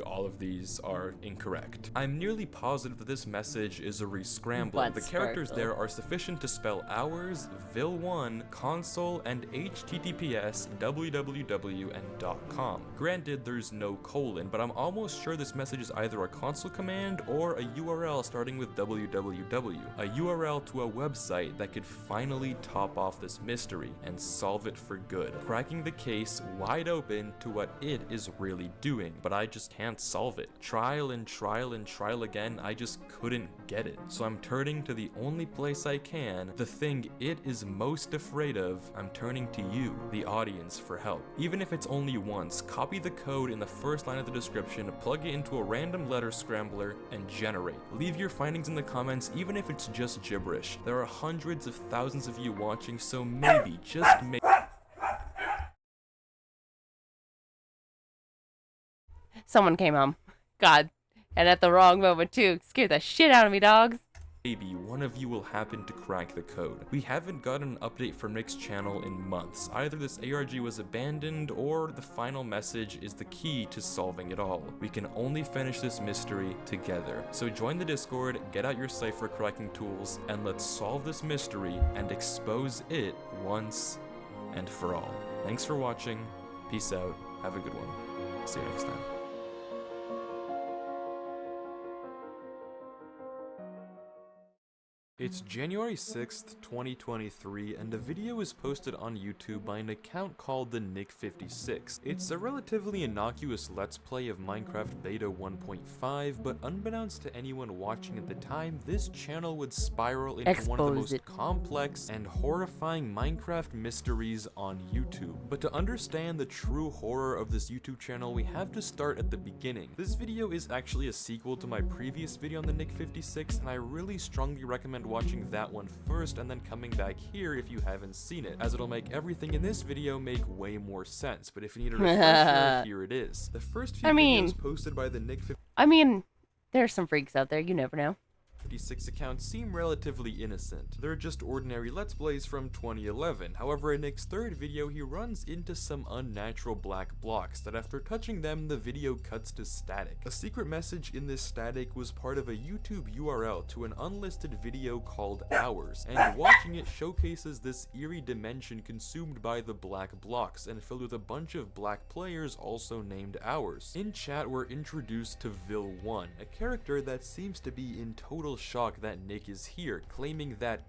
C: all of these are incorrect. I'm nearly positive that this message is a rescramble.
A: Butt
C: The characters
A: sparkle.
C: there are sufficient to spell hours, vil1, console, and https, www, and .com. Granted, there's no colon, but I'm almost sure this message is either a console command or a URL starting with www, a URL to a website that could finally top off this mystery and solve it for good, cracking the case wide open to what it is really doing, but I just can't solve it. Trial and trial and trial again, I just couldn't get it. So I'm turning to the only place I can, the thing it is most afraid of. I'm turning to you, the audience, for help. Even if it's only once, copy the code in the first line of the description, plug it into a random letter scrambler, and generate. Leave your findings in the comments, even if it's just gibberish. There are hundreds of thousands of you watching, so maybe, just maybe,
A: Someone came home. God. And at the wrong moment, too. Scared the shit out of me, dogs.
C: maybe one of you will happen to crack the code. We haven't gotten an update from Nick's channel in months. Either this ARG was abandoned, or the final message is the key to solving it all. We can only finish this mystery together. So join the Discord, get out your cipher cracking tools, and let's solve this mystery and expose it once and for all. Thanks for watching. Peace out. Have a good one. See you next time. It's January 6th, 2023, and a video is posted on YouTube by an account called the Nick56. It's a relatively innocuous let's play of Minecraft Beta 1.5, but unbeknownst to anyone watching at the time, this channel would spiral into one of the most complex and horrifying Minecraft mysteries on YouTube. But to understand the true horror of this YouTube channel, we have to start at the beginning. This video is actually a sequel to my previous video on the Nick56, and I really strongly recommend watching that one first and then coming back here if you haven't seen it, as it'll make everything in this video make way more sense. But if you need a refresher, here it is. The first few videos posted by the Nick56
A: there's some freaks out there, you never know.
C: accounts seem relatively innocent. They're just ordinary Let's Plays from 2011. However, in Nick's third video, he runs into some unnatural black blocks that after touching them, the video cuts to static. A secret message in this static was part of a YouTube URL to an unlisted video called Hours, and watching it showcases this eerie dimension consumed by the black blocks and filled with a bunch of black players also named Hours. In chat, we're introduced to Vil1, a character that seems to be in total shock that Nick is here, claiming that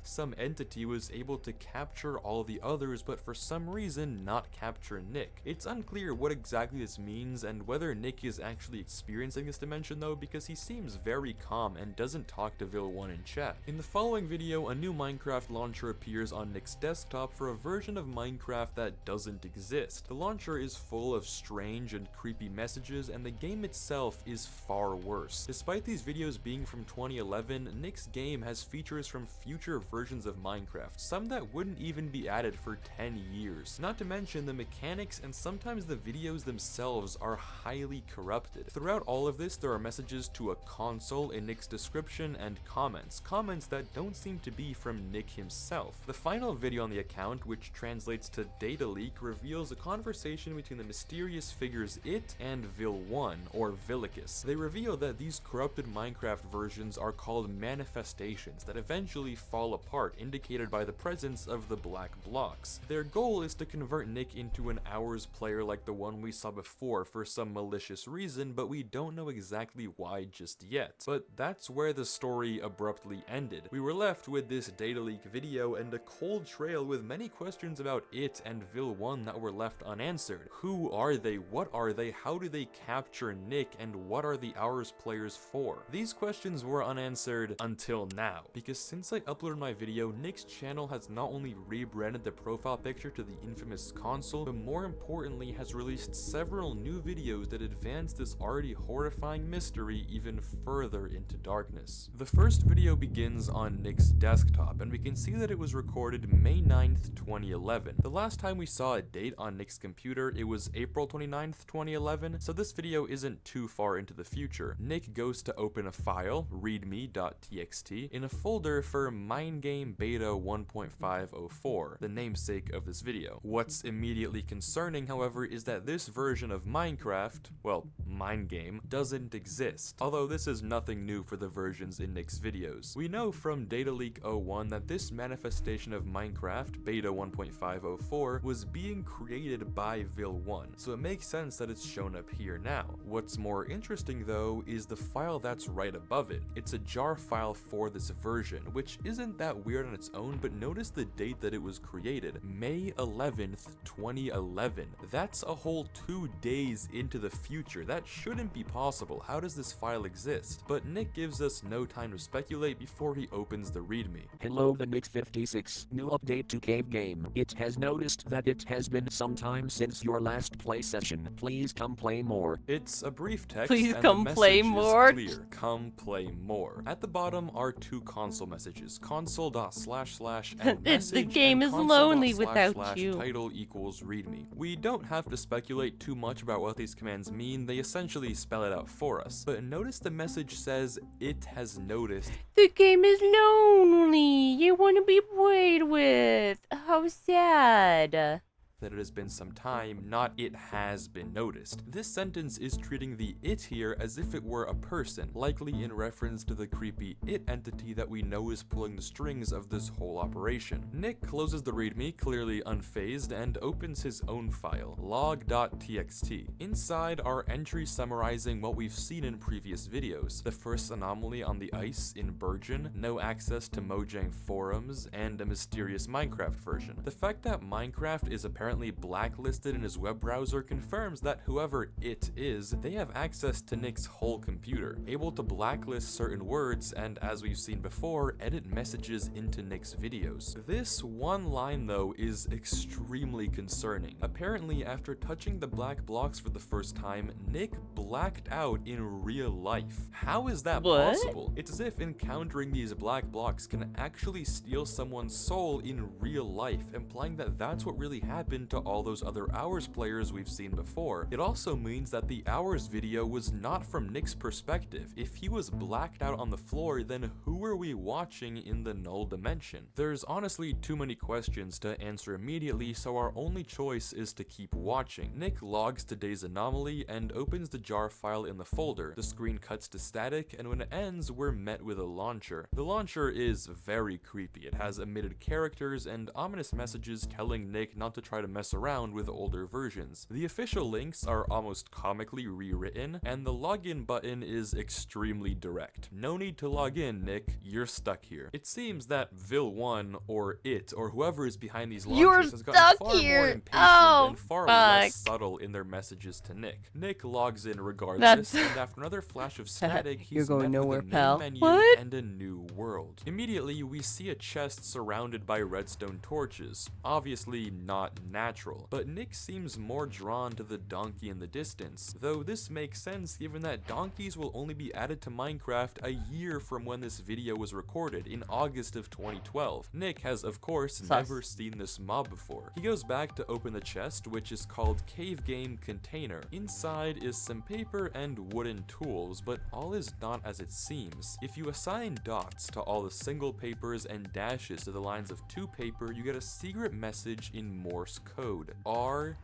C: some entity, was able to capture all the others but for some reason not capture Nick. It's unclear what exactly this means and whether Nick is actually experiencing this dimension though, because he seems very calm and doesn't talk to Vil1 in chat. In the following video, a new Minecraft launcher appears on Nick's desktop for a version of Minecraft that doesn't exist. The launcher is full of strange and creepy messages, and the game itself is far worse. Despite these videos being from 2011, Nick's game has features from future versions of Minecraft, some that wouldn't even be added for 10 years. Not to mention the mechanics and sometimes the videos themselves are highly corrupted. Throughout all of this, there are messages to a console in Nick's description and comments that don't seem to be from Nick himself. The final video on the account, which translates to data leak, reveals a conversation between the mysterious figures It and Vil1, or Villicus. They reveal that these corrupted Minecraft versions are called manifestations that eventually fall apart, indicated by the presence of the black blocks. Their goal is to convert Nick into an Hours player like the one we saw before for some malicious reason, but we don't know exactly why just yet. But that's where the story abruptly ended. We were left with this data leak video and a cold trail with many questions about It and Vil1 that were left unanswered. Who are they? What are they? How do they capture Nick? And what are the Hours players for? These questions were unanswered until now, because since I uploaded my video, Nick's channel has not only rebranded the profile picture to the infamous console, but more importantly has released several new videos that advance this already horrifying mystery even further into darkness. The first video begins on Nick's desktop, and we can see that it was recorded May 9th, 2011. The last time we saw a date on Nick's computer, it was April 29th, 2011, so this video isn't too far into the future. Nick goes to open a file, readme.txt, in a folder for Mindgame Beta 1.504, the namesake of this video. What's immediately concerning, however, is that this version of Minecraft, well, Mindgame, doesn't exist, although this is nothing new for the versions in Nick's videos. We know from Dataleak 01 that this manifestation of Minecraft, Beta 1.504, was being created by Vil1, so it makes sense that it's shown up here now. What's more interesting though is the file that's right above it. It's a jar file for this version, which isn't that weird on its own, but notice the date that it was created, May 11th, 2011. That's a whole 2 days into the future. That shouldn't be possible. How does this file exist? But Nick gives us no time to speculate before he opens the readme.
H: Hello, the Nick56. New update to Cave Game. It has noticed that it has been some time since your last play session. Please come play more.
C: It's a brief text.
A: Please
C: and
A: come
C: the
A: play
C: message
A: more.
C: Is clear. Come play more. At the bottom are 2 console messages. Console.// and message.
A: The game
C: and
A: is
C: console
A: lonely
C: /
A: without you.
C: Title equals readme. We don't have to speculate too much about what these commands mean. They essentially spell it out for us. But notice the message says it has noticed.
A: The game is lonely. You want to be played with. How sad.
C: That it has been some time, not it has been noticed. This sentence is treating the it here as if it were a person, likely in reference to the creepy it entity that we know is pulling the strings of this whole operation. Nick closes the readme, clearly unfazed, and opens his own file, log.txt. Inside are entries summarizing what we've seen in previous videos. The first anomaly on the ice in Burgeon, no access to Mojang forums, and a mysterious Minecraft version. The fact that Minecraft is apparently blacklisted in his web browser confirms that whoever it is, they have access to Nick's whole computer, able to blacklist certain words and, as we've seen before, edit messages into Nick's videos. This one line though is extremely concerning. Apparently, after touching the black blocks for the first time, Nick blacked out in real life. How is that possible? It's as if encountering these black blocks can actually steal someone's soul in real life, implying that that's what really happened to all those other Hours players we've seen before. It also means that the Hours video was not from Nick's perspective. If he was blacked out on the floor, then who are we watching in the null dimension? There's honestly too many questions to answer immediately, so our only choice is to keep watching. Nick logs today's anomaly and opens the jar file in the folder. The screen cuts to static, and when it ends, we're met with a launcher. The launcher is very creepy. It has emitted characters and ominous messages telling Nick not to try to mess around with older versions. The official links are almost comically rewritten, and the login button is extremely direct. No need to log in, Nick, you're stuck here. It seems that Vil1 or it or whoever is behind these launchers has gotten far more impatient and far less subtle in their messages to Nick. Nick logs in regardless, and after another flash of static, he's met with a main menu and a new world. Immediately, we see a chest surrounded by redstone torches, obviously not natural, but Nick seems more drawn to the donkey in the distance, though this makes sense given that donkeys will only be added to Minecraft a year from when this video was recorded, in August of 2012. Nick has, of course, never seen this mob before. He goes back to open the chest, which is called Cave Game Container. Inside is some paper and wooden tools, but all is not as it seems. If you assign dots to all the single papers and dashes to the lines of 2 paper, you get a secret message in Morse code. R-U-N.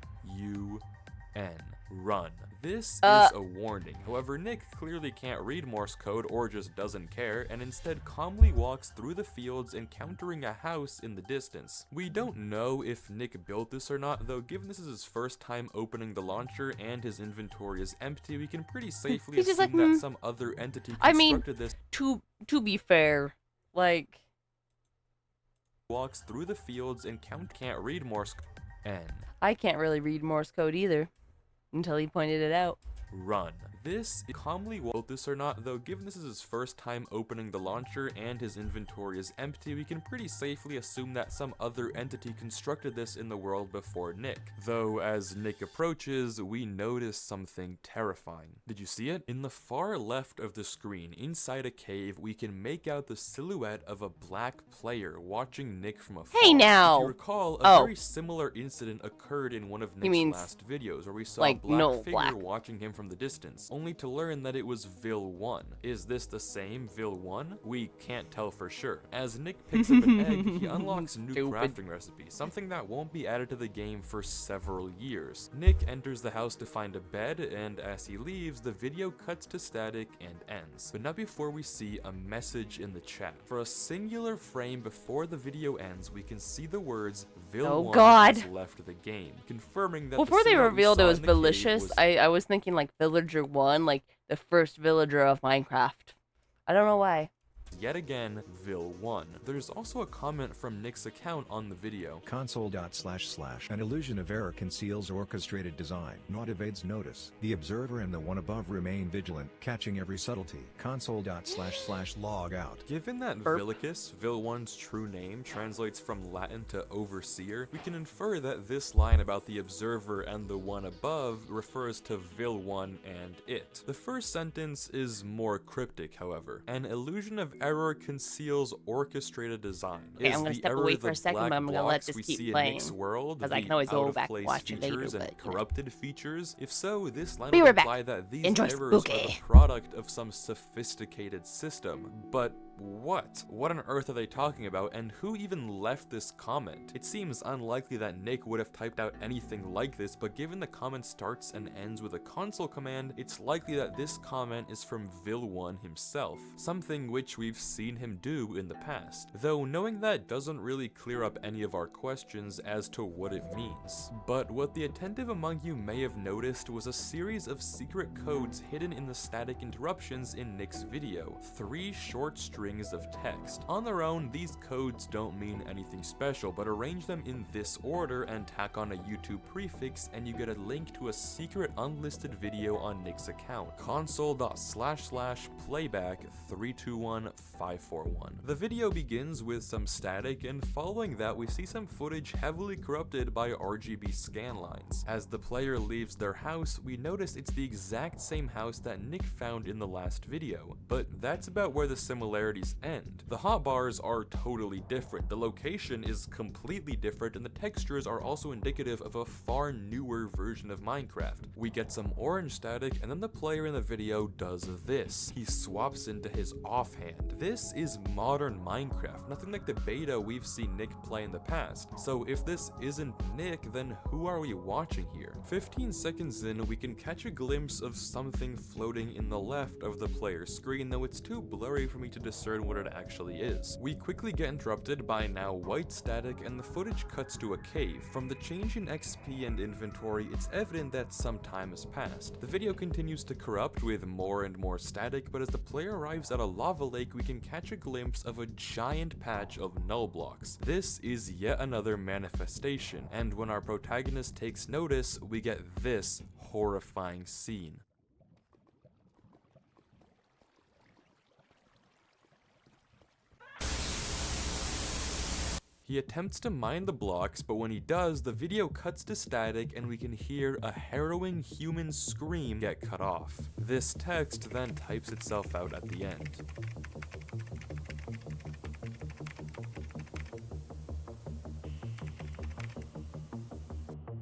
C: Run. This is a warning. However, Nick clearly can't read Morse code or just doesn't care, and instead calmly walks through the fields, encountering a house in the distance. We don't know if Nick built this or not, though given this is his first time opening the launcher and his inventory is empty, we can pretty safely assume that some other entity constructed this.
A: To be fair, like,
C: walks through the fields and can't read Morse code.
A: I can't really read Morse code either. Until he pointed it out.
C: Run. This calmly built this or not, though given this is his first time opening the launcher and his inventory is empty, we can pretty safely assume that some other entity constructed this in the world before Nick. Though as Nick approaches, we notice something terrifying. Did you see it? In the far left of the screen, inside a cave, we can make out the silhouette of a black player watching Nick from afar.
A: Hey now!
C: If you recall, a very similar incident occurred in one of Nick's last videos, where we saw a black figure watching him from the distance, only to learn that it was Vil1. Is this the same Vil1? We can't tell for sure. As Nick picks up an egg, he unlocks a new crafting recipe, something that won't be added to the game for several years. Nick enters the house to find a bed, and as he leaves, the video cuts to static and ends. But not before we see a message in the chat. For a singular frame before the video ends, we can see the words Vil1 has left the game, confirming that
A: before they revealed it was Vilicious, I was thinking like Villager 1, like the first villager of Minecraft. I don't know why.
C: Yet again, Vil1. There's also a comment from Nick's account on the video.
G: Console.// an illusion of error conceals orchestrated design, not evades notice. The observer and the one above remain vigilant, catching every subtlety. Console.// log out.
C: Given that Vilicus, Vil1's true name, translates from Latin to overseer, we can infer that this line about the observer and the one above refers to Vil1 and it. The first sentence is more cryptic, however. An illusion of error conceals orchestrated design.
A: Okay, I'm gonna step away for a second, but I'm gonna let this keep playing,
C: Nick's world,
A: because I can always go back and watch it later,
C: features and
A: but, you know.
C: corrupted features? If so, this line
A: Be
C: would
A: right back.
C: imply that these
A: Enjoy
C: errors are
A: spooky.
C: the product of some sophisticated system. But what? What on earth are they talking about, and who even left this comment? It seems unlikely that Nick would have typed out anything like this, but given the comment starts and ends with a console command, it's likely that this comment is from Vil1 himself, something which we've seen him do in the past. Though knowing that doesn't really clear up any of our questions as to what it means. But what the attentive among you may have noticed was a series of secret codes hidden in the static interruptions in Nick's video. 3 short strings of text. On their own, these codes don't mean anything special, but arrange them in this order and tack on a YouTube prefix and you get a link to a secret unlisted video on Nick's account. Console.//playback 321541. The video begins with some static, and following that we see some footage heavily corrupted by RGB scan lines. As the player leaves their house, we notice it's the exact same house that Nick found in the last video, but that's about where the similarities end. The hotbars are totally different, the location is completely different, and the textures are also indicative of a far newer version of Minecraft. We get some orange static, and then the player in the video does this. He swaps into his offhand. This is modern Minecraft, nothing like the beta we've seen Nick play in the past. So if this isn't Nick, then who are we watching here? 15 seconds in, we can catch a glimpse of something floating in the left of the player's screen, though it's too blurry for me to discern what it actually is. We quickly get interrupted by now white static, and the footage cuts to a cave. From the change in XP and inventory, it's evident that some time has passed. The video continues to corrupt with more and more static, but as the player arrives at a lava lake, we can catch a glimpse of a giant patch of null blocks. This is yet another manifestation, and when our protagonist takes notice, we get this horrifying scene. He attempts to mine the blocks, but when he does, the video cuts to static and we can hear a harrowing human scream get cut off. This text then types itself out at the end.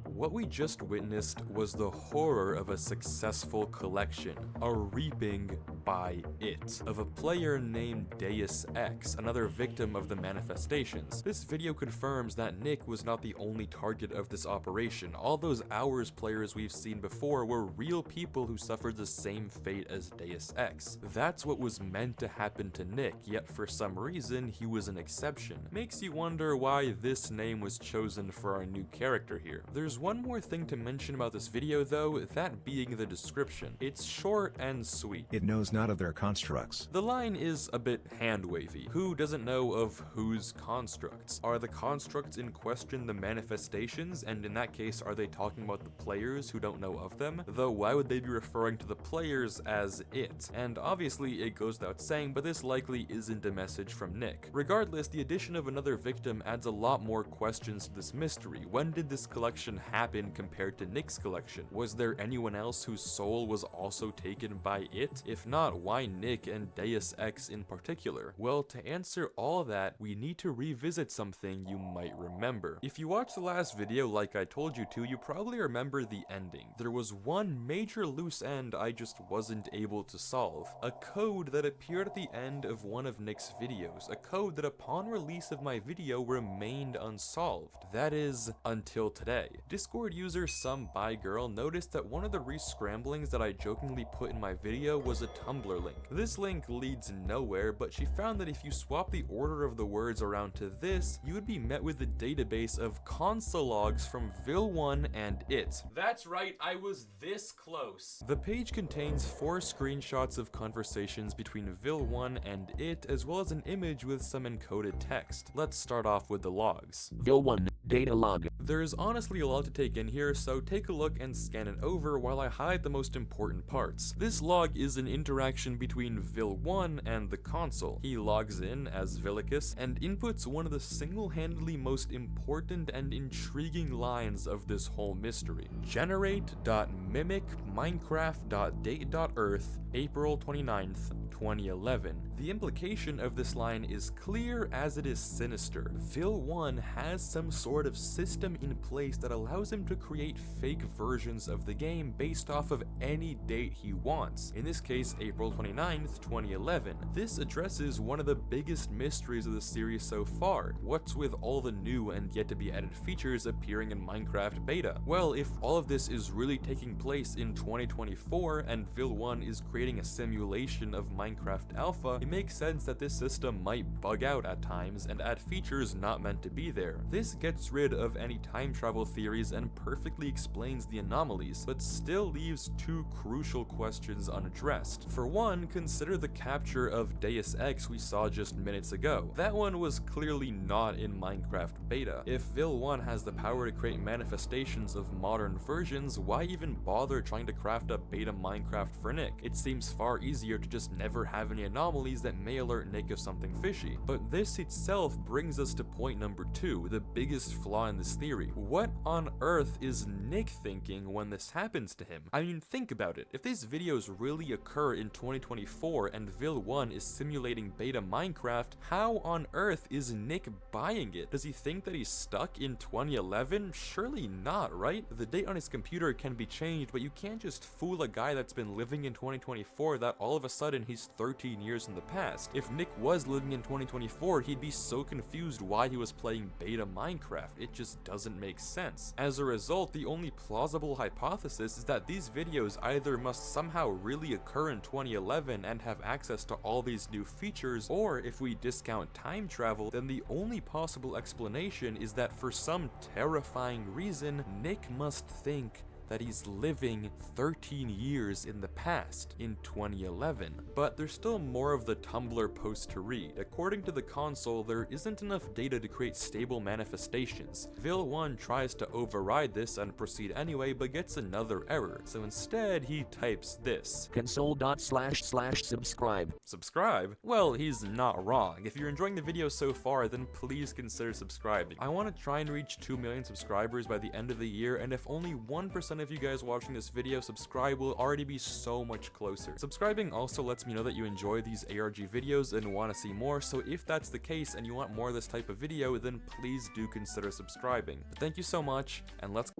C: What we just witnessed was the horror of a successful collection, a reaping by it, of a player named Deus Ex, another victim of the manifestations. This video confirms that Nick was not the only target of this operation. All those Hours players we've seen before were real people who suffered the same fate as Deus Ex. That's what was meant to happen to Nick, yet for some reason he was an exception. Makes you wonder why this name was chosen for our new character here. There's one more thing to mention about this video though, that being the description. It's short and sweet.
G: It knows not of their constructs.
C: The line is a bit hand-wavy. Who doesn't know of whose constructs? Are the constructs in question the manifestations, and in that case are they talking about the players who don't know of them? Though why would they be referring to the players as it? And obviously it goes without saying, but this likely isn't a message from Nick. Regardless, the addition of another victim adds a lot more questions to this mystery. When did this collection happen compared to Nick's collection? Was there anyone else whose soul was also taken by it? If not, why Nick and Deus Ex in particular? Well, to answer all that, we need to revisit something you might remember. If you watched the last video like I told you to, you probably remember the ending. There was one major loose end I just wasn't able to solve. A code that appeared at the end of one of Nick's videos. A code that upon release of my video remained unsolved. That is, until today. Discord user SomeByGirl noticed that one of the re-scramblings that I jokingly put in my video was a Tumblr Tumblr link. This link leads nowhere, but she found that if you swap the order of the words around to this, you would be met with a database of console logs from Vil1 and it. That's right, I was this close. The page contains 4 screenshots of conversations between Vil1 and it, as well as an image with some encoded text. Let's start off with the logs.
H: Vil1, data log.
C: There's honestly a lot to take in here, so take a look and scan it over while I highlight the most important parts. This log is an interaction between Vil1 and the console. He logs in as Vilicus and inputs one of the single-handedly most important and intriguing lines of this whole mystery. Generate.mimic minecraft.date.earth, April 29th, 2011. The implication of this line is clear as it is sinister. Vil1 has some sort of system in place that allows him to create fake versions of the game based off of any date he wants. In this case, April 29th, 2011. This addresses one of the biggest mysteries of the series so far. What's with all the new and yet to be added features appearing in Minecraft beta? Well, if all of this is really taking place in 2024 and Vil1 is creating a simulation of Minecraft alpha, it makes sense that this system might bug out at times and add features not meant to be there. This gets rid of any time travel theories and perfectly explains the anomalies, but still leaves 2 crucial questions unaddressed. For one, consider the capture of Deus Ex we saw just minutes ago. That one was clearly not in Minecraft beta. If Vil1 has the power to create manifestations of modern versions, why even bother trying to craft a beta Minecraft for Nick? It seems far easier to just never have any anomalies that may alert Nick of something fishy. But this itself brings us to point number 2, the biggest flaw in this theory. What on earth is Nick thinking when this happens to him? I mean, think about it. If these videos really occur in 2024 and Vil1 is simulating beta Minecraft, how on earth is Nick buying it? Does he think that he's stuck in 2011? Surely not, right? The date on his computer can be changed, but you can't just fool a guy that's been living in 2024 that all of a sudden he's 13 years in the past. If Nick was living in 2024, he'd be so confused why he was playing beta Minecraft. It just doesn't make sense. As a result, the only plausible hypothesis is that these videos either must somehow really occur in 2011 and have access to all these new features, or if we discount time travel, then the only possible explanation is that for some terrifying reason, Nick must think that he's living 13 years in the past, in 2011. But there's still more of the Tumblr post to read. According to the console, there isn't enough data to create stable manifestations. Vil1 tries to override this and proceed anyway, but gets another error. So instead, he types this.
H: console.//subscribe.
C: Subscribe? Well, he's not wrong. If you're enjoying the video so far, then please consider subscribing. I want to try and reach 2 million subscribers by the end of the year, and if only 1% of you guys watching this video subscribe, will already be so much closer. Subscribing also lets me know that you enjoy these ARG videos and want to see more, so if that's the case and you want more of this type of video, then please do consider subscribing. But thank you so much, and let's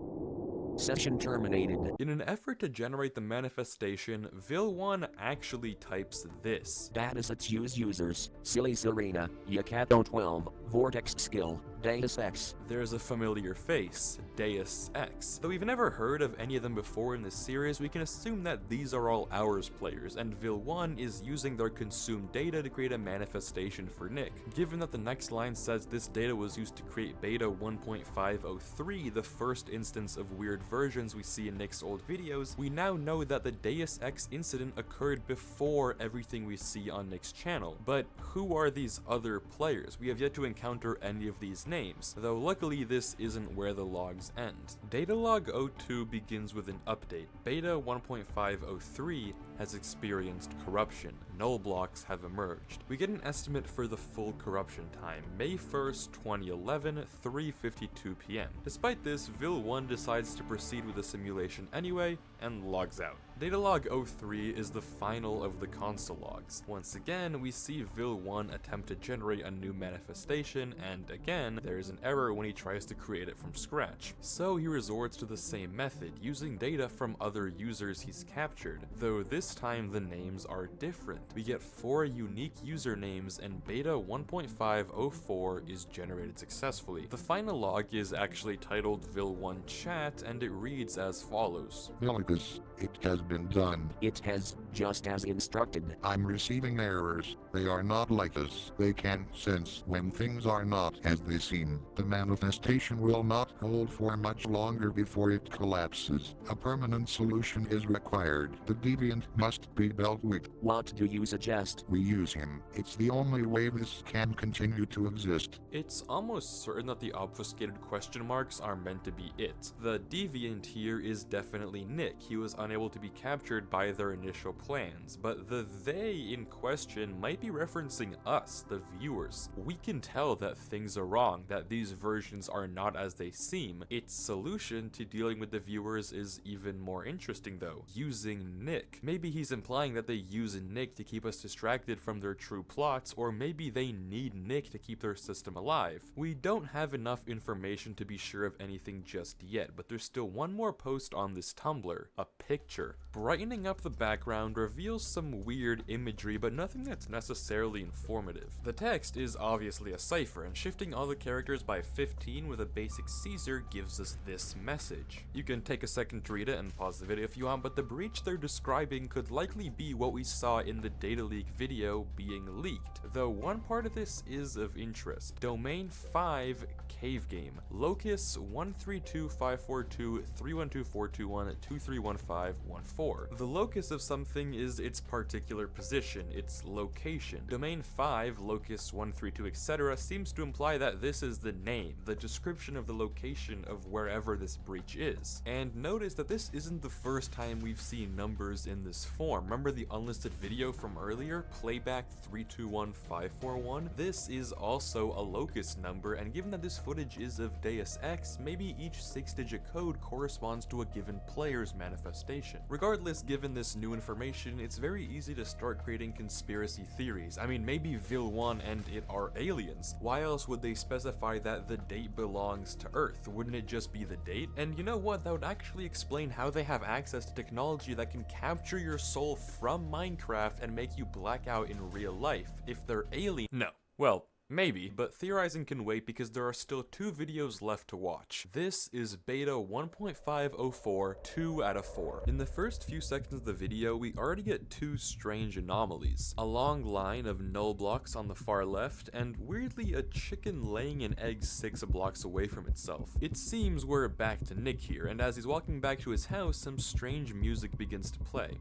H: Session terminated.
C: In an effort to generate the manifestation, Vil1 actually types this.
H: Datasets use users, Silly Serena, Yakato 12, Vortex Skill, Deus Ex.
C: There's a familiar face, Deus Ex. Though we've never heard of any of them before in this series, we can assume that these are all ours players, and Vil1 is using their consumed data to create a manifestation for Nick. Given that the next line says this data was used to create beta 1.503, the first instance of weird versions we see in Nick's old videos, we now know that the Deus Ex incident occurred before everything we see on Nick's channel. But who are these other players? We have yet to encounter any of these names, though luckily this isn't where the logs end. Datalog 02 begins with an update. Beta 1.503 has experienced corruption. Null blocks have emerged. We get an estimate for the full corruption time, May 1st, 2011, 3:52 p.m. Despite this, Vil1 decides to proceed with the simulation anyway, and logs out. Datalog 03 is the final of the console logs. Once again, we see Vil1 attempt to generate a new manifestation, and again, there is an error when he tries to create it from scratch. So he resorts to the same method, using data from other users he's captured, though this time the names are different. We get 4 unique usernames, and beta 1.504 is generated successfully. The final log is actually titled Vil1 Chat, and it reads as follows.
K: Vilicus, it has been done.
H: It has, just as instructed.
K: I'm receiving errors. They are not like us. They can sense when things are not as they seem. The manifestation will not hold for much longer before it collapses. A permanent solution is required. The deviant must be dealt with.
H: What do you suggest?
K: We use him. It's the only way this can continue to exist.
C: It's almost certain that the obfuscated question marks are meant to be it. The deviant here is definitely Nick. He was unable to be captured by their initial plans, but the they in question might be referencing us, the viewers. We can tell that things are wrong, that these versions are not as they seem. Its solution to dealing with the viewers is even more interesting though, using Nick. Maybe he's implying that they use Nick to keep us distracted from their true plots, or maybe they need Nick to keep their system alive. We don't have enough information to be sure of anything just yet, but there's still one more post on this Tumblr, a picture. Brightening up the background reveals some weird imagery, but nothing that's necessarily informative. The text is obviously a cipher, and shifting all the characters by 15 with a basic Caesar gives us this message. You can take a second to read it and pause the video if you want, but the breach they're describing could likely be what we saw in the data leak video being leaked, though one part of this is of interest. Domain 5 Cave Game. Locus 1325421231514. The locus of something is its particular position, its location. Domain 5, locus 132, etc. seems to imply that this is the name, the description of the location of wherever this breach is. And notice that this isn't the first time we've seen numbers in this form. Remember the unlisted video from earlier, playback 321541? This is also a locus number, and given that this footage is of Deus Ex, maybe each 6-digit code corresponds to a given player's manifestation. Regardless, given this new information, it's very easy to start creating conspiracy theories. I mean, maybe Vil1 and it are aliens. Why else would they specify that the date belongs to Earth? Wouldn't it just be the date? And you know what, that would actually explain how they have access to technology that can capture your soul from Minecraft and make you black out in real life. If they're alien— No. Well, maybe, but theorizing can wait because there are still 2 videos left to watch. This is beta 1.504, 2 out of 4. In the first few seconds of the video, we already get 2 strange anomalies. A long line of null blocks on the far left, and weirdly a chicken laying an egg 6 blocks away from itself. It seems we're back to Nick here, and as he's walking back to his house, some strange music begins to play.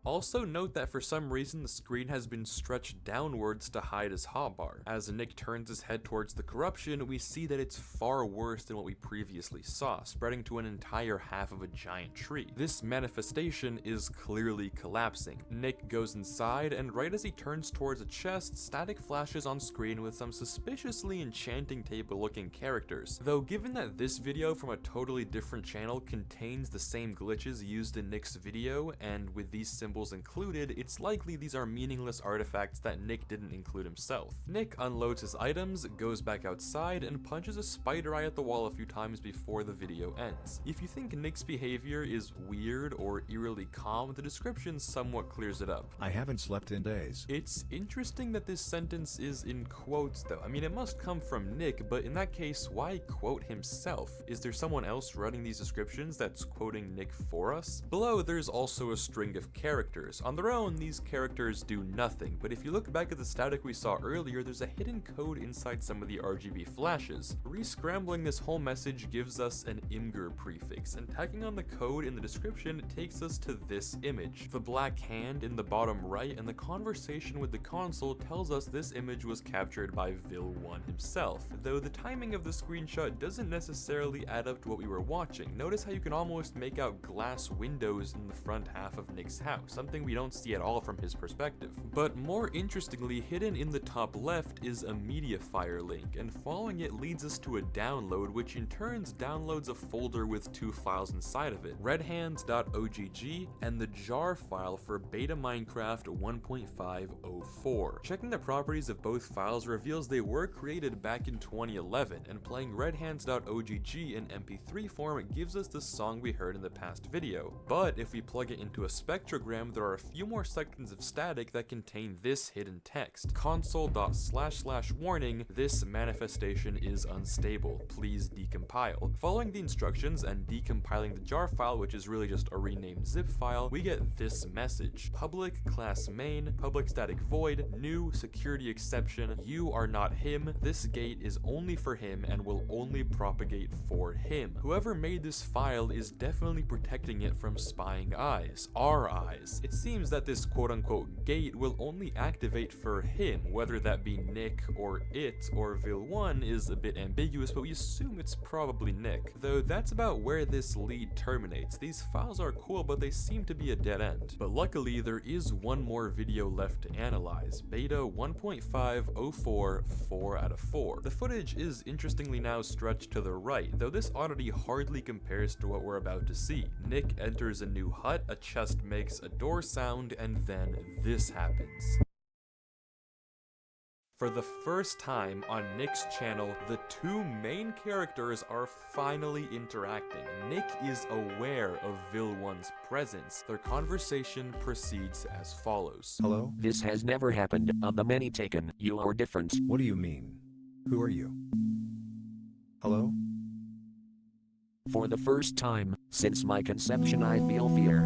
C: Also note that for some reason the screen has been stretched downwards to hide his hotbar. As Nick turns his head towards the corruption, we see that it's far worse than what we previously saw, spreading to an entire half of a giant tree. This manifestation is clearly collapsing. Nick goes inside, and right as he turns towards a chest, static flashes on screen with some suspiciously enchanting table looking characters. Though given that this video from a totally different channel contains the same glitches used in Nick's video, and with these symbols included, it's likely these are meaningless artifacts that Nick didn't include himself. Nick unloads his items, goes back outside, and punches a spider eye at the wall a few times before the video ends. If you think Nick's behavior is weird or eerily calm, the description somewhat clears it up.
G: I haven't slept in days.
C: It's interesting that this sentence is in quotes though. I mean, it must come from Nick, but in that case, why quote himself? Is there someone else writing these descriptions that's quoting Nick for us? Below, there's also a string of characters. On their own, these characters do nothing, but if you look back at the static we saw earlier, there's a hidden code inside some of the RGB flashes. Rescrambling this whole message gives us an Imgur prefix, and tacking on the code in the description takes us to this image. The black hand in the bottom right, and the conversation with the console tells us this image was captured by Vil1 himself, though the timing of the screenshot doesn't necessarily add up to what we were watching. Notice how you can almost make out glass windows in the front half of Nick's house, something we don't see at all from his perspective. But more interestingly, hidden in the top left is a Mediafire link, and following it leads us to a download, which in turn downloads a folder with 2 files inside of it, redhands.ogg and the jar file for beta Minecraft 1.504. Checking the properties of both files reveals they were created back in 2011, and playing redhands.ogg in MP3 form gives us the song we heard in the past video. But if we plug it into a spectrogram, time, there are a few more seconds of static that contain this hidden text. Console.//warning, this manifestation is unstable. Please decompile. Following the instructions and decompiling the jar file, which is really just a renamed zip file, we get this message. Public class main, public static void, new security exception, you are not him. This gate is only for him and will only propagate for him. Whoever made this file is definitely protecting it from spying eyes, our eyes. It seems that this quote-unquote gate will only activate for him, whether that be Nick or it or Vil1 is a bit ambiguous, but we assume it's probably Nick. Though that's about where this lead terminates. These files are cool, but they seem to be a dead end. But luckily, there is one more video left to analyze. Beta 1.504 4 out of 4. The footage is interestingly now stretched to the right, though this oddity hardly compares to what we're about to see. Nick enters a new hut, a chest makes a door sound, and then this happens. For the first time on Nick's channel, the two main characters are finally interacting. Nick is aware of Vil1's presence. Their conversation proceeds as follows.
G: Hello?
H: This has never happened. Of the many taken, you are different.
G: What do you mean? Who are you? Hello?
H: For the first time, since my conception, I feel fear.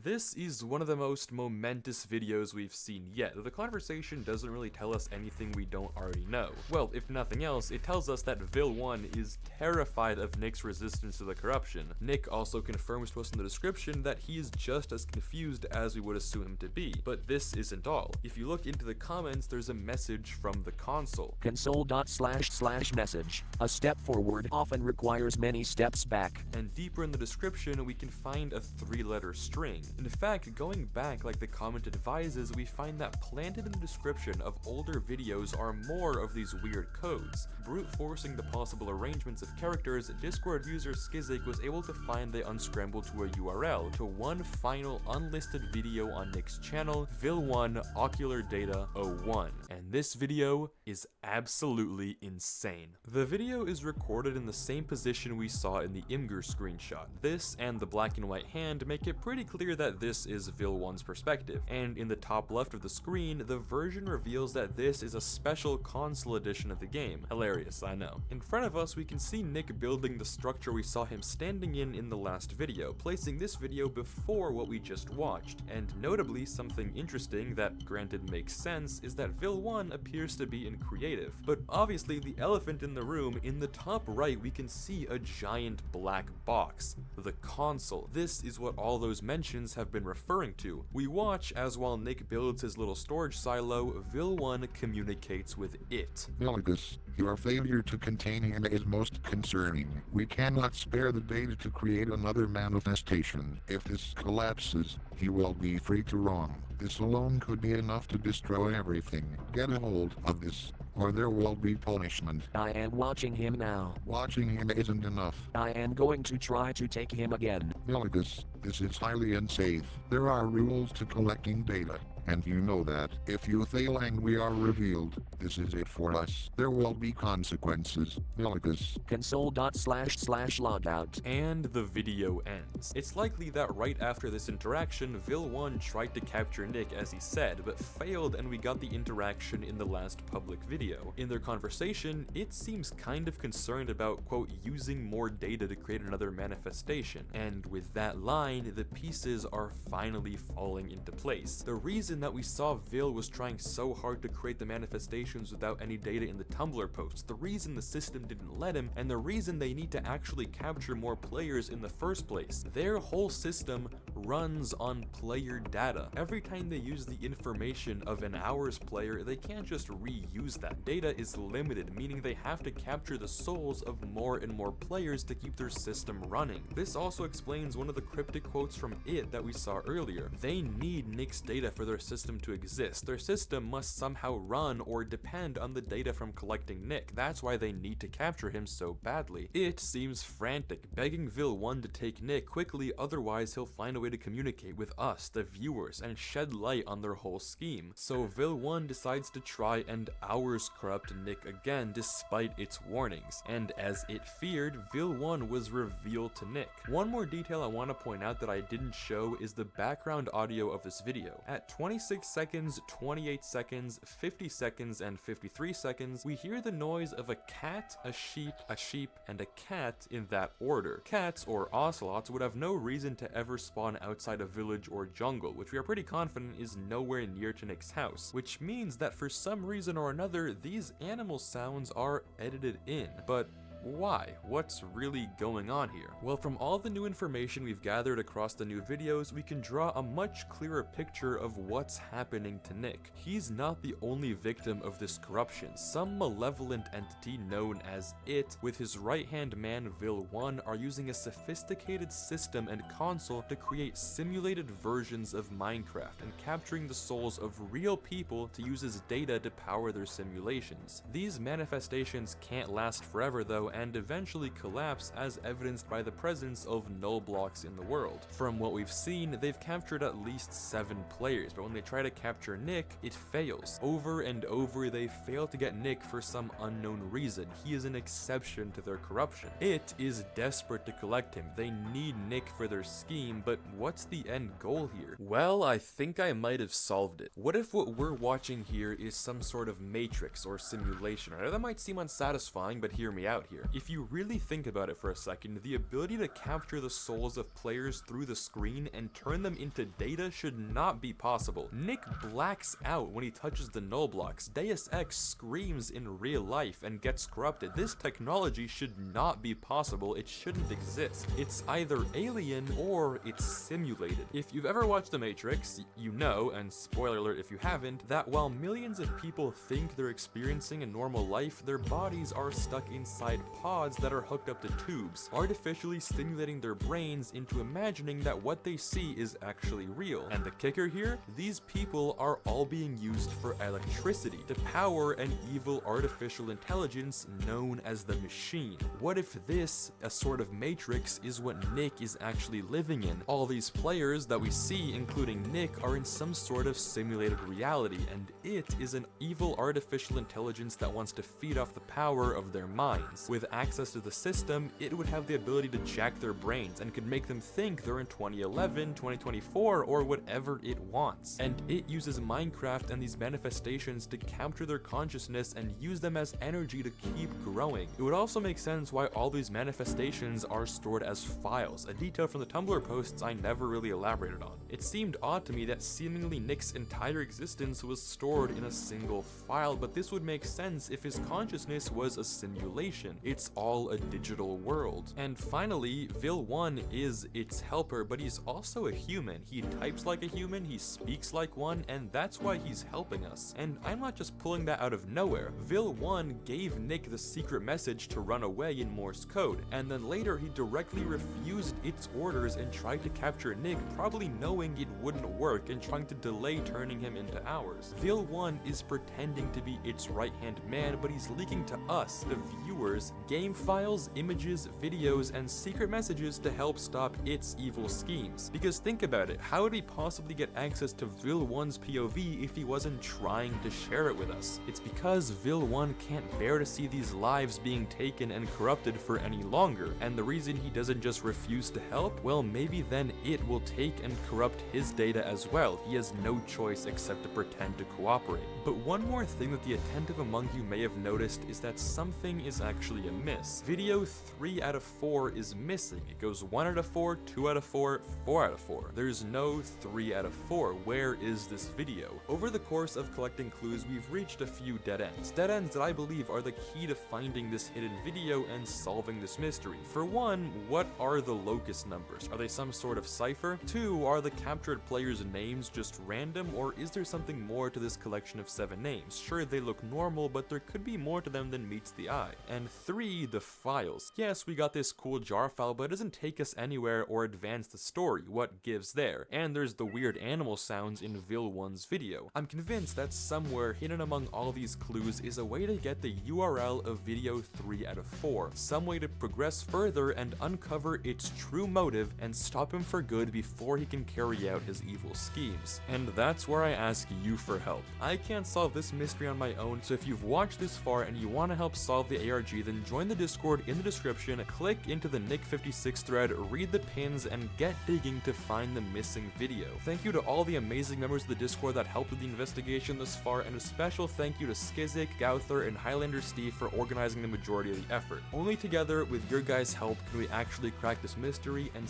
C: This is one of the most momentous videos we've seen yet, though the conversation doesn't really tell us anything we don't already know. Well, if nothing else, it tells us that Vil1 is terrified of Nick's resistance to the corruption. Nick also confirms to us in the description that he is just as confused as we would assume him to be, but this isn't all. If you look into the comments, there's a message from the console.
H: Console.//message. A step forward often requires many steps back.
C: And deeper in the description, we can find a 3-letter string. In fact, going back like the comment advises, we find that planted in the description of older videos are more of these weird codes. Brute forcing the possible arrangements of characters, Discord user Skizik was able to find they unscrambled to a URL to one final unlisted video on Nick's channel, Vil1 Ocular Data 01. And this video is absolutely insane. The video is recorded in the same position we saw in the Imgur screenshot. This and the black and white hand make it pretty clear that this is Vil1's perspective, and in the top left of the screen, the version reveals that this is a special console edition of the game. Hilarious, I know. In front of us, we can see Nick building the structure we saw him standing in the last video, placing this video before what we just watched. And notably, something interesting that granted makes sense is that Vil1 appears to be in creative. But obviously, the elephant in the room, in the top right, we can see a giant black box, the console. This is what all those mentions have been referring to. We watch as while Nick builds his little storage silo, Vil1 communicates with it.
K: Miligus, your failure to contain him is most concerning. We cannot spare the data to create another manifestation. If this collapses, he will be free to roam. This alone could be enough to destroy everything. Get a hold of this, or there will be punishment.
H: I am watching him now.
K: Watching him isn't enough.
H: I am going to try to take him again.
K: Miligus, this is highly unsafe. There are rules to collecting data, and you know that. If you fail and we are revealed, this is it for us. There will be consequences. Miligus.
H: Console.//logout.
C: And the video ends. It's likely that right after this interaction, Vil1 tried to capture Nick as he said, but failed, and we got the interaction in the last public video. In their conversation, it seems kind of concerned about, quote, using more data to create another manifestation. And with that line, the pieces are finally falling into place. The reason that we saw Vil was trying so hard to create the manifestations without any data in the Tumblr posts, the reason the system didn't let him, and the reason they need to actually capture more players in the first place. Their whole system runs on player data. Every time they use the information of an hour's player, they can't just reuse that. Data is limited, meaning they have to capture the souls of more and more players to keep their system running. This also explains one of the cryptic quotes from it that we saw earlier. They need Nick's data for their system to exist. Their system must somehow run or depend on the data from collecting Nick. That's why they need to capture him so badly. It seems frantic, begging Vil 1 to take Nick quickly, otherwise he'll find a way to communicate with us, the viewers, and shed light on their whole scheme. So Vil 1 decides to try and hours corrupt Nick again despite its warnings, and as it feared, Vil 1 was revealed to Nick. One more detail I want to point out that I didn't show is the background audio of this video. At 26 seconds, 28 seconds, 50 seconds, and 53 seconds, we hear the noise of a cat, a sheep, and a cat in that order. Cats, or ocelots, would have no reason to ever spawn outside a village or jungle, which we are pretty confident is nowhere near to Nick's house, which means that for some reason or another, these animal sounds are edited in. But why? What's really going on here? Well, from all the new information we've gathered across the new videos, we can draw a much clearer picture of what's happening to Nick. He's not the only victim of this corruption. Some malevolent entity known as It, with his right-hand man Vil 1, are using a sophisticated system and console to create simulated versions of Minecraft and capturing the souls of real people to use as data to power their simulations. These manifestations can't last forever though, and eventually collapse as evidenced by the presence of null blocks in the world. From what we've seen, they've captured at least 7 players, but when they try to capture Nick, it fails. Over and over, they fail to get Nick for some unknown reason. He is an exception to their corruption. It is desperate to collect him. They need Nick for their scheme, but what's the end goal here? Well, I think I might have solved it. What if what we're watching here is some sort of matrix or simulation? I know that might seem unsatisfying, but hear me out here. If you really think about it for a second, the ability to capture the souls of players through the screen and turn them into data should not be possible. Nick blacks out when he touches the null blocks. Deus Ex screams in real life and gets corrupted. This technology should not be possible. It shouldn't exist. It's either alien or it's simulated. If you've ever watched The Matrix, you know, and spoiler alert if you haven't, that while millions of people think they're experiencing a normal life, their bodies are stuck inside pods that are hooked up to tubes, artificially stimulating their brains into imagining that what they see is actually real. And the kicker here? These people are all being used for electricity to power an evil artificial intelligence known as the Machine. What if this, a sort of matrix, is what Nick is actually living in? All these players that we see, including Nick, are in some sort of simulated reality, and it is an evil artificial intelligence that wants to feed off the power of their minds. With access to the system, it would have the ability to jack their brains and could make them think they're in 2011, 2024, or whatever it wants. And it uses Minecraft and these manifestations to capture their consciousness and use them as energy to keep growing. It would also make sense why all these manifestations are stored as files, a detail from the Tumblr posts I never really elaborated on. It seemed odd to me that seemingly Nick's entire existence was stored in a single file, but this would make sense if his consciousness was a simulation. It's all a digital world. And finally, Vil 1 is its helper, but he's also a human. He types like a human, he speaks like one, and that's why he's helping us. And I'm not just pulling that out of nowhere. Vil 1 gave Nick the secret message to run away in Morse code, and then later he directly refused its orders and tried to capture Nick, probably knowing it wouldn't work and trying to delay turning him into ours. Vil 1 is pretending to be its right-hand man, but he's leaking to us, the viewers, game files, images, videos, and secret messages to help stop its evil schemes. Because think about it, how would we possibly get access to Vil 1's POV if he wasn't trying to share it with us? It's because Vil 1 can't bear to see these lives being taken and corrupted for any longer, and the reason he doesn't just refuse to help, well, maybe then it will take and corrupt his data as well. He has no choice except to pretend to cooperate. But one more thing that the attentive among you may have noticed is that something is actually amiss. Video 3 out of 4 is missing. It goes 1 out of 4, 2 out of 4, 4 out of 4. There's no 3 out of 4. Where is this video? Over the course of collecting clues, we've reached a few dead ends. Dead ends that I believe are the key to finding this hidden video and solving this mystery. For one, what are the locust numbers? Are they some sort of cipher? 2, are the captured players' names just random, or is there something more to this collection of 7 names? Sure, they look normal, but there could be more to them than meets the eye. And 3, the files. Yes, we got this cool jar file, but it doesn't take us anywhere or advance the story. What gives there? And there's the weird animal sounds in Vil1's video. I'm convinced that somewhere hidden among all these clues is a way to get the URL of video 3 out of 4. Some way to progress further and uncover its true motive and stop him for good before he can carry out his evil schemes. And that's where I ask you for help. I can't solve this mystery on my own, so if you've watched this far and you want to help solve the ARG, then join the Discord in the description, click into the Nick56 thread, read the pins, and get digging to find the missing video. Thank you to all the amazing members of the Discord that helped with the investigation thus far, and a special thank you to Skizik, Gouther, and Highlander Steve for organizing the majority of the effort. Only together, with your guys' help, can we actually crack this mystery and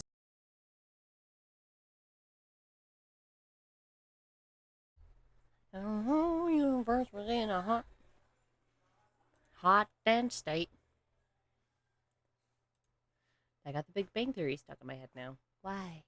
A: The whole universe was in a hot, dense state. I got the Big Bang Theory stuck in my head now. Why?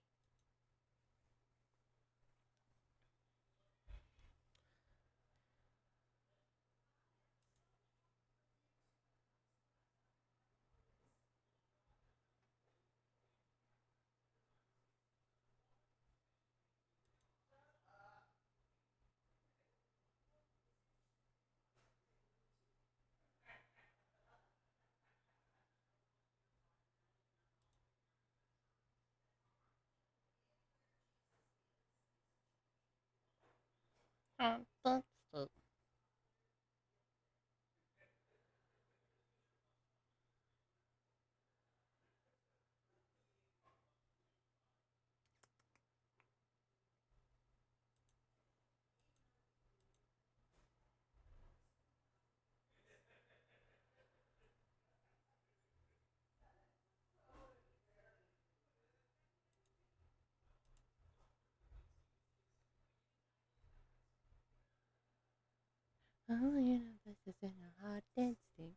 A: The whole universe is in a hot, dense state.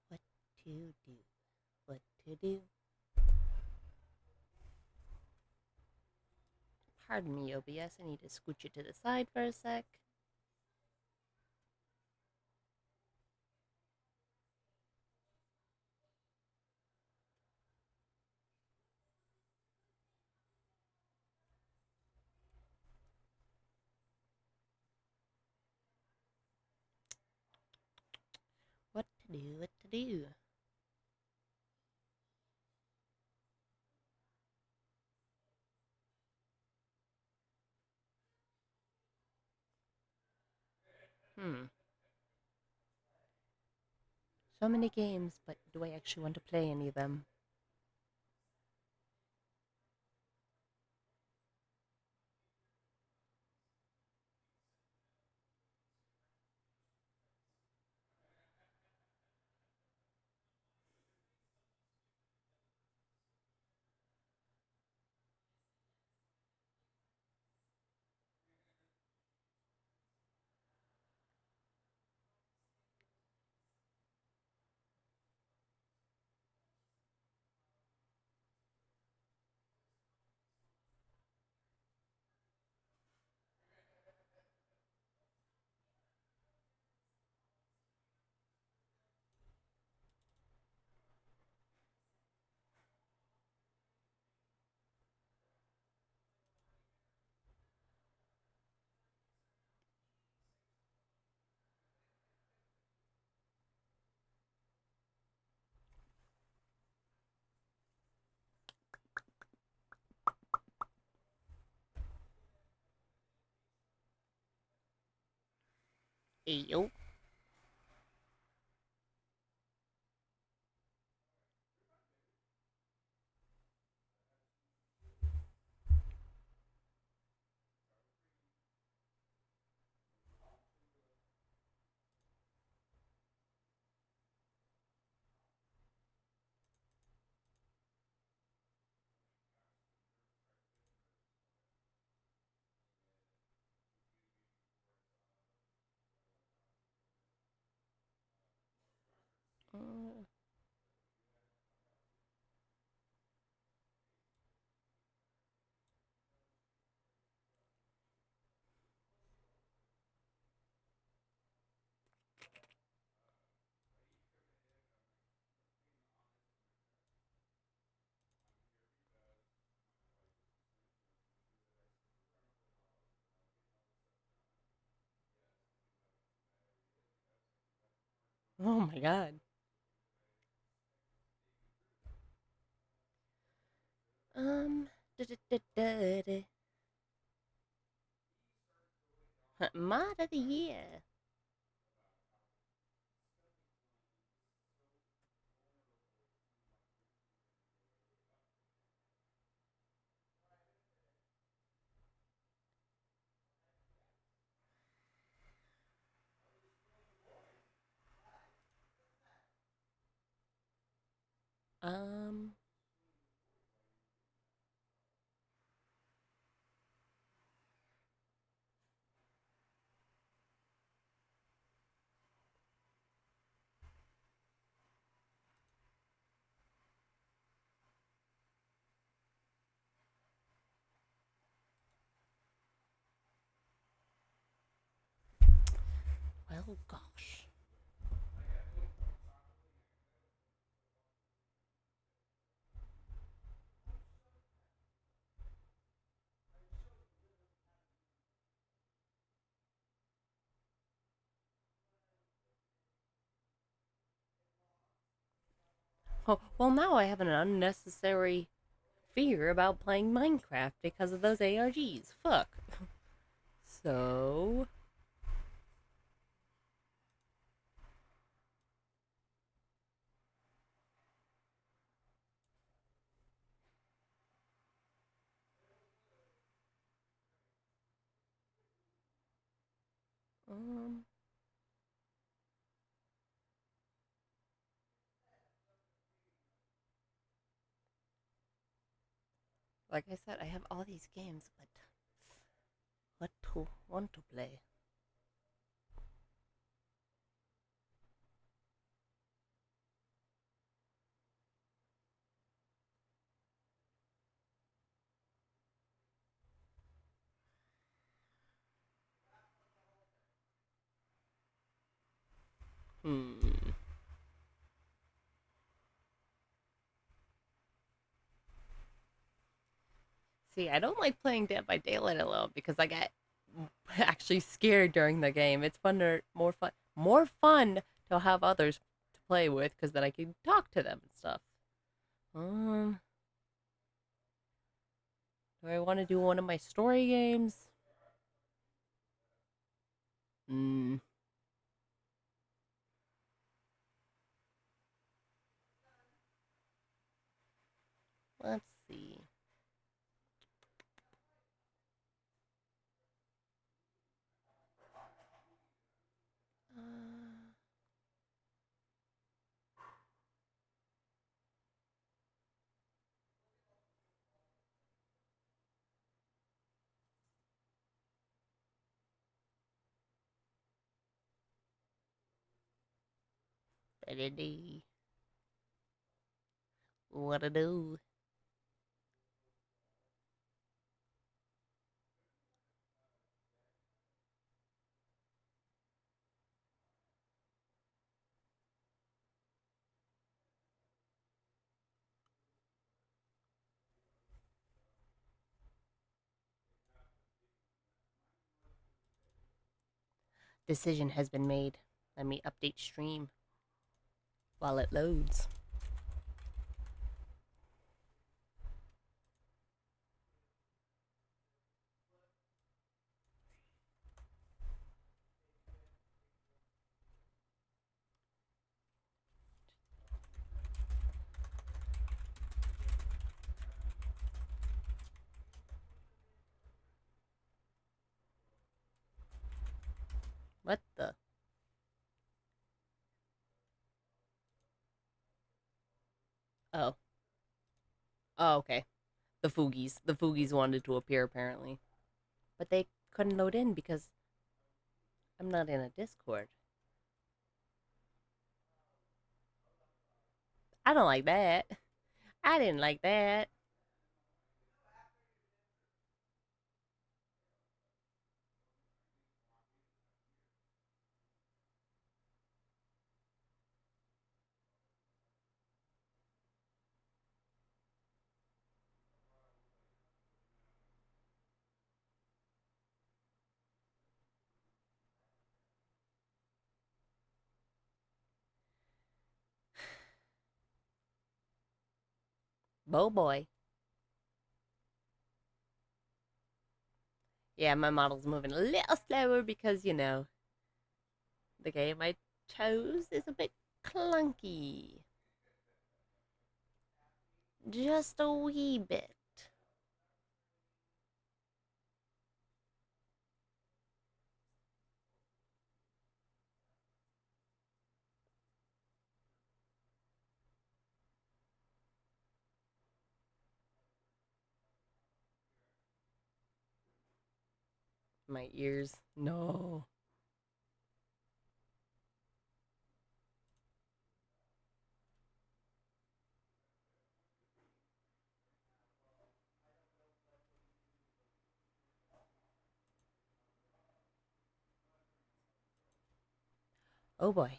A: What to do? What to do? Pardon me, OBS. I need to scooch it to the side for a sec. What to do? What to do? So many games, but do I actually want to play any of them? Ew. Oh my god. Um. Da-da-da-da-da. Mod of the year. Um. Well, gosh. Oh, well, now I have an unnecessary fear about playing Minecraft because of those ARGs. Fuck. So. Um. Like I said, I have all these games, but what to want to play? Hmm. See, I don't like playing Dead by Daylight alone because I get actually scared during the game. It's more fun to have others to play with because then I can talk to them and stuff. Um, do I want to do one of my story games? Hmm. Let's see. Uh, da-da-dee. What to do? Decision has been made. Let me update stream while it loads. Oh. Oh, okay. The Foogies. The Foogies wanted to appear, apparently. But they couldn't load in because I'm not in a Discord. I don't like that. I didn't like that. Oh boy. Yeah, my model's moving a little slower because, you know, the game I chose is a bit clunky. Just a wee bit. My ears. No. Oh boy.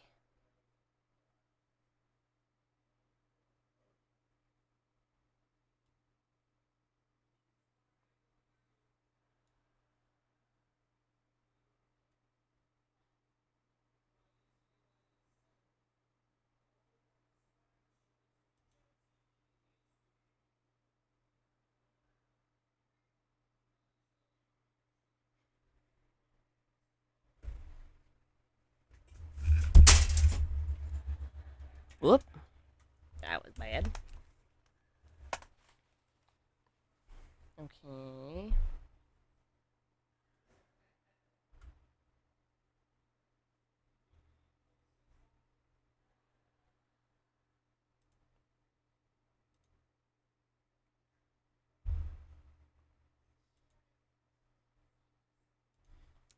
A: Whoop. That was bad. Okay.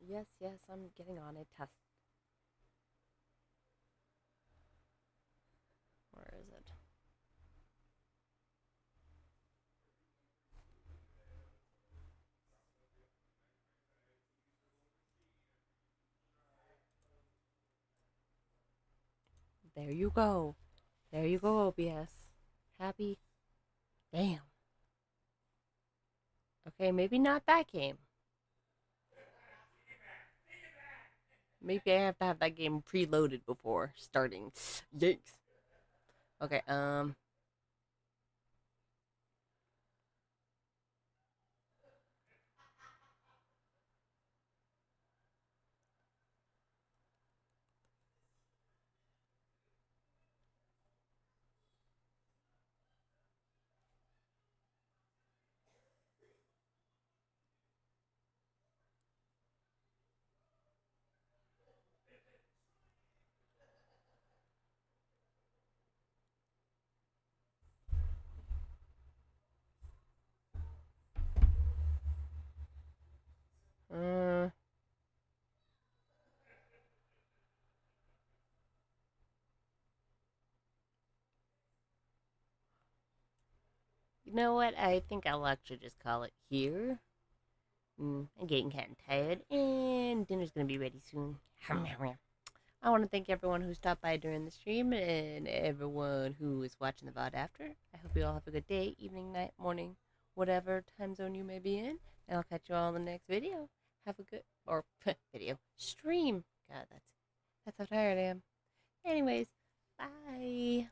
A: Yes, yes, I'm getting on a test. Where is it? There you go. There you go, OBS. Happy. Damn. Okay, maybe not that game. Maybe I have to have that game preloaded before starting. Yikes. Okay, uh, you know what? I think I'll actually just call it here. I'm getting kind of tired, and dinner's gonna be ready soon. I want to thank everyone who stopped by during the stream and everyone who is watching the VOD after. I hope you all have a good day, evening, night, morning, whatever time zone you may be in. And I'll catch you all in the next video. Have a good, or video, stream. God, that's how tired I am. Anyways, bye.